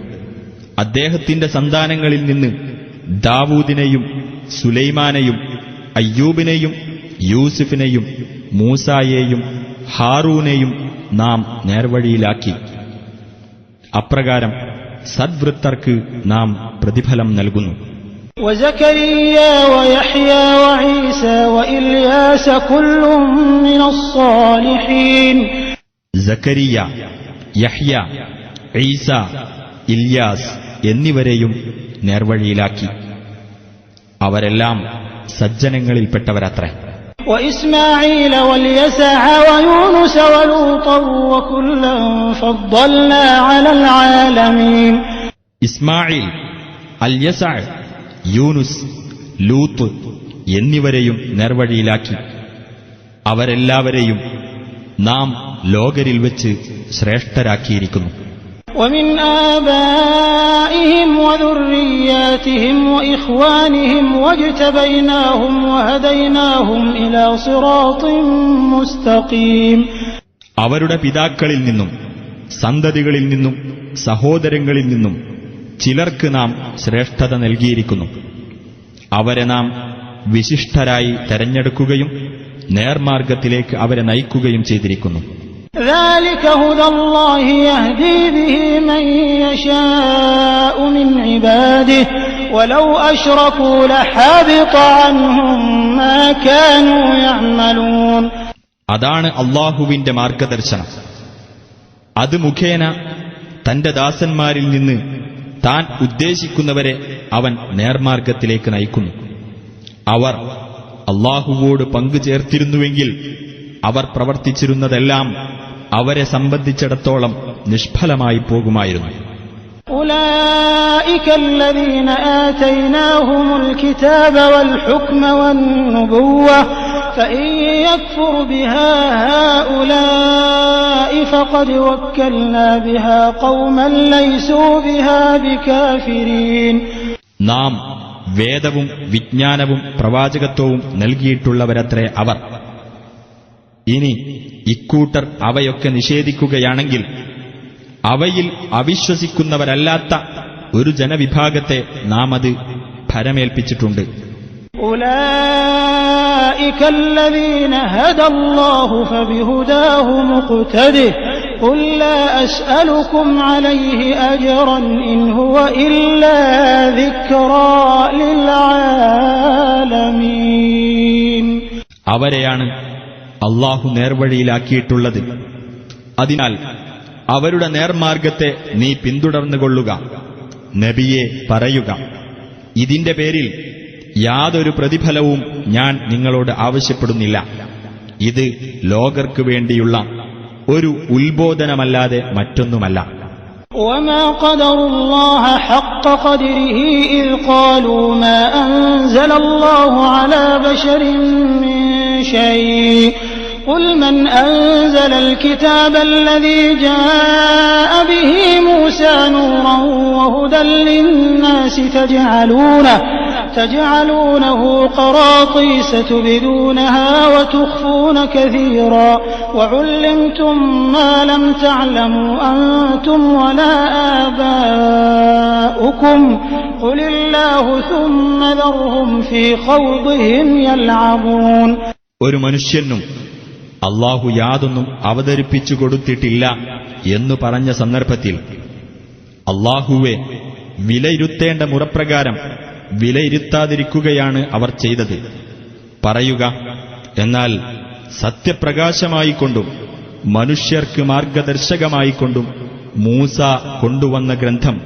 അദ്ദേഹത്തിന്റെ സന്താനങ്ങളിൽ നിന്ന് ദാവൂദിനെയും സുലൈമാനെയും അയ്യൂബിനെയും യൂസുഫിനെയും മൂസായെയും ഹാറൂനെയും നാം നേർവഴിയിലാക്കി. അപ്രകാരം സദ്വൃത്തർക്ക് നാം പ്രതിഫലം നൽകുന്നു. وزكريا ويحيى وعيسى وإلياس كل من الصالحين. സക്കരിയ, യഹ്യ, ഈസ, ഇല്യാസ് എന്നിവരെയും നേർവഴിയിലാക്കി. അവരെല്ലാം സജ്ജനങ്ങളിൽപ്പെട്ടവരത്രേ. وإسماعيل واليسع ويونس ولوطا وكلا فضلنا على العالمين. ഇസ്മായിൽ, അൽയസ, യൂനുസ്, ലൂത്ത് എന്നിവരെയും നേർവഴിയിലാക്കി. അവരെല്ലാവരെയും നാം ലോകരിൽ വെച്ച് ശ്രേഷ്ഠരാക്കിയിരിക്കുന്നു. ومن آبائهم وذرياتهم وإخوانهم واجتبيناهم وهديناهم إلى صراط مستقيم. അവരുടെ പിതാക്കളിൽ നിന്നും സന്തതികളിൽ നിന്നും സഹോദരങ്ങളിൽ നിന്നും ചിലർക്ക് നാം ശ്രേഷ്ഠത നൽകിയിരിക്കുന്നു. അവരെ നാം വിശിഷ്ടരായി തെരഞ്ഞെടുക്കുകയും നേർമാർഗത്തിലേക്ക് അവരെ നയിക്കുകയും ചെയ്തിരിക്കുന്നു. ذلك هدى الله يهدي به من يشاء من عباده ولو أشركوا لحبط عنهم ما كانوا يعملون. അതാണ് അല്ലാഹുവിന്റെ മാർഗദർശനം. അത് മുഖേന തന്റെ ദാസന്മാരിൽ നിന്ന് താൻ ഉദ്ദേശിക്കുന്നവരെ അവൻ നേർമാർഗത്തിലേക്ക് നയിക്കുന്നു. അവർ അല്ലാഹുവോട് പങ്കുചേർത്തിരുന്നുവെങ്കിൽ അവർ പ്രവർത്തിച്ചിരുന്നതെല്ലാം അവരെ സംബന്ധിച്ചിടത്തോളം നിഷ്ഫലമായി പോകുമായിരുന്നു. أولئك الذين آتيناهم الكتاب والحكم والنبوة فإن يكفر بها هؤلاء فقد وكلنا بها قوما ليسوا بها بكافرين. നാം വേദവും വിജ്ഞാനവും പ്രവാചകത്വവും നൽകിയിട്ടുള്ളവരത്രേ അവർ. ഇനി ഇക്കൂട്ടർ അവയൊക്കെ നിഷേധിക്കുകയാണെങ്കിൽ അവയിൽ അവിശ്വസിക്കുന്നവരല്ലാത്ത ഒരു ജനവിഭാഗത്തെ നാം അത് ഭരമേൽപ്പിച്ചിട്ടുണ്ട്. أولئك الذين هدى الله فبهداه مقتده قل لا أسألكم عليه أجرا إن هو إلا ذكرى للعالمين. അവരെയാണ് അല്ലാഹു നേർവഴിയിലാക്കിയിട്ടുള്ളത്. അതിനാൽ അവരുടെ നേർമാർഗത്തെ നീ പിന്തുടർന്നുകൊള്ളുക. നബിയെ പറയുക, ഇതിന്റെ പേരിൽ യാതൊരു പ്രതിഫലവും ഞാൻ നിങ്ങളോട് ആവശ്യപ്പെടുന്നില്ല. ഇത് ലോകർക്ക് വേണ്ടിയുള്ള ഒരു ഉത്ബോധനമല്ലാതെ മറ്റൊന്നുമല്ല. وما قدروا الله حق قدره إذ قالوا ما أنزل الله على بشر من شيء قل من أنزل الكتاب الذي جاء به موسى نورا وهدى للناس تجعلونه قراطيس تبدونها وتخفون كثيرا وعلمتم ما لم تعلموا أنتم ولا آباؤكم قل الله ثم ذرهم في خوضهم يلعبون. ഒരു മനുഷ്യനും അല്ലാഹു യാതൊന്നും അവതരിപ്പിച്ചു കൊടുത്തിട്ടില്ല എന്നു പറഞ്ഞ സന്ദർഭത്തിൽ അല്ലാഹുവെ വിലയിരുത്തേണ്ട മുറപ്രകാരം വിലയിരുത്താതിരിക്കുകയാണ് അവർ ചെയ്തത്. പറയുക, എന്നാൽ സത്യപ്രകാശമായിക്കൊണ്ടും മനുഷ്യർക്ക് മാർഗദർശകമായിക്കൊണ്ടും മൂസ കൊണ്ടുവന്ന ഗ്രന്ഥം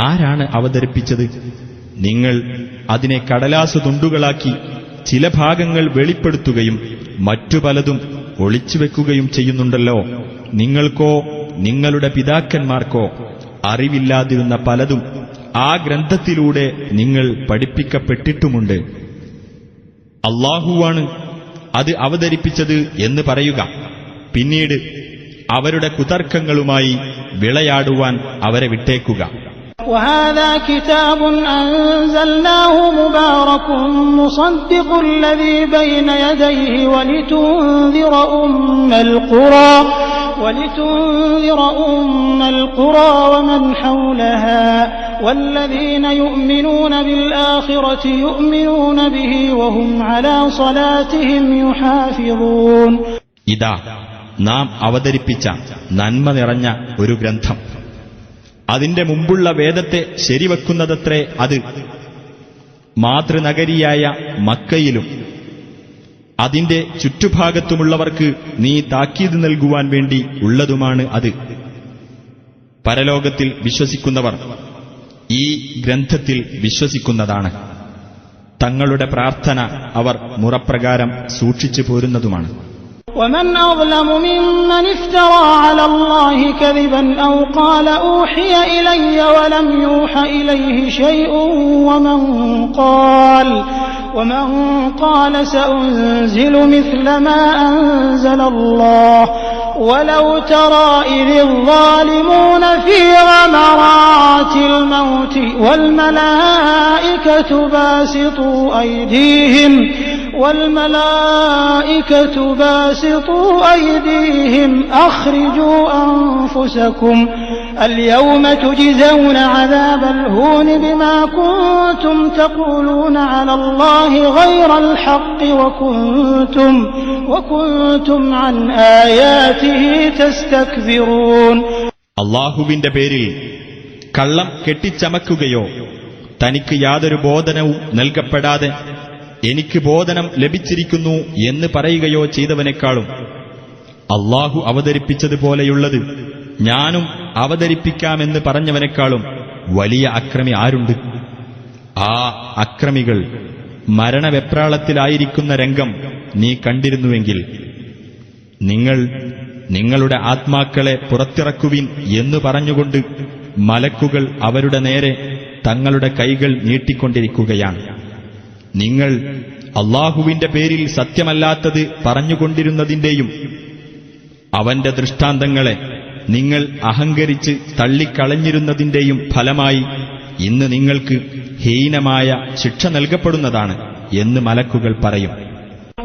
ആരാണ് അവതരിപ്പിച്ചത്? നിങ്ങൾ അതിനെ കടലാസു തുണ്ടുകളാക്കി ചില ഭാഗങ്ങൾ വെളിപ്പെടുത്തുകയും മറ്റു പലതും ഒളിച്ചുവെക്കുകയും ചെയ്യുന്നുണ്ടല്ലോ. നിങ്ങൾക്കോ നിങ്ങളുടെ പിതാക്കന്മാർക്കോ അറിവില്ലാതിരുന്ന പലതും ആ ഗ്രന്ഥത്തിലൂടെ നിങ്ങൾ പഠിപ്പിക്കപ്പെട്ടിട്ടുമുണ്ട്. അല്ലാഹുവാണ് അത് അവതരിപ്പിച്ചത് എന്ന് പറയുക. പിന്നീട് അവരുടെ കുതർക്കങ്ങളുമായി വിളയാടുവാൻ അവരെ വിട്ടേക്കുക. وهذا كتاب أنزلناه مبارك مصدق الذي بين يديه ولتنذر أم القرى ومن حولها والذين يؤمنون بالآخرة يؤمنون به وهم على صلاتهم يحافظون. ഇതാ നാം അവതരിപ്പിച്ച നന്മ നിറഞ്ഞ ഒരു ഗ്രന്ഥം. അതിന്റെ മുമ്പുള്ള വേദത്തെ ശരിവെക്കുന്നതത്രേ അത്. മാതൃനഗരിയായ മക്കയിലും അതിന്റെ ചുറ്റുഭാഗത്തുമുള്ളവർക്ക് നീ താക്കീത് നൽകുവാൻ വേണ്ടി ഉള്ളതുമാണ് അത്. പരലോകത്തിൽ വിശ്വസിക്കുന്നവർ ഈ ഗ്രന്ഥത്തിൽ വിശ്വസിക്കുന്നതാണ്. തങ്ങളുടെ പ്രാർത്ഥന അവർ മുറപ്രകാരം സൂക്ഷിച്ചു പോരുന്നതുമാണ്. ومن أظلم ممن افترى على الله كذبا أو قال أوحي إلي ولم يوح إليه شيء ومن قال سأنزل مثل ما أنزل الله ولو ترى إذ الظالمون في غمرات الموت والملائكة باسطوا أيديهم أخرجوا أنفسكم اليوم تجزون عذاب الهون بما كنتم تقولون على الله غير الحق وكنتم عن آياته تستكبرون. അല്ലാഹുവിന്റെ പേരിൽ കള്ളം കെട്ടിച്ചമക്കുകയോ തനിക്ക് യാതൊരു ബോധനവും നൽകപ്പെടാതെ എനിക്ക് ബോധനം ലഭിച്ചിരിക്കുന്നു എന്ന് പറയുകയോ ചെയ്തവനേക്കാളും അല്ലാഹു അവതരിപ്പിച്ചതുപോലെയുള്ളത് ഞാനും അവതരിപ്പിക്കാമെന്ന് പറഞ്ഞവനേക്കാളും വലിയ അക്രമി ആരുണ്ട്? ആ അക്രമികൾ മരണവെപ്രാളത്തിലായിരിക്കുന്ന രംഗം നീ കണ്ടിരുന്നുവെങ്കിൽ നിങ്ങൾ നിങ്ങളുടെ ആത്മാക്കളെ പുറത്തിറക്കുവിൻ എന്ന് പറഞ്ഞുകൊണ്ട് മലക്കുകൾ അവരുടെ നേരെ തങ്ങളുടെ കൈകൾ നീട്ടിക്കൊണ്ടിരിക്കുകയാണ്. നിങ്ങൾ അല്ലാഹുവിന്റെ പേരിൽ സത്യമല്ലാത്തത് പറഞ്ഞുകൊണ്ടിരുന്നതിന്റെയും അവന്റെ ദൃഷ്ടാന്തങ്ങളെ നിങ്ങൾ അഹങ്കരിച്ച് തള്ളിക്കളഞ്ഞിരുന്നതിന്റെയും ഫലമായി ഇന്ന് നിങ്ങൾക്ക് ഹീനമായ ശിക്ഷ നൽകപ്പെടുന്നതാണ് എന്ന് മലക്കുകൾ പറയും.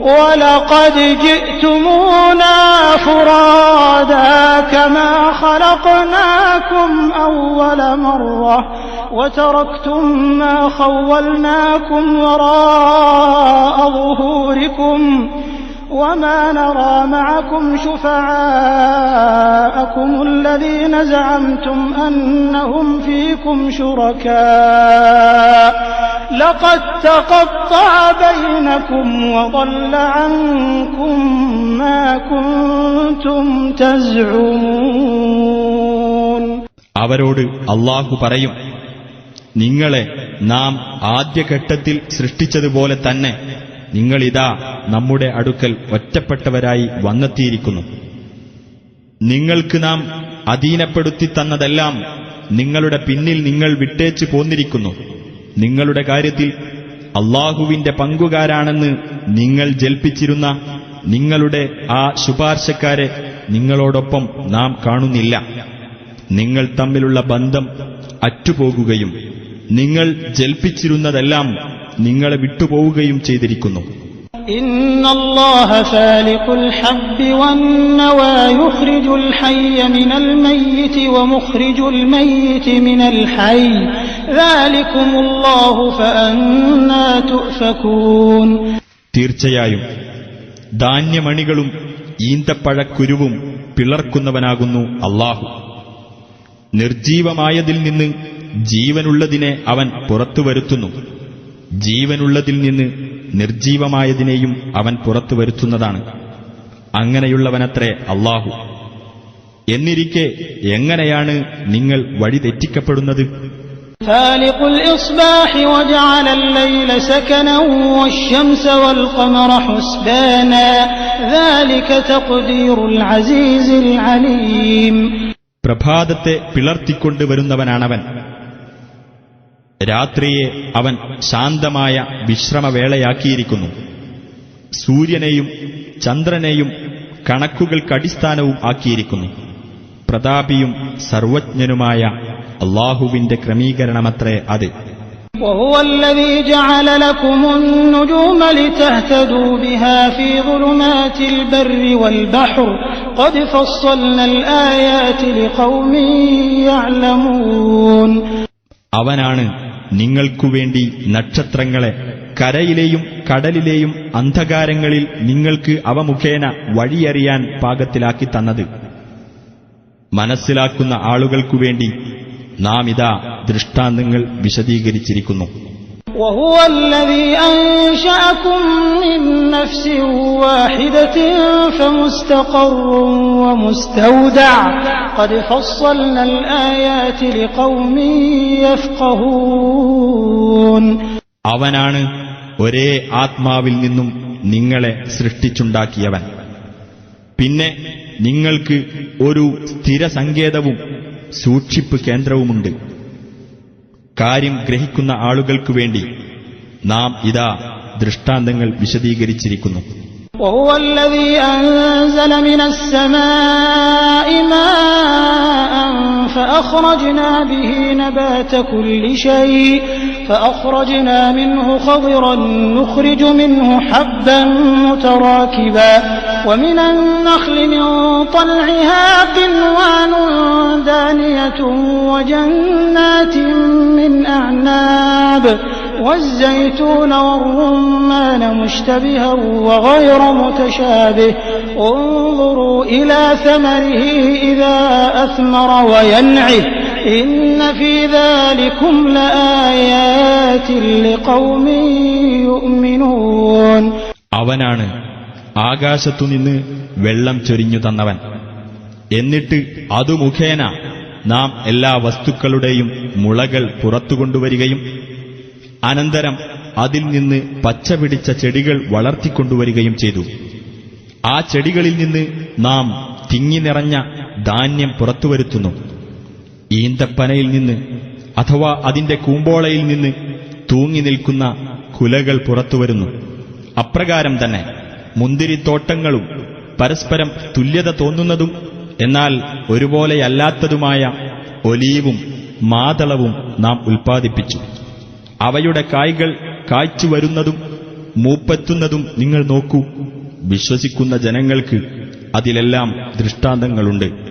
وَلَقَدْ جِئْتُمُونَا فُرَادَى كَمَا خَلَقْنَاكُمْ أَوَّلَ مَرَّةٍ وَتَرَكْتُم مَّا خَوَّلْنَاكُمْ وَرَاءَ ظُهُورِكُمْ وَمَا نَرَىٰ مَعَكُمْ شُفَعَاءَكُمُ الَّذِينَ زَعَمْتُمْ أَنَّهُمْ فِيكُمْ شُرَكَاءُ لَقَد تَّقَطَّعَ بَيْنَكُمْ وَضَلَّ عَنكُم مَّا كُنتُمْ تَزْعُمُونَ. അവരോട് അല്ലാഹു പറയും, നിങ്ങളെ നാം ആദ്യഘട്ടത്തിൽ സൃഷ്ടിച്ചതുപോലെ തന്നെ നിങ്ങളിതാ നമ്മുടെ അടുക്കൽ ഒറ്റപ്പെട്ടവരായി വന്നെത്തിയിരിക്കുന്നു. നിങ്ങൾക്ക് നാം അധീനപ്പെടുത്തി തന്നതെല്ലാം നിങ്ങളുടെ പിന്നിൽ നിങ്ങൾ വിട്ടേച്ചു പോന്നിരിക്കുന്നു. നിങ്ങളുടെ കാര്യത്തിൽ അല്ലാഹുവിന്റെ പങ്കുകാരാണെന്ന് നിങ്ങൾ ജൽപ്പിച്ചിരുന്ന നിങ്ങളുടെ ആ ശുപാർശക്കാരെ നിങ്ങളോടൊപ്പം നാം കാണുന്നില്ല. നിങ്ങൾ തമ്മിലുള്ള ബന്ധം അറ്റുപോകുകയും നിങ്ങൾ ജൽപ്പിച്ചിരുന്നതെല്ലാം നിങ്ങളെ വിട്ടുപോവുകയും ചെയ്തിരിക്കുന്നു. ഇന്നല്ലാഹ ഫാലിഖുൽ ഹബ്ബി വന്നവാ യുഖ്രിജുൽ ഹയ്യ മിനൽ മയ്യിതി വമുഖ്രിജുൽ മയ്യിതി മിനൽ ഹയ്യ് ദാലികുമുല്ലാഹു ഫഅന്നാ തുഅഫകൂൻ. തീർച്ചയായും ധാന്യമണികളും ഈന്തപ്പഴക്കുരുവും പിളർക്കുന്നവനാകുന്നു അല്ലാഹു. നിർജീവമായതിൽ നിന്ന് ജീവനുള്ളതിനെ അവൻ പുറത്തുവരുത്തുന്നു. ജീവനുള്ളതിൽ നിന്ന് നിർജീവമായതിനെയും അവൻ പുറത്തുവരുത്തുന്നതാണ്. അങ്ങനെയുള്ളവനത്രേ അല്ലാഹു. എന്നിരിക്കെ എങ്ങനെയാണ് നിങ്ങൾ വഴി തെറ്റിക്കപ്പെടുന്നത്? فالق الإصباح وجعل الليل سكنا والشمس والقمر حسبانا ذلك تقدير العزيز العليم. പ്രഭാതത്തെ പിളർത്തിക്കൊണ്ടുവരുന്നവനാണവൻ. രാത്രിയെ അവൻ ശാന്തമായ വിശ്രമവേളയാക്കിയിരിക്കുന്നു. സൂര്യനെയും ചന്ദ്രനെയും കണക്കുകൾക്കടിസ്ഥാനവും ആക്കിയിരിക്കുന്നു. പ്രതാപിയും സർവജ്ഞനുമായ അല്ലാഹുവിന്റെ ക്രമീകരണമത്രേ അത്. وهو الذي جعل لكم النجوم لتهتدوا بها في ظلمات البر والبحر قد فصلنا الآيات لقوم يعلمون. അവനാണ് നിങ്ങൾക്കുവേണ്ടി നക്ഷത്രങ്ങളെ കരയിലെയും കടലിലെയും അന്ധകാരങ്ങളിൽ നിങ്ങൾക്ക് അവ മുഖേന വഴിയറിയാൻ പാകത്തിലാക്കി തന്നത്. മനസ്സിലാക്കുന്ന ആളുകൾക്കുവേണ്ടി നാം ഇതാ ദൃഷ്ടാന്തങ്ങൾ വിശദീകരിച്ചിരിക്കുന്നു. وهو الذي أنشأكم من نفس واحدة فمستقر ومستودع قد فصلنا الآيات لقوم يفقهون. അവനാണ് ഒരേ ആത്മാവിൽ നിന്നും നിങ്ങളെ സൃഷ്ടിച്ചുണ്ടാക്കിയവൻ. പിന്നെ നിങ്ങൾക്ക് ഒരു സ്ഥിരസങ്കേതവും സൂക്ഷിപ്പ് കേന്ദ്രവുമുണ്ട്. കാര്യം ഗ്രഹിക്കുന്ന ആളുകൾക്കു വേണ്ടി നാം ഇതാ ദൃഷ്ടാന്തങ്ങൾ വിശദീകരിച്ചിരിക്കുന്നു. وهو الذي أنزل من السماء ماء فأخرجنا به نبات كل شيء فأخرجنا منه خضرا نخرج منه حبا متراكبا ومن النخل من طلعها قنوان دانية وجنات من أعناب والزيتون والرمان مشتبها وغير متشابه انظروا إلى ثمره إذا أثمر وينعه إن في ذلكم لآيات لقوم يؤمنون. അവനാണ് ആകാശത്തുനിന്ന് വെള്ളം ചൊരിഞ്ഞു തന്നവൻ. എന്നിട്ട് അതു മുഖേന നാം എല്ലാ വസ്തുക്കളുടെയും മുളകൾ പുറത്തുകൊണ്ടുവരികയും അനന്തരം അതിൽ നിന്ന് പച്ചപിടിച്ച ചെടികൾ വളർത്തിക്കൊണ്ടുവരികയും ചെയ്തു. ആ ചെടികളിൽ നിന്ന് നാം തിങ്ങി നിറഞ്ഞ ധാന്യം പുറത്തുവരുത്തുന്നു. ഈന്തപ്പനയിൽ നിന്ന് അഥവാ അതിന്റെ കൂമ്പോളയിൽ നിന്ന് തൂങ്ങി നിൽക്കുന്ന കുലകൾ പുറത്തുവരുന്നു. അപ്രകാരം തന്നെ മുന്തിരിത്തോട്ടങ്ങളും പരസ്പരം തുല്യത തോന്നുന്നതും എന്നാൽ ഒരുപോലെയല്ലാത്തതുമായ ഒലീവും മാതളവും നാം ഉൽപ്പാദിപ്പിച്ചു. അവയുടെ കായ്കൾ കായ്ച്ചുവരുന്നതും മൂപ്പെത്തുന്നതും നിങ്ങൾ നോക്കൂ. വിശ്വസിക്കുന്ന ജനങ്ങൾക്ക് അതിലെല്ലാം ദൃഷ്ടാന്തങ്ങളുണ്ട്.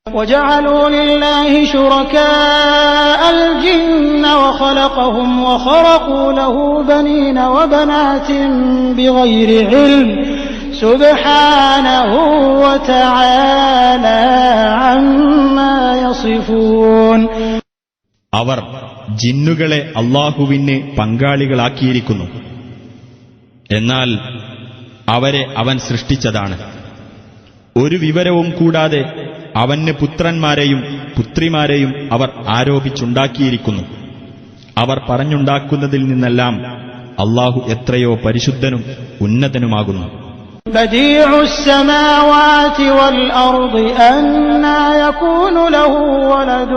وجعلوا لله شركاء الجن وخلقهم وخرقوا له بنين وبنات بغير علم سبحانه وتعالى عما يصفون. അവർ ജിന്നുകളെ അല്ലാഹുവിന് പങ്കാളികളാക്കിയിരിക്കുന്നു. എന്നാൽ അവരെ അവൻ സൃഷ്ടിച്ചതാണ്. ഒരു വിവരവും കൂടാതെ അവന് പുത്രന്മാരെയും പുത്രിമാരെയും അവർ ആരോപിച്ചുണ്ടാക്കിയിരിക്കുന്നു. അവർ പറഞ്ഞുണ്ടാക്കുന്നതിൽ നിന്നെല്ലാം അല്ലാഹു എത്രയോ പരിശുദ്ധനും ഉന്നതനുമാകുന്നു. بديع السماوات والأرض أنى يكون له ولد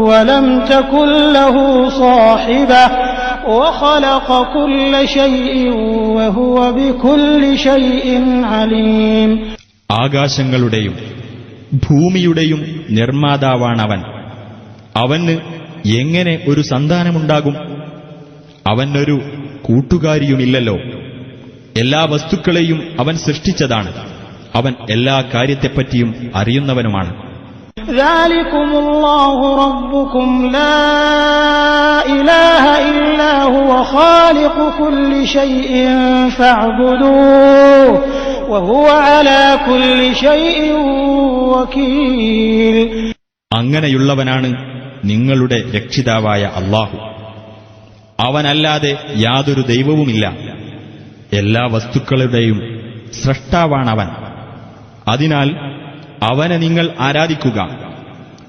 ولم تكن له صاحبة وخلق كل شيء وهو بكل شيء عليم. ആകാശങ്ങളുടെയും ഭൂമിയുടെയും നിർമ്മാതാവാണവൻ. അവന് എങ്ങനെ ഒരു സന്താനമുണ്ടാകും? അവനൊരു കൂട്ടുകാരിയുമില്ലല്ലോ. എല്ലാ വസ്തുക്കളെയും അവൻ സൃഷ്ടിച്ചതാണ്. അവൻ എല്ലാ കാര്യത്തെപ്പറ്റിയും അറിയുന്നവനുമാണ്. ذلكم الله ربكم لا إله إلا هو خالق كل شيء فاعبدوه وهو على كل شيء وكيل. അങ്ങനെയുള്ളവനാണ് നിങ്ങളുടെ രക്ഷിതാവായ അല്ലാഹു. അവനല്ലാതെ യാതൊരു ദൈവവുമില്ല. എല്ലാ വസ്തുക്കളുടെയും സ്രഷ്ടാവാണവൻ. അതിനാൽ അവനെ നിങ്ങൾ ആരാധിക്കുക.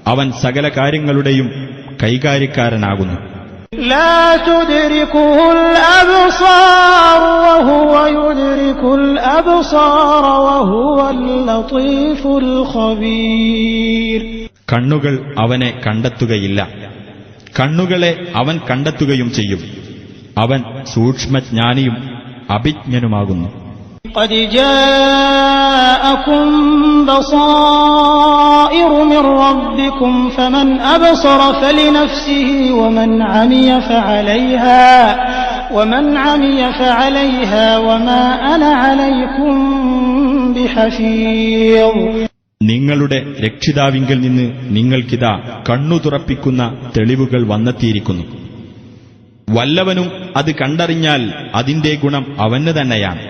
അവൻ സകല കാര്യങ്ങളുടെയും കൈകാര്യക്കാരനാകുന്നു. لا تدركه الأبصار وهو يدرك الأبصار وهو اللطيف الخبير. കണ്ണുകൾ അവനെ കണ്ടെത്തുകയില്ല, കണ്ണുകളെ അവൻ കണ്ടെത്തുകയും ചെയ്യും. അവൻ സൂക്ഷ്മജ്ഞാനിയും അഭിജ്ഞനുമാകുന്നു. قد جاءكم بصائر من ربكم فمن أبصر فلنفسه ومن عمي فعليها وما أنا عليكم بحفيظ. നിങ്ങളുടെ രക്ഷിതാവിങ്കിൽ നിന്ന് നിങ്ങൾക്കിതാ കണ്ണു തുറപ്പിക്കുന്ന തെളിവുകൾ വന്നെത്തിയിരിക്കുന്നു. വല്ലവനും അത് കണ്ടറിഞ്ഞാൽ അതിന്റെ ഗുണം അവന് തന്നെയാണ്.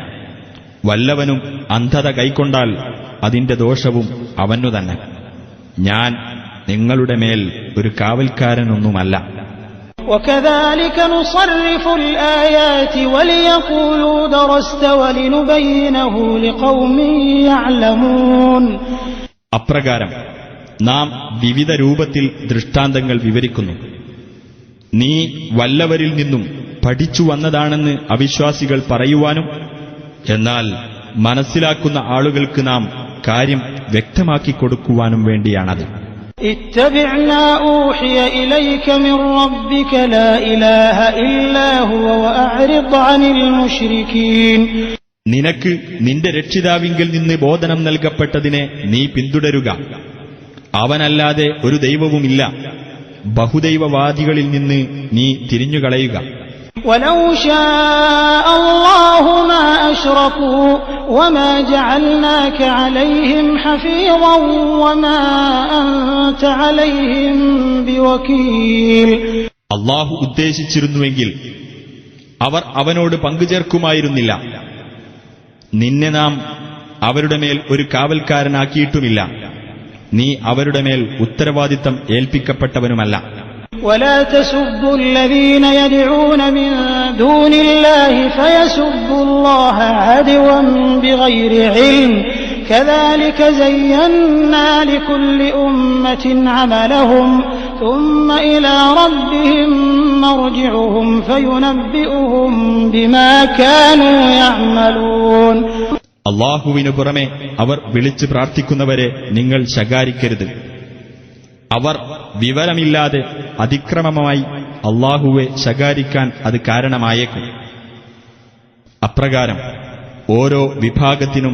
വല്ലവനും അന്ധത കൈക്കൊണ്ടാൽ അതിന്റെ ദോഷവും അവനു തന്നെ. ഞാൻ നിങ്ങളുടെ മേൽ ഒരു കാവൽക്കാരനൊന്നുമല്ല. وكذلك نصرف الآيات وليقولوا درست ولنبينه لقوم يعلمون. അപ്രകാരം നാം വിവിധ രൂപത്തിൽ ദൃഷ്ടാന്തങ്ങൾ വിവരിക്കുന്നു. നീ വല്ലവരിൽ നിന്നും പഠിച്ചു വന്നതാണെന്ന് അവിശ്വാസികൾ പറയുവാനും, എന്നാൽ മനസ്സിലാക്കുന്ന ആളുകൾക്ക് നാം കാര്യം വ്യക്തമാക്കി കൊടുക്കുവാനും വേണ്ടിയാണത്. اتبع ما أوحي إليك من ربك لا إله إلا هو وأعرض عن المشركين. നിനക്ക് നിന്റെ രക്ഷിതാവിങ്കിൽ നിന്ന് ബോധനം നൽകപ്പെട്ടതിനെ നീ പിന്തുടരുക. അവനല്ലാതെ ഒരു ദൈവവുമില്ല. ബഹുദൈവവാദികളിൽ നിന്ന് നീ തിരിഞ്ഞുകളയുക. ولو شاء الله ما أشركوا وما جعلناك عليهم حفيظا وما أنت عليهم بوكيل. അല്ലാഹു ഉദ്ദേശിച്ചിരുന്നുവെങ്കിൽ അവർ അവനോട് പങ്കുചേർക്കുമായിരുന്നില്ല. നിന്നെ നാം അവരുടെ മേൽ ഒരു കാവൽക്കാരനാക്കിയിട്ടുമില്ല. നീ അവരുടെ മേൽ ഉത്തരവാദിത്തം ഏൽപ്പിക്കപ്പെട്ടവനുമല്ല. ولا تسبوا الذين يدعون من دون الله فيسبوا الله عدوا بغير علم كذلك زينا لكل أمة عملهم ثم إلى ربهم مرجعهم فينبئهم بما كانوا يعملون. അല്ലാഹുവിനു പുറമെ അവർ വിളിച്ചു പ്രാർത്ഥിക്കുന്നവരെ നിങ്ങൾ ശകാരിക്കരുത്. അവർ വിവരമില്ലാതെ അതിക്രമമായി അല്ലാഹുവെ ശകാരിക്കാൻ അത് കാരണമായേക്കും. അപ്രകാരം ഓരോ വിഭാഗത്തിനും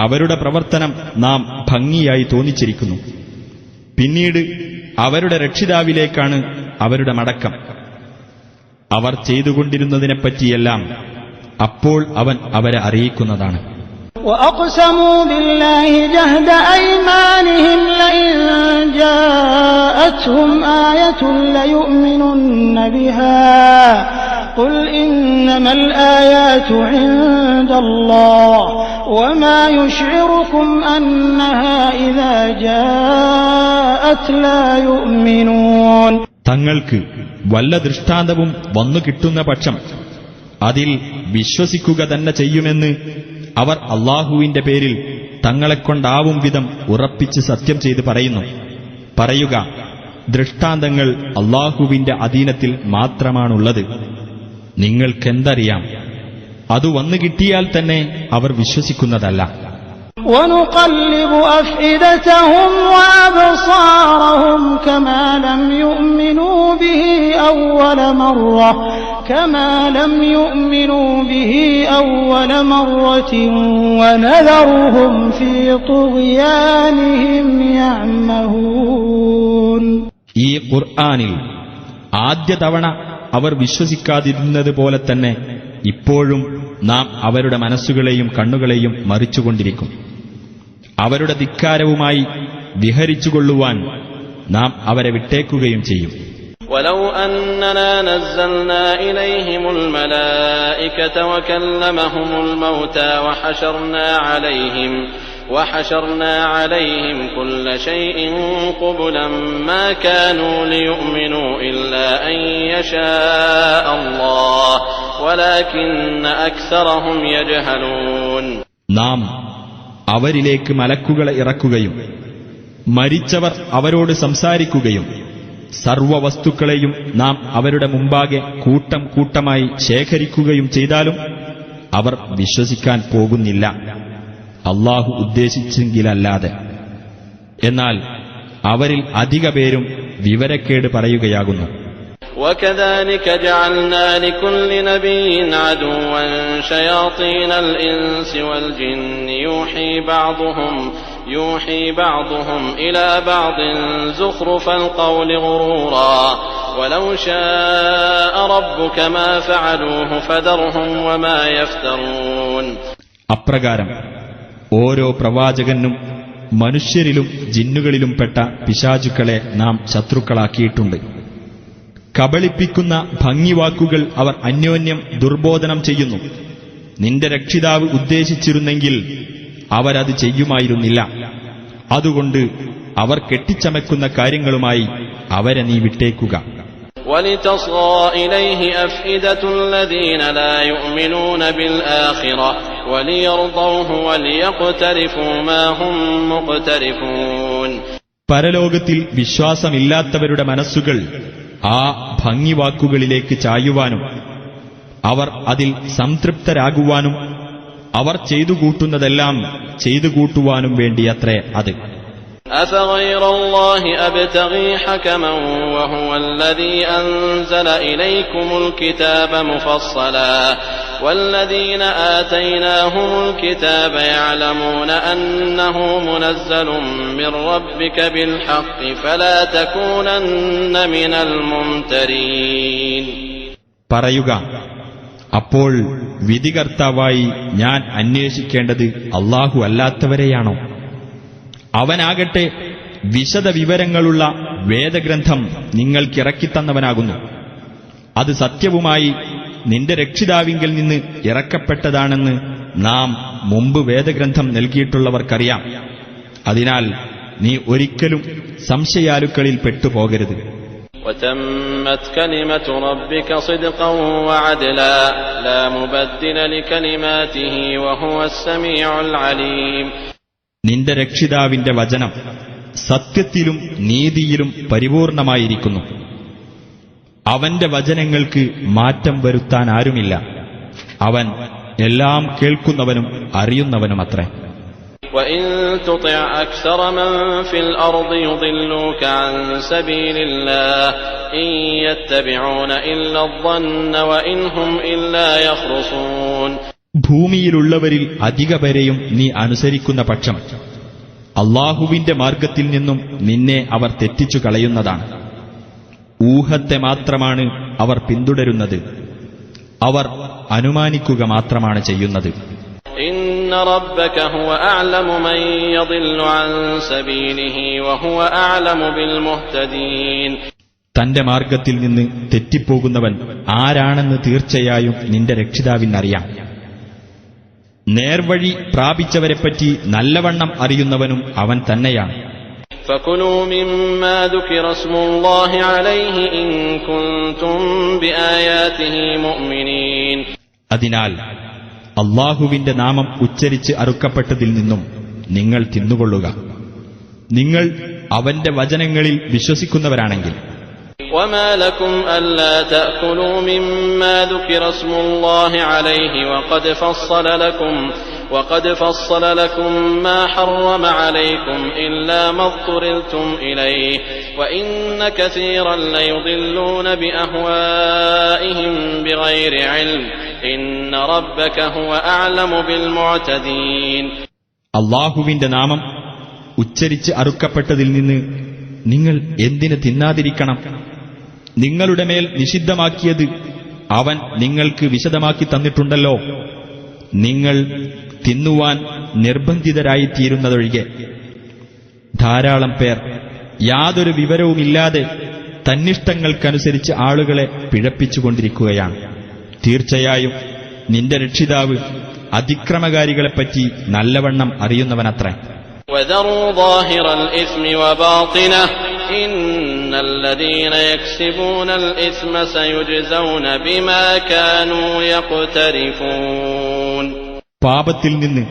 അവരുടെ പ്രവർത്തനം നാം ഭംഗിയായി തോന്നിച്ചിരിക്കുന്നു. പിന്നീട് അവരുടെ രക്ഷിതാവിലേക്കാണ് അവരുടെ മടക്കം. അവർ ചെയ്തുകൊണ്ടിരുന്നതിനെപ്പറ്റിയെല്ലാം അപ്പോൾ അവൻ അവരെ അറിയിക്കുന്നതാണ്. وأقسموا بالله جهد أيمانهم لئن جاءتهم آية ليؤمنن بها قل إنما الآيات عند الله وما يشعركم أنها إذا جاءت لا يؤمنون. തങ്ങൾക്ക് വല്ല ദൃഷ്ടാന്തവും വന്നു കിട്ടുന്ന പക്ഷം അതിൽ വിശ്വസിക്കുക തന്നെ ചെയ്യുമെന്ന് അവർ അല്ലാഹുവിന്റെ പേരിൽ തങ്ങളെക്കൊണ്ടാവും വിധം ഉറപ്പിച്ച് സത്യം ചെയ്ത് പറയുന്നു. പറയുക, ദൃഷ്ടാന്തങ്ങൾ അല്ലാഹുവിന്റെ അധീനത്തിൽ മാത്രമാണുള്ളത്. നിങ്ങൾക്കെന്തറിയാം? അത് വന്നു കിട്ടിയാൽ തന്നെ അവർ വിശ്വസിക്കുന്നതല്ല. ونقلب أفئدتهم وأبصارهم كما لم يؤمنوا به أول مرة ونذرهم في طغيانهم يعمهون. ഈ ഖുർആനിൽ ആദ്യ തവണ അവർ വിശ്വസിക്കാതിരുന്നത് പോലെ തന്നെ ഇപ്പോഴും നാം അവരുടെ മനസ്സുകളെയും കണ്ണുകളെയും മറിച്ചുകൊണ്ടിരിക്കും. അവരുടെ ധിക്കാരവുമായി വിഹരിച്ചുകൊള്ളുവാൻ നാം അവരെ വിട്ടേക്കുകയും ചെയ്യും. ولو أننا نزلنا إليهم الملائكة وكلمهم الموتى وحشرنا عليهم كل شيء قبلا ما كانوا ليؤمنوا إلا أن يشاء الله ولكن أكثرهم يجهلون. നാം അവരിലേക്ക് മലക്കുകളെ ഇറക്കുകയും മരിച്ചവർ അവരോട് സംസാരിക്കുകയും സർവവസ്തുക്കളെയും നാം അവരുടെ മുമ്പാകെ കൂട്ടം കൂട്ടമായി ശേഖരിക്കുകയും ചെയ്താലും അവർ വിശ്വസിക്കാൻ പോകുന്നില്ല, അല്ലാഹു ഉദ്ദേശിച്ചെങ്കിലല്ലാതെ. എന്നാൽ അവരിൽ അധിക പേരും വിവരക്കേട് പറയുകയാകുന്നു. وكذلك جعلنا لكل نبي عدوا شياطين الإنس والجن يوحي بعضهم إلى بعض زخرف القول غرورا ولو شاء ربك ما فعلوه فذرهم وما يفترون. അപ്രകാരം ഓരോ പ്രവാചകനും മനുഷ്യരിലും ജിന്നുകളിലും പെട്ട പിശാചുക്കളെ നാം ശത്രുക്കളാക്കിയിട്ടുണ്ട്. കബളിപ്പിക്കുന്ന ഭംഗിവാക്കുകൾ അവർ അന്യോന്യം ദുർബോധനം ചെയ്യുന്നു. നിന്റെ രക്ഷിതാവ് ഉദ്ദേശിച്ചിരുന്നെങ്കിൽ അവരത് ചെയ്യുമായിരുന്നില്ല. അതുകൊണ്ട് അവർ കെട്ടിച്ചമയ്ക്കുന്ന കാര്യങ്ങളുമായി അവരെ നീ വിട്ടേക്കുക. وَلِتَصْغَى إِلَيْهِ أَفْئِدَةُ الَّذِينَ لَا يُؤْمِنُونَ بِالْآخِرَةِ وَلِيَرْضَوْهُ وَلِيَقْتَرِفُوا مَا هُمْ مُقْتَرِفُونَ. പരലോകത്തിൽ വിശ്വാസമില്ലാത്തവരുടെ മനസ്സുകൾ ആ ഭംഗിവാക്കുകളിലേക്ക് ചായുവാനും അവർ അതിൽ സംതൃപ്തരാകുവാനും അവർ ചെയ്തുകൂട്ടുന്നതെല്ലാം ചെയ്തുകൂട്ടുവാനും വേണ്ടിയത്രേ അത്. أَفَغَيْرَ اللَّهِ أَبْتَغِي حَكَمًا وَهُوَ الَّذِي أَنزَلَ إِلَيْكُمُ الْكِتَابَ مُفَصَّلًا وَالَّذِينَ آتَيْنَاهُمُ الْكِتَابَ يَعْلَمُونَ أَنَّهُ مُنَزَّلٌ مِّن رَّبِّكَ بِالْحَقِّ فَلَا تَكُونَنَّ مِنَ الْمُمْتَرِينَ. പറയുക, അപ്പോൾ വിധികർത്താവായി ഞാൻ അന്വേഷിക്കേണ്ടത് അല്ലാഹു അല്ലാത്തവരെയാണോ? അവനാകട്ടെ വിശദ വിവരങ്ങളുള്ള വേദഗ്രന്ഥം നിങ്ങൾക്കിറക്കിത്തന്നവനാകുന്നു. അത് സത്യവുമായി നിന്റെ രക്ഷിതാവിങ്കിൽ നിന്ന് ഇറക്കപ്പെട്ടതാണെന്ന് നാം മുമ്പ് വേദഗ്രന്ഥം നൽകിയിട്ടുള്ളവർക്കറിയാം. അതിനാൽ നീ ഒരിക്കലും സംശയാലുക്കളിൽ പെട്ടുപോകരുത്. وَتَمَّتْ كَلِمَةُ رَبِّكَ صِدْقًا وَعَدْلًا لَا مُبَدِّلَ لِكَلِمَاتِهِ وَهُوَ السَّمِيعُ الْعَلِيمُ. നിന്റെ രക്ഷിതാവിന്റെ വചനം സത്യത്തിലും നീതിയിലും പരിപൂർണമായിരിക്കുന്നു. അവന്റെ വചനങ്ങൾക്ക് മാറ്റം വരുത്താൻ ആരുമില്ല. അവൻ എല്ലാം കേൾക്കുന്നവനും അറിയുന്നവനുമത്രേ. وَإِن تُطِعْ أَكْثَرَ مَن فِي الْأَرْضِ يُضِلُّوكَ عَن سَبِيلِ اللَّهِ إِن يَتَّبِعُونَ إِلَّا الظَّنَّ وَإِنْ هُمْ إِلَّا يَخْرُصُونَ. ഭൂമിയിലുള്ളവരിൽ അധിക പേരെയും നീ അനുസരിക്കുന്ന പക്ഷം അല്ലാഹുവിന്റെ മാർഗത്തിൽ നിന്നും നിന്നെ അവർ തെറ്റിച്ചു കളയുന്നതാണ്. ഊഹത്തെ മാത്രമാണ് അവർ പിന്തുടരുന്നത്. അവർ അനുമാനിക്കുക മാത്രമാണ് ചെയ്യുന്നത്. إِنَّ رَبَّكَ هُوَ أَعْلَمُ مَن يَضِلُّ عَن سَبِيلِهِ وَهُوَ أَعْلَمُ بِالْمُهْتَدِينَ. തന്റെ മാർഗത്തിൽ നിന്ന് തെറ്റിപ്പോകുന്നവൻ ആരാണെന്ന് തീർച്ചയായും നിന്റെ രക്ഷിതാവിനറിയാം. നേർവഴി പ്രാപിച്ചവരെപ്പറ്റി നല്ലവണ്ണം അറിയുന്നവനും അവൻ തന്നെയാണ്. فَكُلُوا مِمَّا ذُكِرَ اسْمُ اللَّهِ عَلَيْهِ إِن كُنتُم بِآيَاتِهِ مُؤْمِنِينَ. അതിനാൽ അല്ലാഹുവിന്റെ നാമം ഉച്ചരിച്ച് അറുക്കപ്പെട്ടതിൽ നിന്നും നിങ്ങൾ തിന്നുകൊള്ളുക, നിങ്ങൾ അവന്റെ വചനങ്ങളിൽ വിശ്വസിക്കുന്നവരാണെങ്കിൽ. وَمَا لَكُمْ أَلَّا تَأْكُلُوا مِمَّا ذُكِرَ اسْمُ اللَّهِ عَلَيْهِ وَقَدْ فَصَّلَ لَكُم مَّا حَرَّمَ عَلَيْكُمْ إِلَّا مَا اضْطُرِرْتُمْ إِلَيْهِ وَإِنَّ كَثِيرًا لَّيُضِلُّونَ بِأَهْوَائِهِم بِغَيْرِ عِلْمٍ إِنَّ رَبَّكَ هُوَ أَعْلَمُ بِالْمُعْتَدِينَ. അല്ലാഹുവിന്റെ നാമം ഉച്ചരിച്ച് അറുക്കപ്പെട്ടതിൽ നിന്ന് നിങ്ങൾ എന്തിന് തിന്നാതിരിക്കണം? നിങ്ങളുടെ മേൽ നിഷിദ്ധമാക്കിയത് അവൻ നിങ്ങൾക്ക് വിശദമാക്കി തന്നിട്ടുണ്ടല്ലോ. നിങ്ങൾ തിന്നുവാൻ നിർബന്ധിതരായിത്തീരുന്നതൊഴികെ ധാരാളം പേർ യാതൊരു വിവരവുമില്ലാതെ തന്നിഷ്ടങ്ങൾക്കനുസരിച്ച് ആളുകളെ പിഴപ്പിച്ചുകൊണ്ടിരിക്കുകയാണ്. തീർച്ചയായും നിന്റെ രക്ഷിതാവ് അതിക്രമകാരികളെപ്പറ്റി നല്ലവണ്ണം അറിയുന്നവനത്രേ. وَذَرُوا ظَاهِرَ الْإِثْمِ وَبَاطِنَهُ إِنَّ الَّذِينَ يَكْسِبُونَ الْإِثْمَ سَيُجْزَوْنَ بِمَا كَانُوا يَقْتَرِفُونَ. പാപത്തിൽ നിന്ന്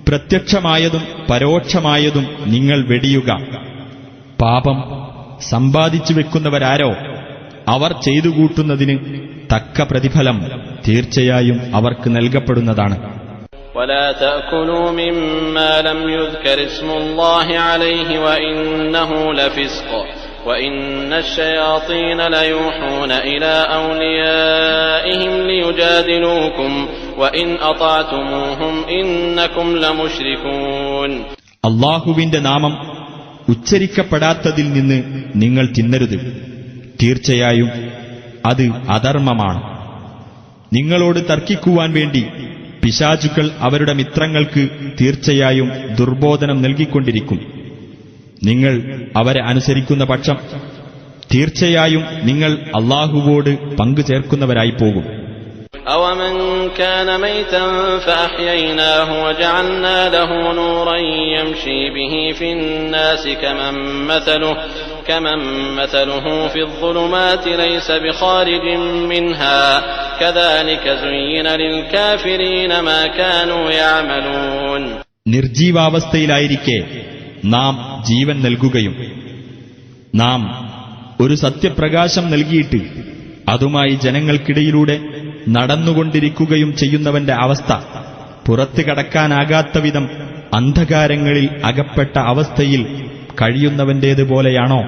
പ്രത്യക്ഷമായതും പരോക്ഷമായതും നിങ്ങൾ വെടിയുക. പാപം സമ്പാദിച്ചു വെക്കുന്നവരാരോ അവർ ചെയ്തുകൂട്ടുന്നതിന് തക്ക പ്രതിഫലം തീർച്ചയായും അവർക്ക് നൽകപ്പെടുന്നതാണ്. ولا تأكلوا مما لم يذكر اسم الله عليه وإنه لفسق وإن الشياطين ليوحون إلى أوليائهم ليجادلوكم وإن أطعتموهم إنكم لمشركون. അല്ലാഹുവിന്റെ നാമം ഉച്ചരിക്കപ്പെടാത്തതിൽ നിന്ന് നിങ്ങൾ തിന്നരുത്. തീർച്ചയായും അത് അധർമ്മമാണ്. നിങ്ങളോട് തർക്കിക്കുവാൻ വേണ്ടി പിശാചുക്കൾ അവരുടെ മിത്രങ്ങൾക്ക് തീർച്ചയായും ദുർബോധനം നൽകിക്കൊണ്ടിരിക്കും. നിങ്ങൾ അവരെ അനുസരിക്കുന്ന പക്ഷം തീർച്ചയായും നിങ്ങൾ അല്ലാഹുവോട് പങ്കു ചേർക്കുന്നവരായി പോകും. أَوَمَنْ كَانَ مَيْتًا فَأَحْيَيْنَاهُ وَجَعَلْنَا لَهُ نُورًا يَمْشِي بِهِ فِي النَّاسِ كَمَنْ مَثَلُهُ فِي الظُّلُمَاتِ لَيْسَ بِخَارِجٍ مِنْهَا كَذَلِكَ زُيِّنَ لِلْكَافِرِينَ مَا كَانُوا يَعْمَلُونَ. നിർജീവാവസ്ഥയിലായിരിക്കെ നാം ജീവൻ നൽകുകയും നാം ഒരു സത്യപ്രകാശം നൽകിയിട്ട് അതുമായി ജനങ്ങൾക്കിടയിലൂടെ നടന്നുകൊണ്ടിരിക്കുകയും ചെയ്യുന്നവന്റെ അവസ്ഥ പുറത്തു കടക്കാനാകാത്ത വിധം അന്ധകാരങ്ങളിൽ അകപ്പെട്ട അവസ്ഥയിൽ കഴിയുന്നവന്റേതുപോലെയാണോ?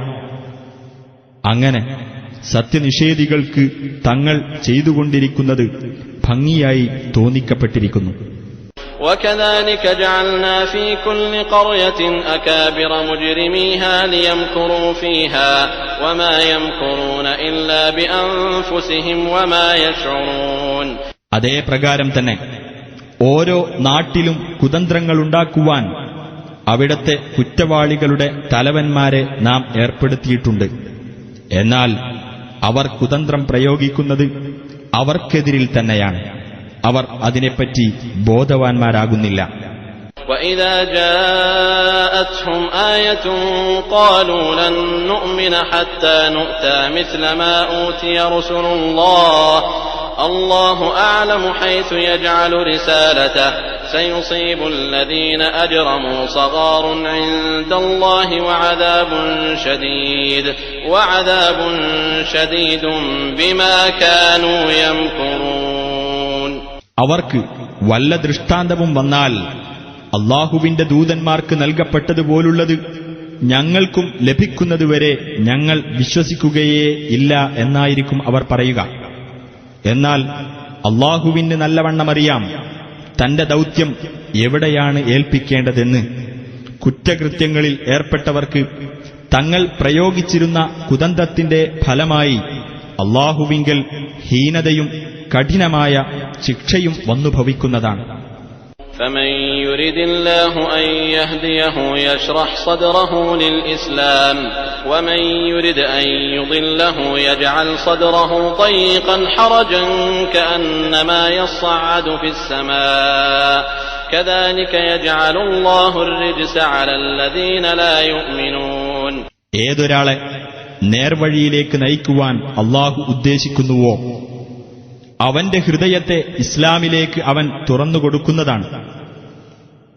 അങ്ങനെ സത്യനിഷേധികൾക്ക് തങ്ങൾ ചെയ്തുകൊണ്ടിരിക്കുന്നത് ഭംഗിയായി തോന്നിക്കപ്പെട്ടിരിക്കുന്നു. وَكَذَلِكَ جَعَلْنَا فِي كُلِّ قَرْيَةٍ أَكَابِرَ مُجْرِمِيهَا لِيَمْكُرُوا فِيهَا وَمَا يَمْكُرُونَ إِلَّا بِأَنفُسِهِمْ وَمَا يَشْعُرُونَ. അതേ പ്രകാരം തന്നെ ഓരോ നാട്ടിലും കുതന്ത്രങ്ങളുണ്ടാക്കുവാൻ അവിടത്തെ കുറ്റവാളികളുടെ തലവന്മാരെ നാം ഏർപ്പെടുത്തിയിട്ടുണ്ട്. എന്നാൽ അവർ കുതന്ത്രം പ്രയോഗിക്കുന്നത് അവർക്കെതിരിൽ തന്നെയാണ്. അവർ അതിനെപ്പറ്റി ബോധവാന്മാരാകുന്നില്ല. وَإِذَا جَاءَتْهُمْ آيَةٌ قَالُوا لَن نُّؤْمِنَ حَتَّى نُؤْتَىٰ مِثْلَ مَا أُوتِيَ رُسُلُ اللَّهِ اللَّهُ أَعْلَمُ حَيْثُ يَجْعَلُ رِسَالَتَهُ سَيُصِيبُ الَّذِينَ أَجْرَمُوا صَغَارٌ عِندَ اللَّهِ وَعَذَابٌ شَدِيدٌ بِمَا كَانُوا يَمْكُرُونَ. അവർക്ക് വല്ല ദൃഷ്ടാന്തവും വന്നാൽ അല്ലാഹുവിന്റെ ദൂതന്മാർക്ക് നൽകപ്പെട്ടതുപോലുള്ളത് ഞങ്ങൾക്കും ലഭിക്കുന്നതുവരെ ഞങ്ങൾ വിശ്വസിക്കുകയേ ഇല്ല എന്നായിരിക്കും അവർ പറയുക. എന്നാൽ അല്ലാഹുവിന് നല്ലവണ്ണമറിയാം തന്റെ ദൗത്യം എവിടെയാണ് ഏൽപ്പിക്കേണ്ടതെന്ന്. കുറ്റകൃത്യങ്ങളിൽ ഏർപ്പെട്ടവർക്ക് തങ്ങൾ പ്രയോഗിച്ചിരുന്ന കുതന്ത്രത്തിന്റെ ഫലമായി അല്ലാഹുവിങ്കൽ ഹീനതയും കഠിനമായ ശിക്ഷയും വന്നുഭവിക്കുന്നതാണ്. فمن يرد الله أن يهديه يشرح صدره للإسلام ومن يرد أن يضله يجعل صدره ضيقا حرجا كأنما يصعد في السماء كذلك يجعل الله الرجس على الذين لا يؤمنون. ഏതൊരാളെ നേർവഴിയിലേക്ക് നയിക്കുവാൻ അല്ലാഹു ഉദ്ദേശിക്കുന്നുവോ അവന്റെ ഹൃദയത്തെ ഇസ്ലാമിലേക്ക് അവൻ തുറന്നുകൊടുക്കുന്നതാണ്.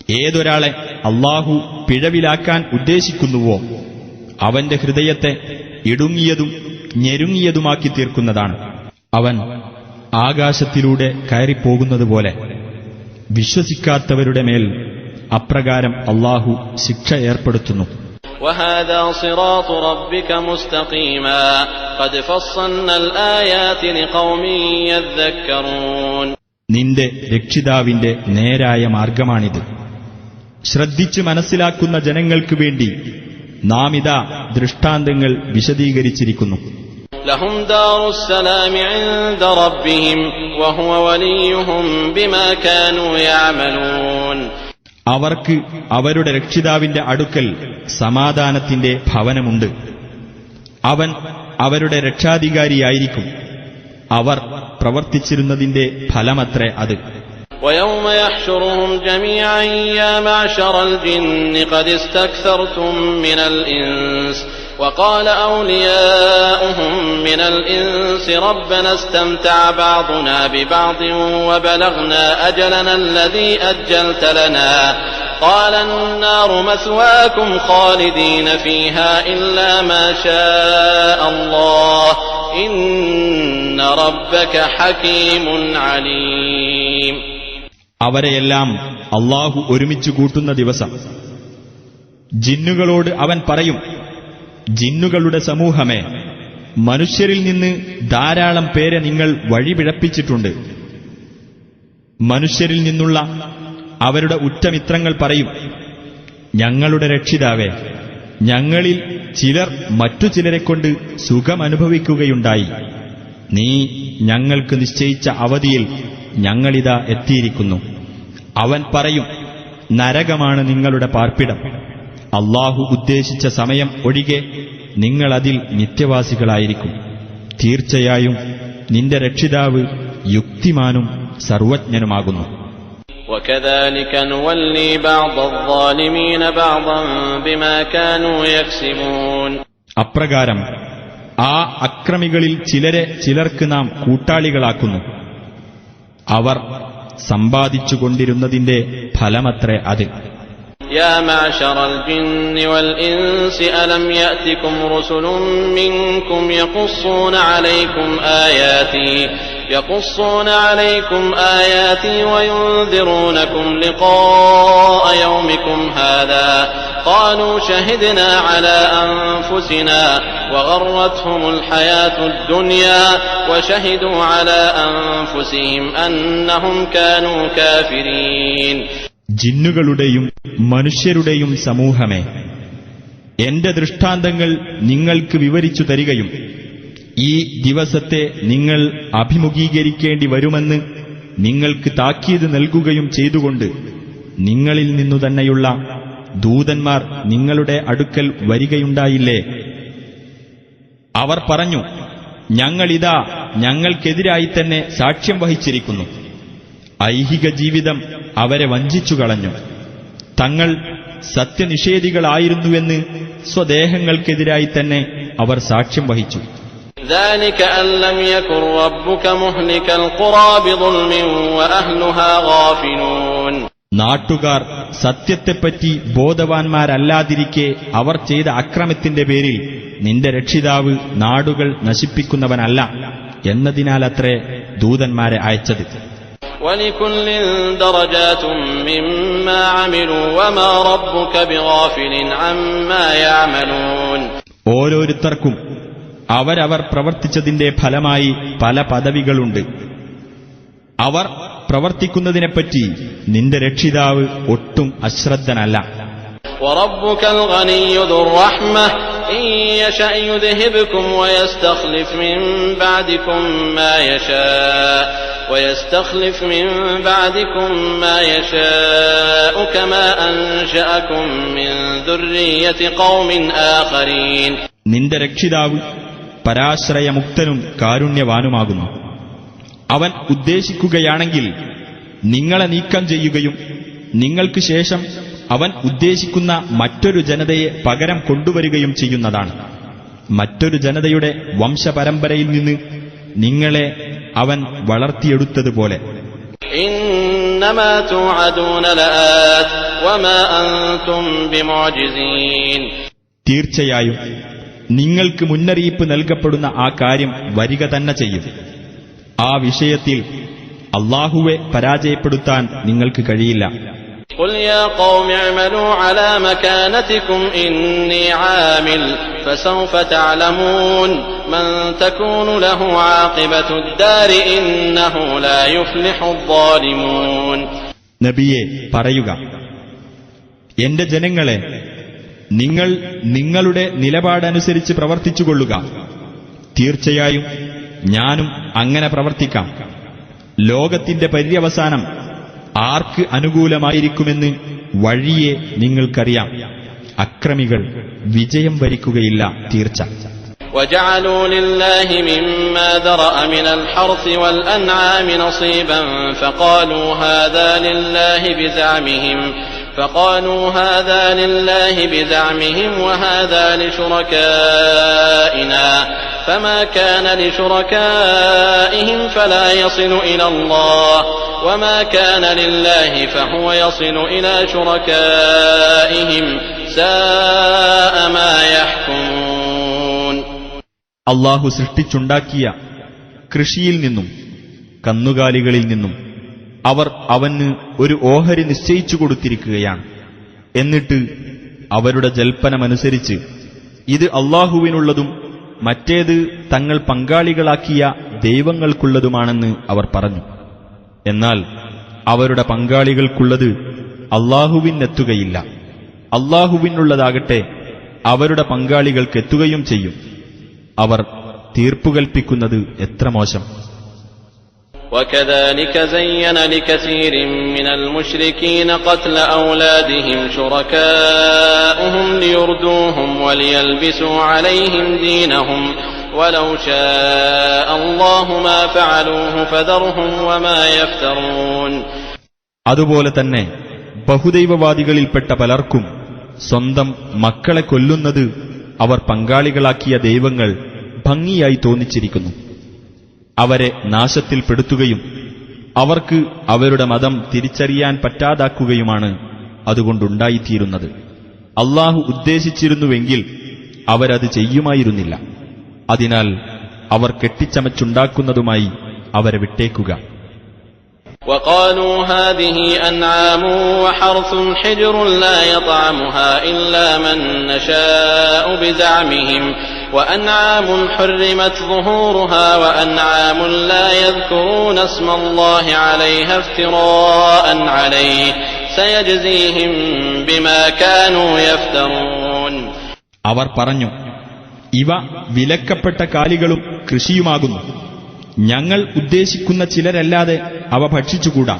ഏതൊരാളെ അല്ലാഹു പിഴവിലാക്കാൻ ഉദ്ദേശിക്കുന്നുവോ അവന്റെ ഹൃദയത്തെ ഇടുങ്ങിയതും ഞെരുങ്ങിയതുമാക്കി തീർക്കുന്നതാണ്. അവൻ ആകാശത്തിലൂടെ കയറിപ്പോകുന്നതുപോലെ വിശ്വസിക്കാത്തവരുടെ മേൽ അപ്രകാരം അല്ലാഹു ശിക്ഷ ഏർപ്പെടുത്തുന്നു. وَهَذَا صِرَاطُ رَبِّكَ مُسْتَقِيمًا قَدْ فَصَّلْنَا الْآيَاتِ لِقَوْمٍ يَذَّكَّرُونَ. നിന്റെ രക്ഷിതാവിന്റെ നേരായ മാർഗമാണിത്. ശ്രദ്ധിച്ച് മനസ്സിലാക്കുന്ന ജനങ്ങൾക്ക് വേണ്ടി നാം ഇതാ ദൃഷ്ടാന്തങ്ങൾ വിശദീകരിച്ചിരിക്കുന്നു. لَهُمْ دَارُ السَّلَامِ عِندَ رَبِّهِمْ وَهُوَ وَلِيُّهُمْ بِمَا كَانُوا يَعْمَلُونَ. അവർക്ക് അവരുടെ രക്ഷിതാവിന്റെ അടുക്കൽ സമാധാനത്തിന്റെ ഭവനമുണ്ട്. അവൻ അവരുടെ രക്ഷാധികാരിയായിരിക്കും. അവർ പ്രവർത്തിച്ചിരുന്നതിന്റെ ഫലമത്രേ അത്. وَيَوْمَ يَحْشُرُهُمْ جَمِيعًا يَا مَعْشَرَ الْجِنِّ قَدِ اسْتَكْثَرْتُم مِّنَ الْإِنسِ وَقَالَ أَوْلِيَاؤُهُم مِّنَ الْإِنسِ رَبَّنَا اسْتَمْتَعَ بَعْضُنَا بِبَعْضٍ وَبَلَغْنَا أَجَلَنَا الَّذِي أَجَّلْتَ لَنَا قال النار مثواكم خالدين فيها إلا ما شاء الله إن ربك حكيم عليم. അവരെയെല്ലാം അല്ലാഹു ഒരുമിച്ചു കൂട്ടുന്ന ദിവസം ജിന്നുകളോട് അവൻ പറയും, ജിന്നുകളുടെ സമൂഹമേ, മനുഷ്യരിൽ നിന്ന് ധാരാളം പേരെ നിങ്ങൾ വഴിപിഴപ്പിച്ചിട്ടുണ്ട്. മനുഷ്യരിൽ നിന്നുള്ള അവരുടെ ഉറ്റമിത്രങ്ങൾ പറയും, ഞങ്ങളുടെ രക്ഷിതാവേ, ഞങ്ങളിൽ ചിലർ മറ്റു ചിലരെക്കൊണ്ട് സുഖമനുഭവിക്കുകയുണ്ടായി. നീ ഞങ്ങൾക്ക് നിശ്ചയിച്ച അവധിയിൽ ഞങ്ങളിതാ എത്തിയിരിക്കുന്നു. അവൻ പറയും, നരകമാണ് നിങ്ങളുടെ പാർപ്പിടം. അല്ലാഹു ഉദ്ദേശിച്ച സമയം ഒഴികെ നിങ്ങളതിൽ നിത്യവാസികളായിരിക്കും. തീർച്ചയായും നിന്റെ രക്ഷിതാവ് യുക്തിമാനും സർവജ്ഞനുമാകുന്നു. وكذلك نولي بعض الظالمين بعضا بما كانوا يكسبون. അപ്രകാരം ആ അക്രമികളിൽ ചിലരെ ചിലർക്ക് നാം കൂട്ടാളികളാക്കുന്നു. അവർ സമ്പാദിച്ചുകൊണ്ടിരുന്നതിന്റെ ഫലമത്രേ അത്. يا معشر الجن والإنس ألم يأتكم رسل منكم يقصون عليكم آياتي وينذرونكم لقاء يومكم هذا قالوا شهدنا على أنفسنا وغرتهم الحياة الدنيا وشهدوا على أنفسهم أنهم كانوا كافرين. ജിന്നുകളുടെയും മനുഷ്യരുടെയും സമൂഹമേ, എന്റെ ദൃഷ്ടാന്തങ്ങൾ നിങ്ങൾക്ക് വിവരിച്ചു തരികയും ഈ ദിവസത്തെ നിങ്ങൾ അഭിമുഖീകരിക്കേണ്ടി വരുമെന്ന് നിങ്ങൾക്ക് താക്കീത് നൽകുകയും ചെയ്തുകൊണ്ട് നിങ്ങളിൽ നിന്നു തന്നെയുള്ള ദൂതന്മാർ നിങ്ങളുടെ അടുക്കൽ വരികയുണ്ടായില്ലേ? അവർ പറഞ്ഞു, ഞങ്ങളിതാ ഞങ്ങൾക്കെതിരായി തന്നെ സാക്ഷ്യം വഹിച്ചിരിക്കുന്നു. ഐഹിക ജീവിതം അവരെ വഞ്ചിച്ചു കളഞ്ഞു. തങ്ങൾ സത്യനിഷേധികളായിരുന്നുവെന്ന് സ്വദേഹങ്ങൾക്കെതിരായി തന്നെ അവർ സാക്ഷ്യം വഹിച്ചു. ذلك أن لم يكن ربك مهلك القرى بظلم وأهلها غافلون. നാട്ടുകാർ സത്യത്തെപ്പറ്റി ബോധവാന്മാരല്ലാതിരിക്കെ അവർ ചെയ്ത അക്രമത്തിന്റെ പേരിൽ നിന്റെ രക്ഷിതാവ് നാടുകൾ നശിപ്പിക്കുന്നവനല്ല എന്നതിനാലത്രേ ദൂതന്മാരെ അയച്ചത്. وَلِكُلٍّ دَرَجَاتٌ مِّمَّا عَمِلُوا وَمَا رَبُّكَ بِغَافِلٍ عَمَّا يَعْمَلُونَ. ഓരോരുത്തർക്കും അവരവർ പ്രവർത്തിച്ചതിന്റെ ഫലമായി പല പദവികളുണ്ട്. അവർ പ്രവർത്തിക്കുന്നതിനെപ്പറ്റി നിന്റെ രക്ഷിതാവ് ഒട്ടും അശ്രദ്ധനല്ല. وَرَبُّكَ الْغَنِيُّ ذُو الرَّحْمَةِ إِن يَشَأْ يُذْهِبْكُمْ وَيَسْتَخْلِفْ مِن بَعْدِكُم مَّا يَشَاءُ كَمَا أَنشَأَكُم مِّن ذُرِّيَّةِ قَوْمٍ آخَرِينَ. നിന്റെ രക്ഷിതാവ് പരാശ്രയമുക്തനും കാരുണ്യവാനുമാകുന്നു. അവൻ ഉദ്ദേശിക്കുകയാണെങ്കിൽ നിങ്ങളെ നീക്കം ചെയ്യുകയും നിങ്ങൾക്ക് ശേഷം അവൻ ഉദ്ദേശിക്കുന്ന മറ്റൊരു ജനതയെ പകരം കൊണ്ടുവരികയും ചെയ്യുന്നതാണ്. മറ്റൊരു ജനതയുടെ വംശപരമ്പരയിൽ നിന്ന് നിങ്ങളെ അവൻ വളർത്തിയെടുത്തതുപോലെ. ഇന്നമാ തുഅദൂന ലആത് വമാ അൻതും ബിമുഅ്ജിസീൻ. തീർച്ചയായും നിങ്ങൾക്ക് മുന്നറിയിപ്പ് നൽകപ്പെടുന്ന ആ കാര്യം വരിക തന്നെ ചെയ്യും. ആ വിഷയത്തിൽ അല്ലാഹുവെ പരാജയപ്പെടുത്താൻ നിങ്ങൾക്ക് കഴിയില്ല. قل يا قوم اعملوا على مكانتكم إني عامل فسوف تعلمون من تكون له عاقبة الدار إنه لا يفلح الظالمون. നബിയെ പറയുക, എന്റെ ജനങ്ങളെ, നിങ്ങൾ നിങ്ങളുടെ നിലപാടനുസരിച്ച് പ്രവർത്തിച്ചുകൊള്ളുക. തീർച്ചയായും ഞാനും അങ്ങനെ പ്രവർത്തിക്കാം. ലോകത്തിന്റെ പര്യവസാനം ആർക്ക് അനുകൂലമായിരിക്കുമെന്ന് വഴിയെ നിങ്ങൾക്കറിയാം. അക്രമികൾ വിജയം വരിക്കുകയില്ല തീർച്ച. وَجَعَلُوا لِلَّهِ مِمَّا ذَرَأَ مِنَ الْحَرْثِ وَالْأَنْعَامِ نَصِيبًا فَقَالُوا هَذَا لِلَّهِ بِزَعْمِهِمْ وَهَذَا لِشُرَكَائِنَا فَمَا كَانَ لِشُرَكَائِهِمْ فَلَا يَصِلُ إِلَى اللَّهِ وما كان لله فهو يصل إلى شركائهم ساء ما يحكمون. അള്ളാഹു സൃഷ്ടിച്ചുണ്ടാക്കിയ കൃഷിയിൽ നിന്നും കന്നുകാലികളിൽ നിന്നും അവർ അവന് ഒരു ഓഹരി നിശ്ചയിച്ചു കൊടുത്തിരിക്കുകയാണ്. എന്നിട്ട് അവരുടെ ജൽപ്പനമനുസരിച്ച് ഇത് അള്ളാഹുവിനുള്ളതും മറ്റേത് തങ്ങൾ പങ്കാളികളാക്കിയ ദൈവങ്ങൾക്കുള്ളതുമാണെന്ന് അവർ പറഞ്ഞു. എന്നാൽ അവരുടെ പങ്കാളികൾക്കുള്ളത് അള്ളാഹുവിനെത്തുകയില്ല. അള്ളാഹുവിനുള്ളതാകട്ടെ അവരുടെ പങ്കാളികൾക്കെത്തുകയും ചെയ്യും. അവർ തീർപ്പുകൽപ്പിക്കുന്നത് എത്ര മോശം! وكذلك زين لكثير من المشركين قتل أولادهم شركاؤهم ليردوهم وليلبسوا عليهم دينهم ولو شاء الله ما فعلوه فذرهم وما يفترون. അതുപോലെ തന്നെ ബഹുദൈവവാദികളിൽപ്പെട്ട പലർക്കും സ്വന്തം മക്കളെ കൊല്ലുന്നത് അവർ പങ്കാളികളാക്കിയ ദൈവങ്ങൾ ഭംഗിയായി തോന്നിച്ചിരിക്കുന്നു. അവരെ നാശത്തിൽപ്പെടുത്തുകയും അവർക്ക് അവരുടെ മതം തിരിച്ചറിയാൻ പറ്റാതാക്കുകയുമാണ് അതുകൊണ്ടുണ്ടായിത്തീരുന്നത്. അള്ളാഹു ഉദ്ദേശിച്ചിരുന്നുവെങ്കിൽ അവരത് ചെയ്യുമായിരുന്നില്ല. അതിനാൽ അവർ കെട്ടിച്ചമച്ചുണ്ടാക്കുന്നതുമായി അവരെ വിട്ടേക്കുക. وقالوا هذه أنعام وحرث حجر لا يطعمها إلا من نشاء بزعمهم وأنعام حرمت ظهورها وأنعام لا يذكرون اسم الله عليها افتراء عليه سيجزيهم بما كانوا يفترون. അവർ പറഞ്ഞു, ഇവ വിലക്കപ്പെട്ട കാലികളും കൃഷിയുമാകുന്നു. ഞങ്ങൾ ഉദ്ദേശിക്കുന്ന ചിലരല്ലാതെ അവ ഭക്ഷിച്ചുകൂടാ.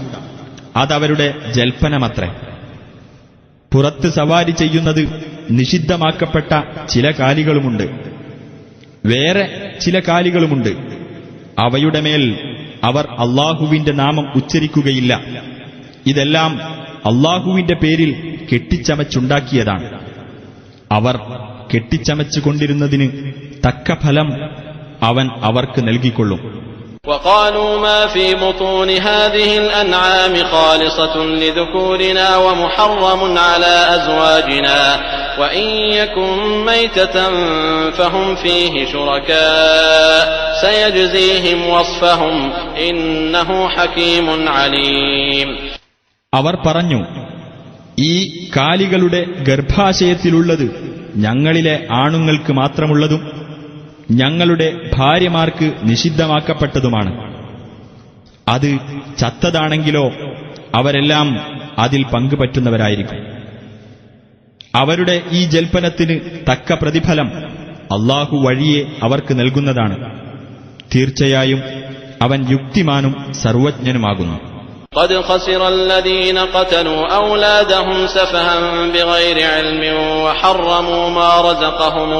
അതവരുടെ ജൽപ്പനമത്രേ. പുറത്ത് സവാരി ചെയ്യുന്നത് നിഷിദ്ധമാക്കപ്പെട്ട ചില കാലികളുമുണ്ട്, വേറെ ചില കാലികളുമുണ്ട്. അവയുടെ മേൽ അവർ അള്ളാഹുവിന്റെ നാമം ഉച്ചരിക്കുകയില്ല. ഇതെല്ലാം അള്ളാഹുവിന്റെ പേരിൽ കെട്ടിച്ചമച്ചുണ്ടാക്കിയതാണ്. അവർ കെട്ടിച്ചമച്ചുകൊണ്ടിരുന്നതിന് തക്ക ഫലം അവൻ അവർക്ക് നൽകിക്കൊള്ളും. وقالوا ما في بطون هذه الأنعام خالصة لذكورنا ومحرم على أزواجنا وإن يكن ميتة فهم فيه شركاء سيجزيهم وصفهم إنه حكيم عليم. അവർ പറഞ്ഞു, ഈ കാലികളുടെ ഗർഭാശയത്തിലുള്ളത് ഞങ്ങളിലെ ആണുങ്ങൾക്ക് മാത്രമുള്ളതും ഞങ്ങളുടെ ഭാര്യമാർക്ക് നിഷിദ്ധമാക്കപ്പെട്ടതുമാണ്. അത് ചത്തതാണെങ്കിലോ അവരെല്ലാം അതിൽ പങ്കുപറ്റുന്നവരായിരിക്കും. അവരുടെ ഈ ജൽപ്പനത്തിന് തക്ക പ്രതിഫലം അള്ളാഹു വഴിയെ അവർക്ക് നൽകുന്നതാണ്. തീർച്ചയായും അവൻ യുക്തിമാനും സർവജ്ഞനുമാകുന്നു. قد خسر الذين قتلوا أولادهم سفها بغير علم وحرموا ما رزقهم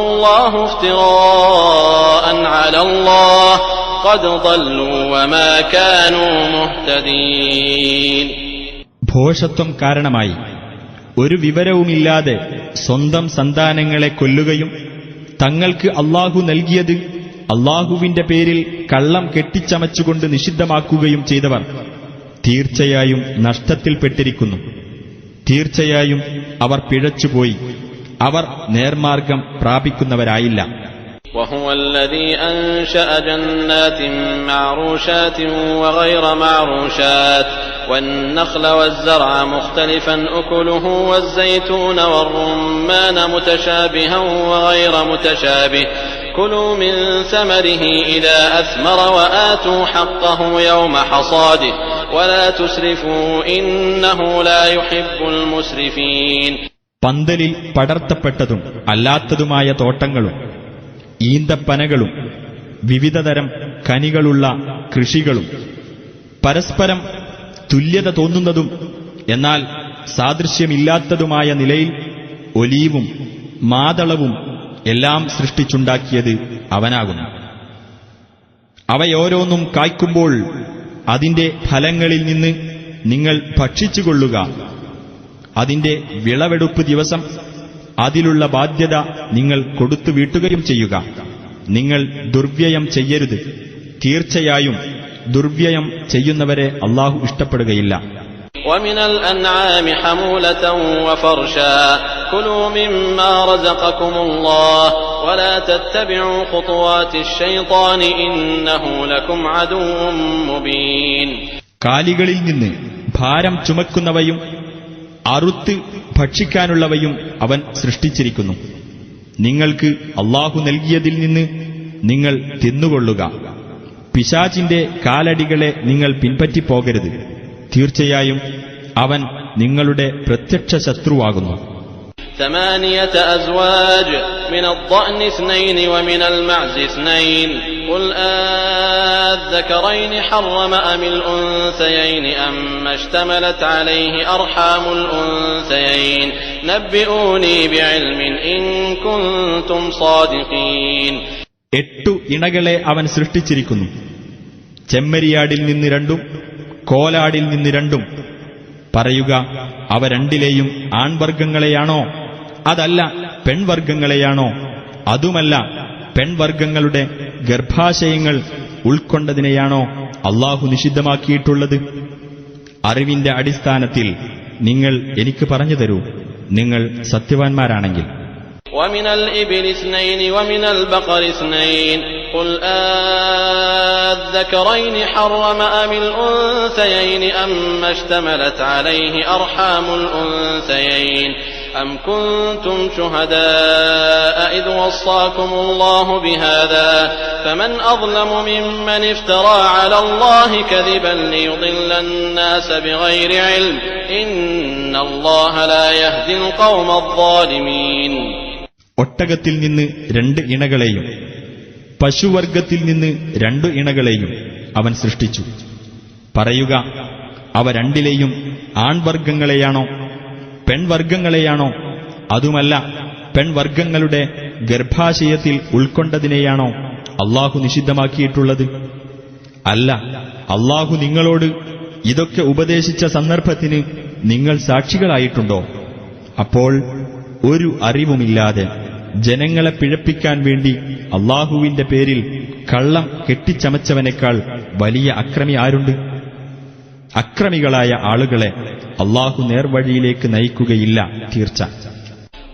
الله افتراء على الله قد ضلوا وما كانوا مهتدين. ഭോഷത്വം കാരണമായി ഒരു വിവരവുമില്ലാതെ സ്വന്തം സന്താനങ്ങളെ കൊല്ലുകയും തങ്ങൾക്ക് അള്ളാഹു നൽകിയത് അള്ളാഹുവിന്റെ പേരിൽ കള്ളം കെട്ടിച്ചമച്ചുകൊണ്ട് നിഷിദ്ധമാക്കുകയും ചെയ്തവർ തീർച്ചയായും നഷ്ടത്തിൽപ്പെട്ടിരിക്കുന്നു. തീർച്ചയായും അവർ പിഴച്ചുപോയി. അവർ നേർമാർഗം പ്രാപിക്കുന്നവരായില്ല. وهو الذي أنشأ جنات معروشات وغير معروشات والنخل والزرع مختلفا أكله والزيتون والرمان متشابها وغير متشابه كلوا من ثمره إذا أثمر وآتوا حقه يوم حصاده ولا تسرفوا إنه لا يحب المسرفين. പന്തലിൽ പടർത്തപ്പെട്ടതും അല്ലാത്തതുമായ തോട്ടങ്ങളും ഈന്തപ്പനകളും വിവിധതരം കനികളുള്ള കൃഷികളും പരസ്പരം തുല്യത തോന്നുന്നതും എന്നാൽ സാദൃശ്യമില്ലാത്തതുമായ നിലയിൽ ഒലീവും മാതളവും എല്ലാം സൃഷ്ടിച്ചുണ്ടാക്കിയത് അവനാകുന്നു. അവയോരോന്നും കായ്ക്കുമ്പോൾ അതിന്റെ ഫലങ്ങളിൽ നിന്ന് നിങ്ങൾ ഭക്ഷിച്ചുകൊള്ളുക. അതിന്റെ വിളവെടുപ്പ് ദിവസം അതിലുള്ള ബാധ്യത നിങ്ങൾ കൊടുത്തു വീട്ടുകയും ചെയ്യുക. നിങ്ങൾ ദുർവ്യയം ചെയ്യരുത്. തീർച്ചയായും ദുർവ്യയം ചെയ്യുന്നവരെ അല്ലാഹു ഇഷ്ടപ്പെടുകയില്ല. ومن الأنعام حمولة وفرشا كلوا مما رزقكم الله ولا تتبعوا خطوات الشيطان إنه لكم عدو مبين. കാലികളിൽ നിന്ന് ഭാരം ചുമക്കുന്നവയും അറുത്ത് ഭക്ഷിക്കാനുള്ളവയും അവൻ സൃഷ്ടിച്ചിരിക്കുന്നു. നിങ്ങൾക്ക് അല്ലാഹു നൽകിയതിൽ നിന്ന് നിങ്ങൾ തിന്നുകൊള്ളുക. പിശാചിന്റെ കാലടികളെ നിങ്ങൾ പിൻപറ്റിപ്പോകരുത്. തീർച്ചയായും അവൻ നിങ്ങളുടെ പ്രത്യക്ഷ ശത്രുവാകുന്നു. 8 أزواج من الضأن 2 ومن المعز 2 قل أذكرين حرم أم الأنثيين أما اشتملت عليه أرحام الأنثيين نبئوني بعلم إن كنتم صادقين. 8 ഇണകളെ അവൻ സൃഷ്ടിച്ചിരിക്കുന്നു. ചെമ്മരിയാടിൽ നിന്ന് 2, കോലാടിൽ നിന്ന് 2. പറയുക, അവ രണ്ടിലെയും ആൺവർഗങ്ങളെയാണോ അതല്ല പെൺവർഗങ്ങളെയാണോ? അതുമല്ല പെൺവർഗങ്ങളുടെ ഗർഭാശയങ്ങൾ ഉൾക്കൊണ്ടതിനെയാണോ അല്ലാഹു നിഷിദ്ധമാക്കിയിട്ടുള്ളത്? അറിവിന്റെ അടിസ്ഥാനത്തിൽ നിങ്ങൾ എനിക്ക് പറഞ്ഞു തരൂ, നിങ്ങൾ സത്യവാൻമാരാണെങ്കിൽ. ومن الإبل 2 ومن البقر 2 قل أذكرين حرم أم الأنثيين أما اشتملت عليه أرحام الأنثيين أم كنتم شهداء إذ وصاكم الله بهذا فمن أظلم ممن افترى على الله كذبا ليضل الناس بغير علم إن الله لا يهدي القوم الظالمين. ഒട്ടകത്തിൽ നിന്ന് 2 ഇണകളെയും പശുവർഗത്തിൽ നിന്ന് 2 ഇണകളെയും അവൻ സൃഷ്ടിച്ചു. പറയുക, അവ രണ്ടിലെയും ആൺവർഗങ്ങളെയാണോ പെൺവർഗങ്ങളെയാണോ? അതുമല്ല പെൺവർഗങ്ങളുടെ ഗർഭാശയത്തിൽ ഉൾക്കൊണ്ടതിനെയാണോ അല്ലാഹു നിഷിദ്ധമാക്കിയിട്ടുള്ളത്? അല്ല, അല്ലാഹു നിങ്ങളോട് ഇതൊക്കെ ഉപദേശിച്ച സന്ദർഭത്തിന് നിങ്ങൾ സാക്ഷികളായിട്ടുണ്ടോ? അപ്പോൾ ഒരു അറിവുമില്ലാതെ ജനങ്ങളെ പിഴപ്പിക്കാൻ വേണ്ടി അല്ലാഹുവിന്റെ പേരിൽ കള്ളം കെട്ടിച്ചമച്ചവനേക്കാൾ വലിയ അക്രമി ആരുണ്ട്? അക്രമികളായ ആളുകളെ അല്ലാഹു നേർവഴിയിലേക്ക് നയിക്കുകയില്ല. തീർച്ച.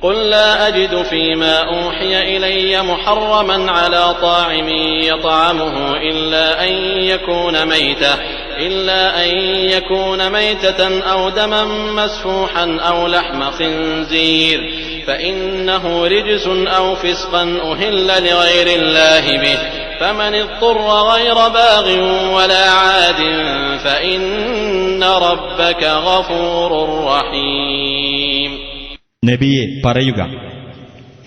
قل لا أجد فيما أوحي إلي محرما على طاعم يطعمه إلا أن يكون ميتة أو دما مسفوحا أو لحم خنزير فإنه رجس أو فسقا أهل لغير الله به فمن اضطر غير باغ ولا عاد فإن ربك غفور رحيم. നബിയെ പറയുക,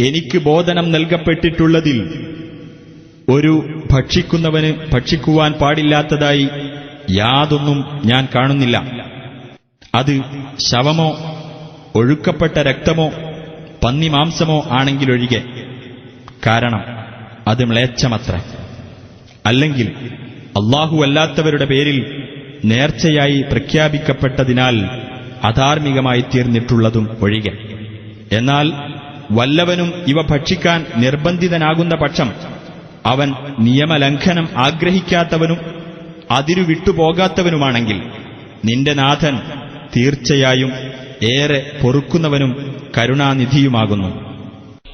എനിക്ക് ബോധനം നൽകപ്പെട്ടിട്ടുള്ളതിൽ ഒരു ഭക്ഷിക്കുന്നവന് ഭക്ഷിക്കുവാൻ പാടില്ലാത്തതായി യാതൊന്നും ഞാൻ കാണുന്നില്ല. അത് ശവമോ ഒഴുക്കപ്പെട്ട രക്തമോ പന്നിമാംസമോ ആണെങ്കിലൊഴികെ. കാരണം അത് മ്ലേച്ഛമത്ര. അല്ലെങ്കിൽ അല്ലാഹു അല്ലാത്തവരുടെ പേരിൽ നേർച്ചയായി പ്രഖ്യാപിക്കപ്പെട്ടതിനാൽ അധാർമികമായി തീർന്നിട്ടുള്ളതും ഒഴികെ. എന്നാൽ വല്ലവനും ഇവ ഭക്ഷിക്കാൻ നിർബന്ധിതനാകുന്ന പക്ഷം അവൻ നിയമലംഘനം ആഗ്രഹിക്കാത്തവനും അതിരു വിട്ടുപോകാത്തവനുമാണെങ്കിൽ നിന്റെ നാഥൻ തീർച്ചയായും ഏറെ പൊറുക്കുന്നവനും കരുണാനിധിയുമാകുന്നു.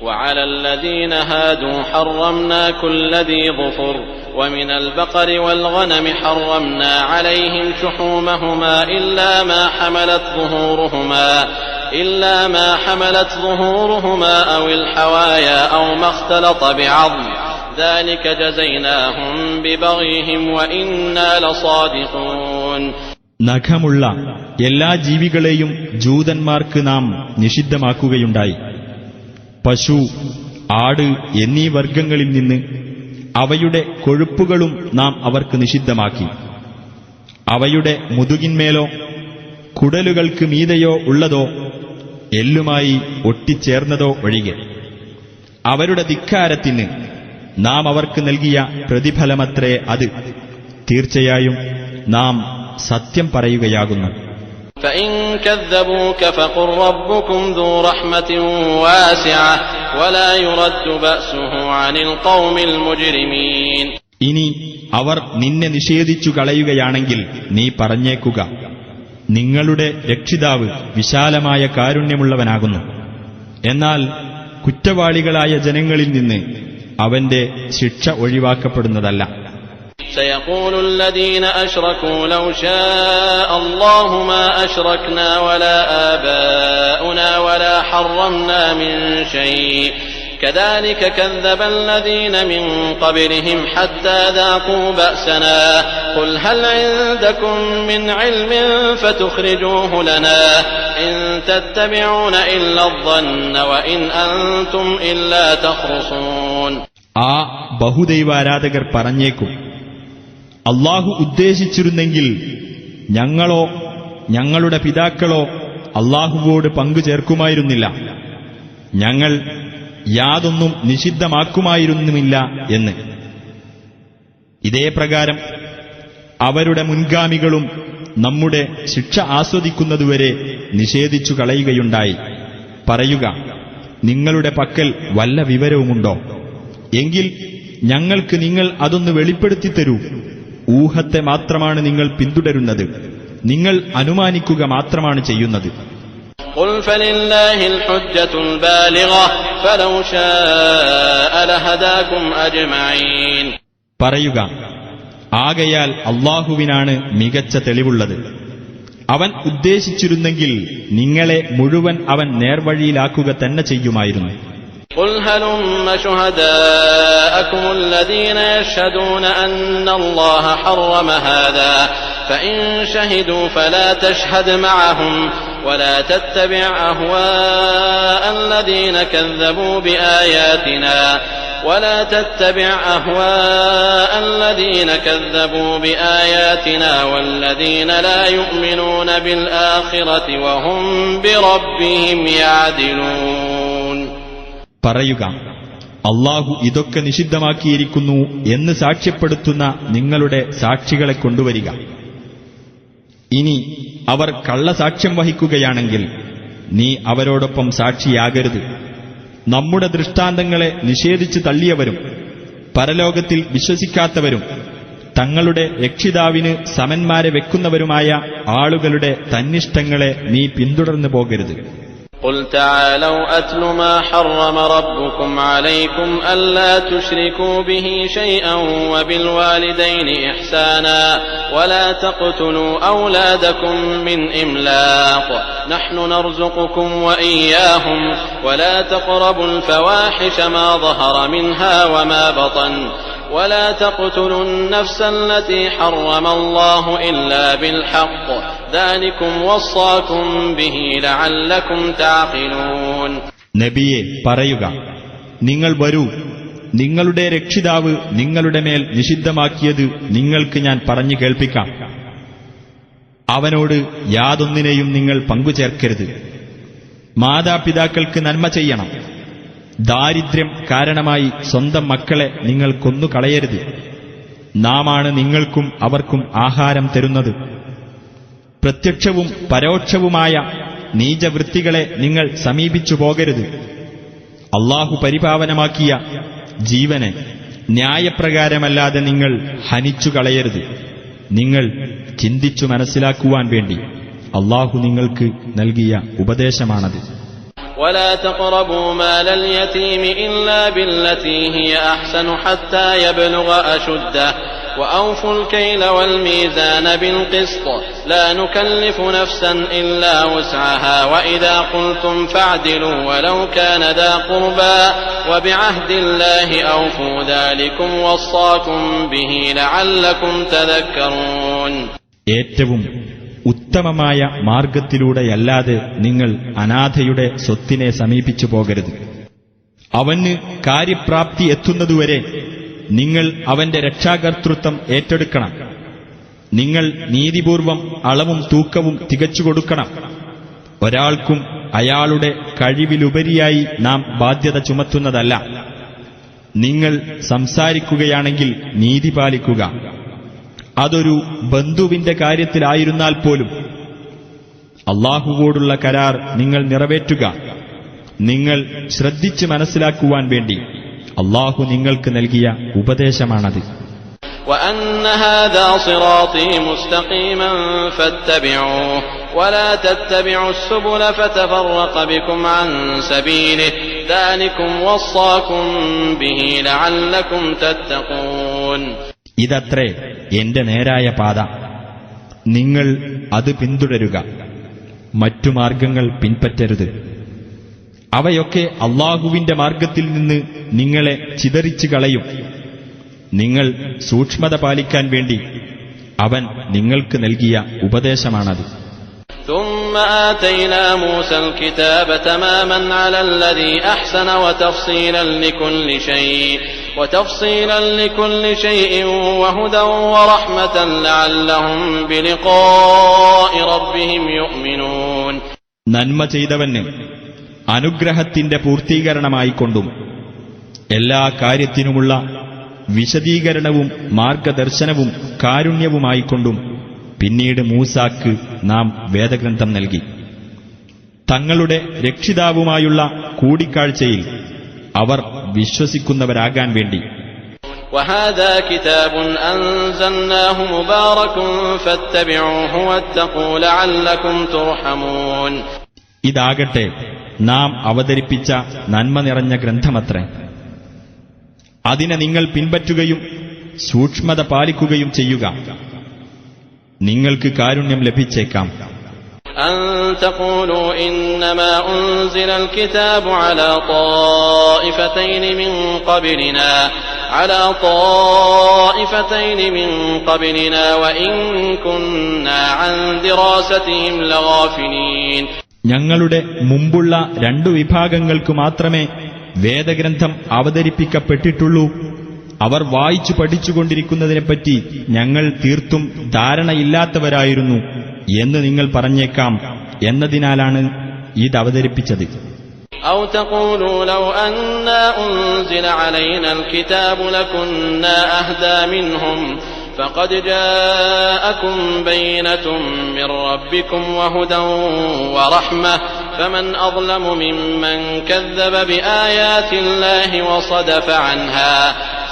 وعلى الذين هادوا حرمنا كل ذي ظفر ومن البقر والغنم حرمنا عليهم شحومهما إلا ما حملت ظهورهما أو الحوايا أو ما اختلط بعظم ذلك جزيناهم ببغيهم وإنا لصادقون. നഖമുള്ള എല്ലാ ജീവികളെയും ജൂതന്മാർക്ക് നാം നിഷിദ്ധമാക്കുകയുണ്ടായി. പശു, ആട് എന്നീ വർഗങ്ങളിൽ നിന്ന് അവയുടെ കൊഴുപ്പുകളും നാം അവർക്ക് നിഷിദ്ധമാക്കി. അവയുടെ മുതുകിന്മേലോ കുടലുകൾക്ക് മീതെയോ ഉള്ളതോ എല്ലുമായി ഒട്ടിച്ചേർന്നതോ ഒഴികെ. അവരുടെ ധിക്കാരത്തിന് നാം അവർക്ക് നൽകിയ പ്രതിഫലമത്രേ അത്. തീർച്ചയായും നാം സത്യം പറയുകയാകുന്നു. فإن كذبوك فقل ربكم ذو رحمة واسعة ولا يرد بأسه عن القوم المجرمين. ഇനി അവർ നിന്നെ നിഷേധിച്ചു കളയുകയാണെങ്കിൽ നീ പറഞ്ഞേക്കുക, നിങ്ങളുടെ രക്ഷിതാവ് വിശാലമായ കാരുണ്യമുള്ളവനാകുന്നു. എന്നാൽ കുറ്റവാളികളായ ജനങ്ങളിൽ നിന്ന് അവന്റെ ശിക്ഷ ഒഴിവാക്കപ്പെടുന്നതല്ല. سيقول الذين أشركوا لو شاء الله ما أشركنا ولا آباؤنا ولا حرمنا من شيء كذلك كذب الذين من قبلهم حتى ذاقوا بأسنا قل هل عندكم من علم فتخرجوه لنا إن تتبعون إلا الظن وإن أنتم إلا تخرصون. ആ ബഹുദൈവാരാധകർ പറഞ്ഞേക്കും, അല്ലാഹു ഉദ്ദേശിച്ചിരുന്നെങ്കിൽ ഞങ്ങളോ ഞങ്ങളുടെ പിതാക്കളോ അല്ലാഹുവോട് പങ്കു ചേർക്കുമായിരുന്നില്ല, ഞങ്ങൾ യാതൊന്നും നിഷിദ്ധമാക്കുമായിരുന്നുമില്ല എന്ന്. ഇതേ പ്രകാരം അവരുടെ മുൻഗാമികളും നമ്മുടെ ശിക്ഷ ആസ്വദിക്കുന്നതുവരെ നിഷേധിച്ചു കളയുകയുണ്ടായി. പറയുക, നിങ്ങളുടെ പക്കൽ വല്ല വിവരവുമുണ്ടോ? എങ്കിൽ ഞങ്ങൾക്ക് നിങ്ങൾ അതൊന്ന് വെളിപ്പെടുത്തി തരൂ. ഊഹത്തെ മാത്രമാണ് നിങ്ങൾ പിന്തുടരുന്നത്, നിങ്ങൾ അനുമാനിക്കുക മാത്രമാണ് ചെയ്യുന്നത്. قل فلله الحجة البالغة فلو شاء لهداكم أجمعين. പറയുക, ആകയാൽ അല്ലാഹുവിനാണ് മികച്ച തെളിവുള്ളത്. അവൻ ഉദ്ദേശിച്ചിരുന്നെങ്കിൽ നിങ്ങളെ മുഴുവൻ അവൻ നേർവഴിയിലാക്കുക തന്നെ ചെയ്യുമായിരുന്നു. قل هلم شهداءكم الذين يشهدون أن الله حرم هذا فإن شهدوا فلا تشهد معهم ولا تتبع أهواء الذين كذبوا بآياتنا والذين لا يؤمنون بالآخرة وهم بربهم يعدلون. പറയുക, അല്ലാഹു ഇതൊക്കെ നിഷിദ്ധമാക്കിയിരിക്കുന്നു എന്ന് സാക്ഷ്യപ്പെടുത്തുന്ന നിങ്ങളുടെ സാക്ഷികളെ കൊണ്ടുവരിക. ഇനി അവർ കള്ളസാക്ഷ്യം വഹിക്കുകയാണെങ്കിൽ നീ അവരോടൊപ്പം സാക്ഷിയാകരുത്. നമ്മുടെ ദൃഷ്ടാന്തങ്ങളെ നിഷേധിച്ചു തള്ളിയവരും പരലോകത്തിൽ വിശ്വസിക്കാത്തവരും തങ്ങളുടെ രക്ഷിതാവിന് സമന്മാരെ വെക്കുന്നവരുമായ ആളുകളുടെ തന്നിഷ്ടങ്ങളെ നീ പിന്തുടർന്നു പോകരുത്. قل تعالوا أتل ما حرم ربكم عليكم ألا تشركوا به شيئا وبالوالدين إحسانا ولا تقتلوا أولادكم من إملاق نحن نرزقكم وإياهم ولا تقربوا الفواحش ما ظهر منها وما بطن ولا تقتلوا النفس التي حرم الله إلا بالحق ذلكم وصاكم به لعلكم تعقلون. നബിയെ പറയുക, നിങ്ങൾ വരൂ, നിങ്ങളുടെ രക്ഷിതാവ് നിങ്ങളുടെ മേൽ നിഷിദ്ധമാക്കിയത് നിങ്ങൾക്ക് ഞാൻ പറഞ്ഞു കേൾപ്പിക്കാം. അവനോട് യാതൊന്നിനെയും നിങ്ങൾ പങ്കുചേർക്കരുത്. മാതാപിതാക്കൾക്ക് നന്മ ചെയ്യണം. ദാരിദ്ര്യം കാരണമായി സ്വന്തം മക്കളെ നിങ്ങൾ കൊന്നുകളയരുത്. നാമാണ് നിങ്ങൾക്കും അവർക്കും ആഹാരം തരുന്നത്. പ്രത്യക്ഷവും പരോക്ഷവുമായ നീചവൃത്തികളെ നിങ്ങൾ സമീപിച്ചു പോകരുത്. അല്ലാഹു പരിപാവനമാക്കിയ ജീവനെ ന്യായപ്രകാരമല്ലാതെ നിങ്ങൾ ഹനിച്ചു കളയരുത്. നിങ്ങൾ ചിന്തിച്ചു മനസ്സിലാക്കുവാൻ വേണ്ടി അല്ലാഹു നിങ്ങൾക്ക് നൽകിയ ഉപദേശമാണത്. ولا تقربوا مال اليتيم إلا بالتي هي أحسن حتى يبلغ أشده وأوفوا الكيل والميزان بالقسط لا نكلف نفسا إلا وسعها وإذا قلتم فاعدلوا ولو كان ذا قربى وبعهد الله أوفوا ذلكم وصاكم به لعلكم تذكرون. ഏറ്റവും ഉത്തമമായ മാർഗത്തിലൂടെയല്ലാതെ നിങ്ങൾ അനാഥയുടെ സ്വത്തിനെ സമീപിച്ചു പോകരുത്. അവന് കാര്യപ്രാപ്തി എത്തുന്നതുവരെ നിങ്ങൾ അവന്റെ രക്ഷാകർതൃത്വം ഏറ്റെടുക്കണം. നിങ്ങൾ നീതിപൂർവം അളവും തൂക്കവും തികച്ചു കൊടുക്കണം. ഒരാൾക്കും അയാളുടെ കഴിവിലുപരിയായി നാം ബാധ്യത ചുമത്തുന്നതല്ല. നിങ്ങൾ സംസാരിക്കുകയാണെങ്കിൽ നീതി പാലിക്കുക. അതൊരു ബന്ധുവിന്റെ കാര്യത്തിലായിരുന്നാൽ പോലും അല്ലാഹുവോടുള്ള കരാർ നിങ്ങൾ നിറവേറ്റുക. നിങ്ങൾ ശ്രദ്ധിച്ച് മനസ്സിലാക്കുവാൻ വേണ്ടി അല്ലാഹു നിങ്ങൾക്ക് നൽകിയ ഉപദേശമാണത്. وأن هذا صراطي مستقيما فاتبعوه ولا تتبعوا السبل فتفرق بكم عن سبيله ذلكم وصاكم به لعلكم تتقون. ഇതത്രേ എന്റെ നേരായ പാത, നിങ്ങൾ അത് പിന്തുടരുക, മറ്റു മാർഗങ്ങൾ പിൻപറ്റരുത്. അവയൊക്കെ അല്ലാഹുവിന്റെ മാർഗത്തിൽ നിന്ന് നിങ്ങളെ ചിതറിച്ചു കളയും. നിങ്ങൾ സൂക്ഷ്മത പാലിക്കാൻ വേണ്ടി അവൻ നിങ്ങൾക്ക് നൽകിയ ഉപദേശമാണത്. ثم آتينا موسى الكتاب تماما على الذي أحسن وتفصيلا لكل شيء وهدى ورحمة لعلهم بلقاء ربهم يؤمنون. നന്മ ചെയ്തവന് അനുഗ്രഹത്തിന്റെ പൂർത്തീകരണമായിക്കൊണ്ടും എല്ലാ കാര്യത്തിനുമുള്ള വിശദീകരണവും മാർഗദർശനവും കാരുണ്യവുമായിക്കൊണ്ടും പിന്നീട് മൂസാക്ക് നാം വേദഗ്രന്ഥം നൽകി. തങ്ങളുടെ രക്ഷിതാവുമായുള്ള കൂടിക്കാഴ്ചയിൽ അവർ വിശ്വസിക്കുന്നവരാകാൻ വേണ്ടി. وهذا كتاب أنزلناه مبارك فاتبعوه واتقوا لعلكم ترحمون. ഇതാകട്ടെ നാം അവതരിപ്പിച്ച നന്മ നിറഞ്ഞ ഗ്രന്ഥമത്രേ. അതിനെ നിങ്ങൾ പിൻപറ്റുകയും സൂക്ഷ്മത പാലിക്കുകയും ചെയ്യുക, നിങ്ങൾക്ക് കാരുണ്യം ലഭിച്ചേക്കാം. أن تقولوا إنما أنزل الكتاب على طائفتين من قبلنا وإن كنا عن دراستهم لغافلين. ഞങ്ങളുടെ മുമ്പുള്ള രണ്ടു വിഭാഗങ്ങൾക്ക് മാത്രമേ വേദഗ്രന്ഥം അവതരിപ്പിക്കപ്പെട്ടിട്ടുള്ളൂ. അവർ വായിച്ചു പഠിച്ചുകൊണ്ടിരിക്കുന്നതിനെപ്പറ്റി ഞങ്ങൾ തീർത്തും ധാരണയില്ലാത്തവരായിരുന്നു എന്ന് നിങ്ങൾ പറഞ്ഞേക്കാം എന്നതിനാലാണ് ഇത് അവതരിപ്പിച്ചത്. أو تقولوا لو أنا أنزل علينا الكتاب لكنا أهدى منهم فقد جاءكم بينة من ربكم وهدى ورحمة فمن أظلم ممن كذب بآيات الله وصدف عنها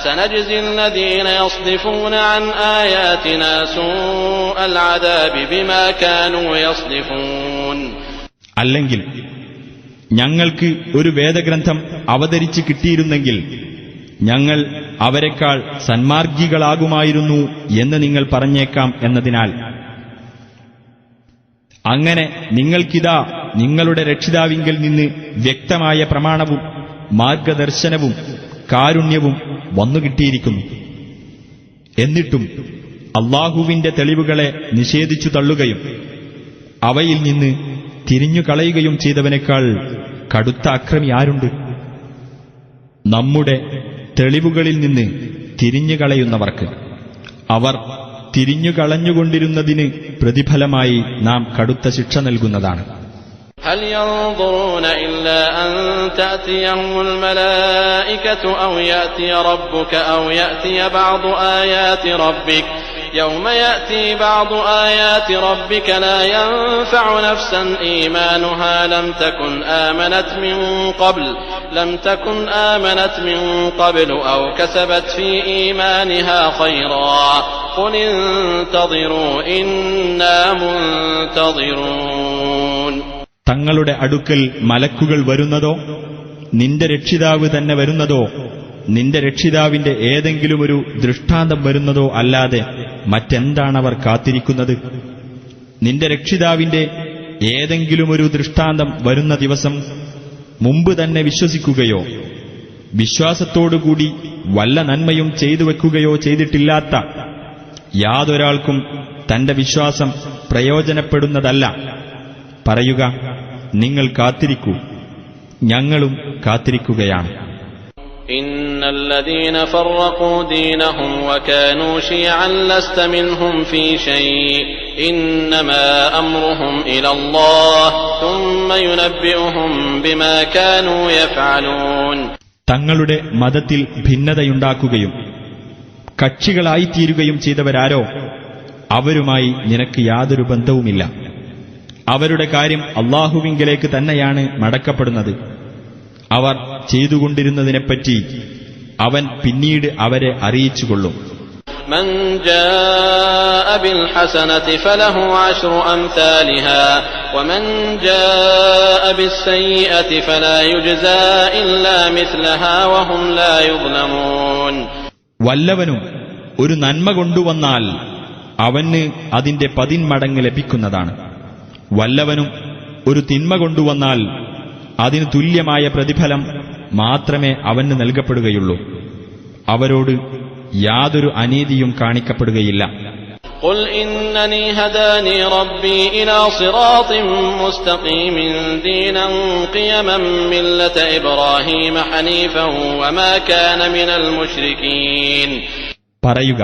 سنجزي الذين يصدفون عن آياتنا سوء العذاب بما كانوا يصدفون. അല്ലെങ്കിൽ ഞങ്ങൾക്ക് ഒരു വേദഗ്രന്ഥം അവതരിച്ച് കിട്ടിയിരുന്നെങ്കിൽ ഞങ്ങൾ അവരെക്കാൾ സന്മാർഗികളാകുമായിരുന്നു എന്ന് നിങ്ങൾ പറഞ്ഞേക്കാം എന്നതിനാൽ. അങ്ങനെ നിങ്ങൾക്കിതാ നിങ്ങളുടെ രക്ഷിതാവിങ്കൽ നിന്ന് വ്യക്തമായ പ്രമാണവും മാർഗദർശനവും കാരുണ്യവും വന്നുകിട്ടിയിരിക്കുന്നു. എന്നിട്ടും അല്ലാഹുവിന്റെ തെളിവുകളെ നിഷേധിച്ചു തള്ളുകയും അവയിൽ നിന്ന് തിരിഞ്ഞുകളയുകയും ചെയ്തവനേക്കാൾ കടുത്ത അക്രമി ആരുണ്ട്? നമ്മുടെ തെളിവുകളിൽ നിന്ന് തിരിഞ്ഞുകളയുന്നവർക്ക് അവർ തിരിഞ്ഞുകളഞ്ഞുകൊണ്ടിരുന്നതിന് പ്രതിഫലമായി നാം കടുത്ത ശിക്ഷ നൽകുന്നതാണ്. هل ينظرون إلا أن تأتيهم الملائكة أو يأتي ربك أو يأتي بعض آيات ربك يوم يأتي بعض آيات ربك لا ينفع نفسا إيمانها لم تكن آمنت من قبل أو كسبت في إيمانها خيرا قل انتظروا إنا منتظرون. തങ്ങളുടെ അടുക്കൽ മലക്കുകൾ വരുന്നതോ നിന്റെ രക്ഷിതാവ് തന്നെ വരുന്നതോ നിന്റെ രക്ഷിതാവിന്റെ ഏതെങ്കിലുമൊരു ദൃഷ്ടാന്തം വരുന്നതോ അല്ലാതെ മറ്റെന്താണവർ കാത്തിരിക്കുന്നത്? നിന്റെ രക്ഷിതാവിന്റെ ഏതെങ്കിലുമൊരു ദൃഷ്ടാന്തം വരുന്ന ദിവസം മുമ്പ് തന്നെ വിശ്വസിക്കുകയോ വിശ്വാസത്തോടുകൂടി വല്ല നന്മയും ചെയ്തു വെക്കുകയോ ചെയ്തിട്ടില്ലാത്ത യാതൊരാൾക്കും തന്റെ വിശ്വാസം പ്രയോജനപ്പെടുന്നതല്ല. പറയുക, നിങ്ങൾ കാത്തിരിക്കൂ, ഞങ്ങളും കാത്തിരിക്കുകയാണ്. إن الذين فرقوا دينهم وكانوا شيعا لست منهم في شيء إنما أمرهم إلى الله ثم ينبئهم بما كانوا يفعلون. തങ്ങളുടെ മതത്തിൽ ഭിന്നതയുണ്ടാക്കുകയും കക്ഷികളായിത്തീരുകയും ചെയ്തവരാരോ അവരുമായി നിനക്ക് യാതൊരു ബന്ധവുമില്ല. അവരുടെ കാര്യം അല്ലാഹുവിങ്കലേക്ക് തന്നെയാണ് മടക്കപ്പെടുന്നത്. അവർ ചെയ്തുകൊണ്ടിരുന്നതിനെപ്പറ്റി അവൻ പിന്നീട് അവരെ അറിയിച്ചുകൊള്ളും. من جاء بالحسنة فله 10 أمثالها ومن جاء بالسيئة فلا يجزى إلا مثلها وهم لا يظلمون. വല്ലവനും ഒരു നന്മ കൊണ്ടുവന്നാൽ അവന് അതിന്റെ 10 മടങ്ങ് ലഭിക്കുന്നതാണ്. വല്ലവനും ഒരു തിന്മ കൊണ്ടുവന്നാൽ അതിന് തുല്യമായ പ്രതിഫലം മാത്രമേ അവന് നൽകപ്പെടുകയുള്ളൂ. അവരോട് യാതൊരു അനീതിയും കാണിക്കപ്പെടുകയില്ല. قل إنني هداني ربي إلى صراط مستقيم دينا قيما ملة إبراهيم حنيفا وما كان من المشركين. പറയുക,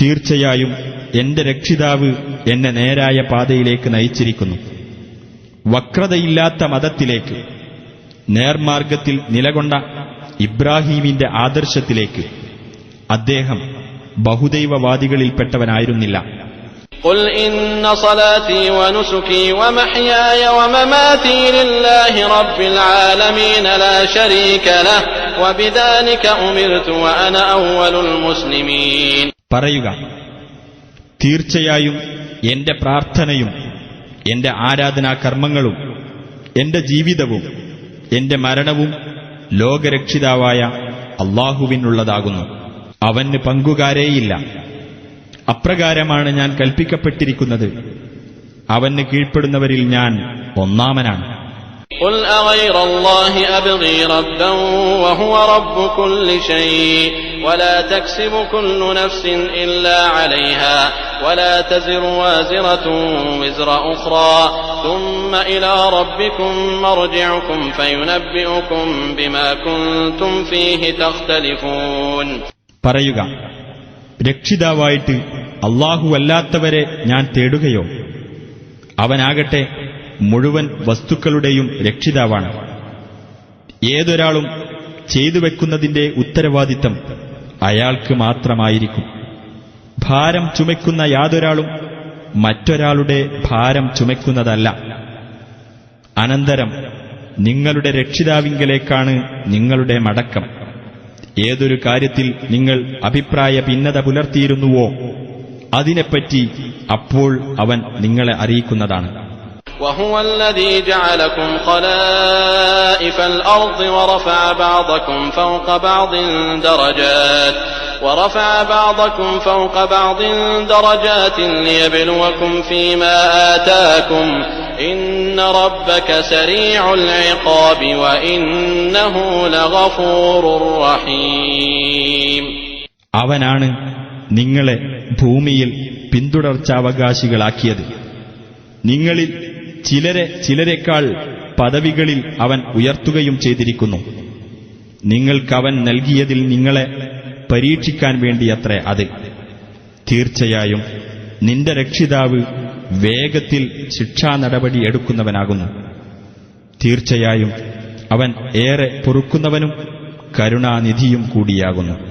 തീർച്ചയായും എന്റെ രക്ഷിതാവ് എന്നെ നേരായ പാതയിലേക്ക് നയിച്ചിരിക്കുന്നു, വക്രതയില്ലാത്ത മതത്തിലേക്ക്, നേർമാർഗത്തിൽ നിലകൊണ്ട ഇബ്രാഹീമിന്റെ ആദർശത്തിലേക്ക്. അദ്ദേഹം ബഹുദൈവവാദികളിൽപ്പെട്ടവനായിരുന്നില്ല. قل إن صلاتي ونسكي ومحياي ومماتي لله رب العالمين لا شريك له وبذلك أمرت وأنا أول المسلمين. പറയുക, തീർച്ചയായും എന്റെ പ്രാർത്ഥനയും എന്റെ ആരാധനാ കർമ്മങ്ങളും എന്റെ ജീവിതവും എന്റെ മരണവും ലോകരക്ഷിതാവായ അല്ലാഹുവിനുള്ളതാകുന്നു. അവന് പങ്കുകാരേയില്ല. അപ്രകാരമാണ് ഞാൻ കൽപ്പിക്കപ്പെട്ടിരിക്കുന്നത്. അവന് കീഴ്പ്പെടുന്നവരിൽ ഞാൻ ഒന്നാമനാണ്. قل أغير الله أبغي ربا وهو رب كل شيء ولا تكسب كل نفس إلا عليها ولا تزر وازرة وزر أخرى ثم إلى ربكم مرجعكم فينبئكم بما كنتم فيه تختلفون. പറയുക, രക്ഷിതാവായിട്ട് അല്ലാഹുവല്ലാത്തവരെ ഞാൻ തേടുകയോ? അവനാകട്ടെ മുഴുവൻ വസ്തുക്കളുടെയും രക്ഷിതാവാണ്. ഏതൊരാളും ചെയ്തു വെക്കുന്നതിന്റെ ഉത്തരവാദിത്തം അയാൾക്ക് മാത്രമായിരിക്കും. ഭാരം ചുമക്കുന്ന യാതൊരാളും മറ്റൊരാളുടെ ഭാരം ചുമക്കുന്നതല്ല. അനന്തരം നിങ്ങളുടെ രക്ഷിതാവിങ്കലേക്കാണ് നിങ്ങളുടെ മടക്കം. ഏതൊരു കാര്യത്തിൽ നിങ്ങൾ അഭിപ്രായ ഭിന്നത പുലർത്തിയിരുന്നുവോ അതിനെപ്പറ്റി അപ്പോൾ അവൻ നിങ്ങളെ അറിയിക്കുന്നതാണ്. وهو الذي جعلكم خلائف الأرض ورفع بعضكم فوق بعض درجات ليبلوكم فيما آتاكم إن ربك سريع العقاب وإنه لغفور رحيم. അവനാണ് നിങ്ങളെ ഭൂമിയിൽ പിന്തുടർച്ചാവകാശികളാക്കിയത്. നിങ്ങളിൽ ചിലരെക്കാൾ പദവികളിൽ അവൻ ഉയർത്തുകയും ചെയ്തിരിക്കുന്നു. നിങ്ങൾക്കവൻ നൽകിയതിൽ നിങ്ങളെ പരീക്ഷിക്കാൻ വേണ്ടിയത്രേ അത്. തീർച്ചയായും നിന്റെ രക്ഷിതാവ് വേഗത്തിൽ ശിക്ഷാ നടപടി എടുക്കുന്നവനാകുന്നു. തീർച്ചയായും അവൻ ഏറെ പൊറുക്കുന്നവനും കരുണാനിധിയും കൂടിയാകുന്നു.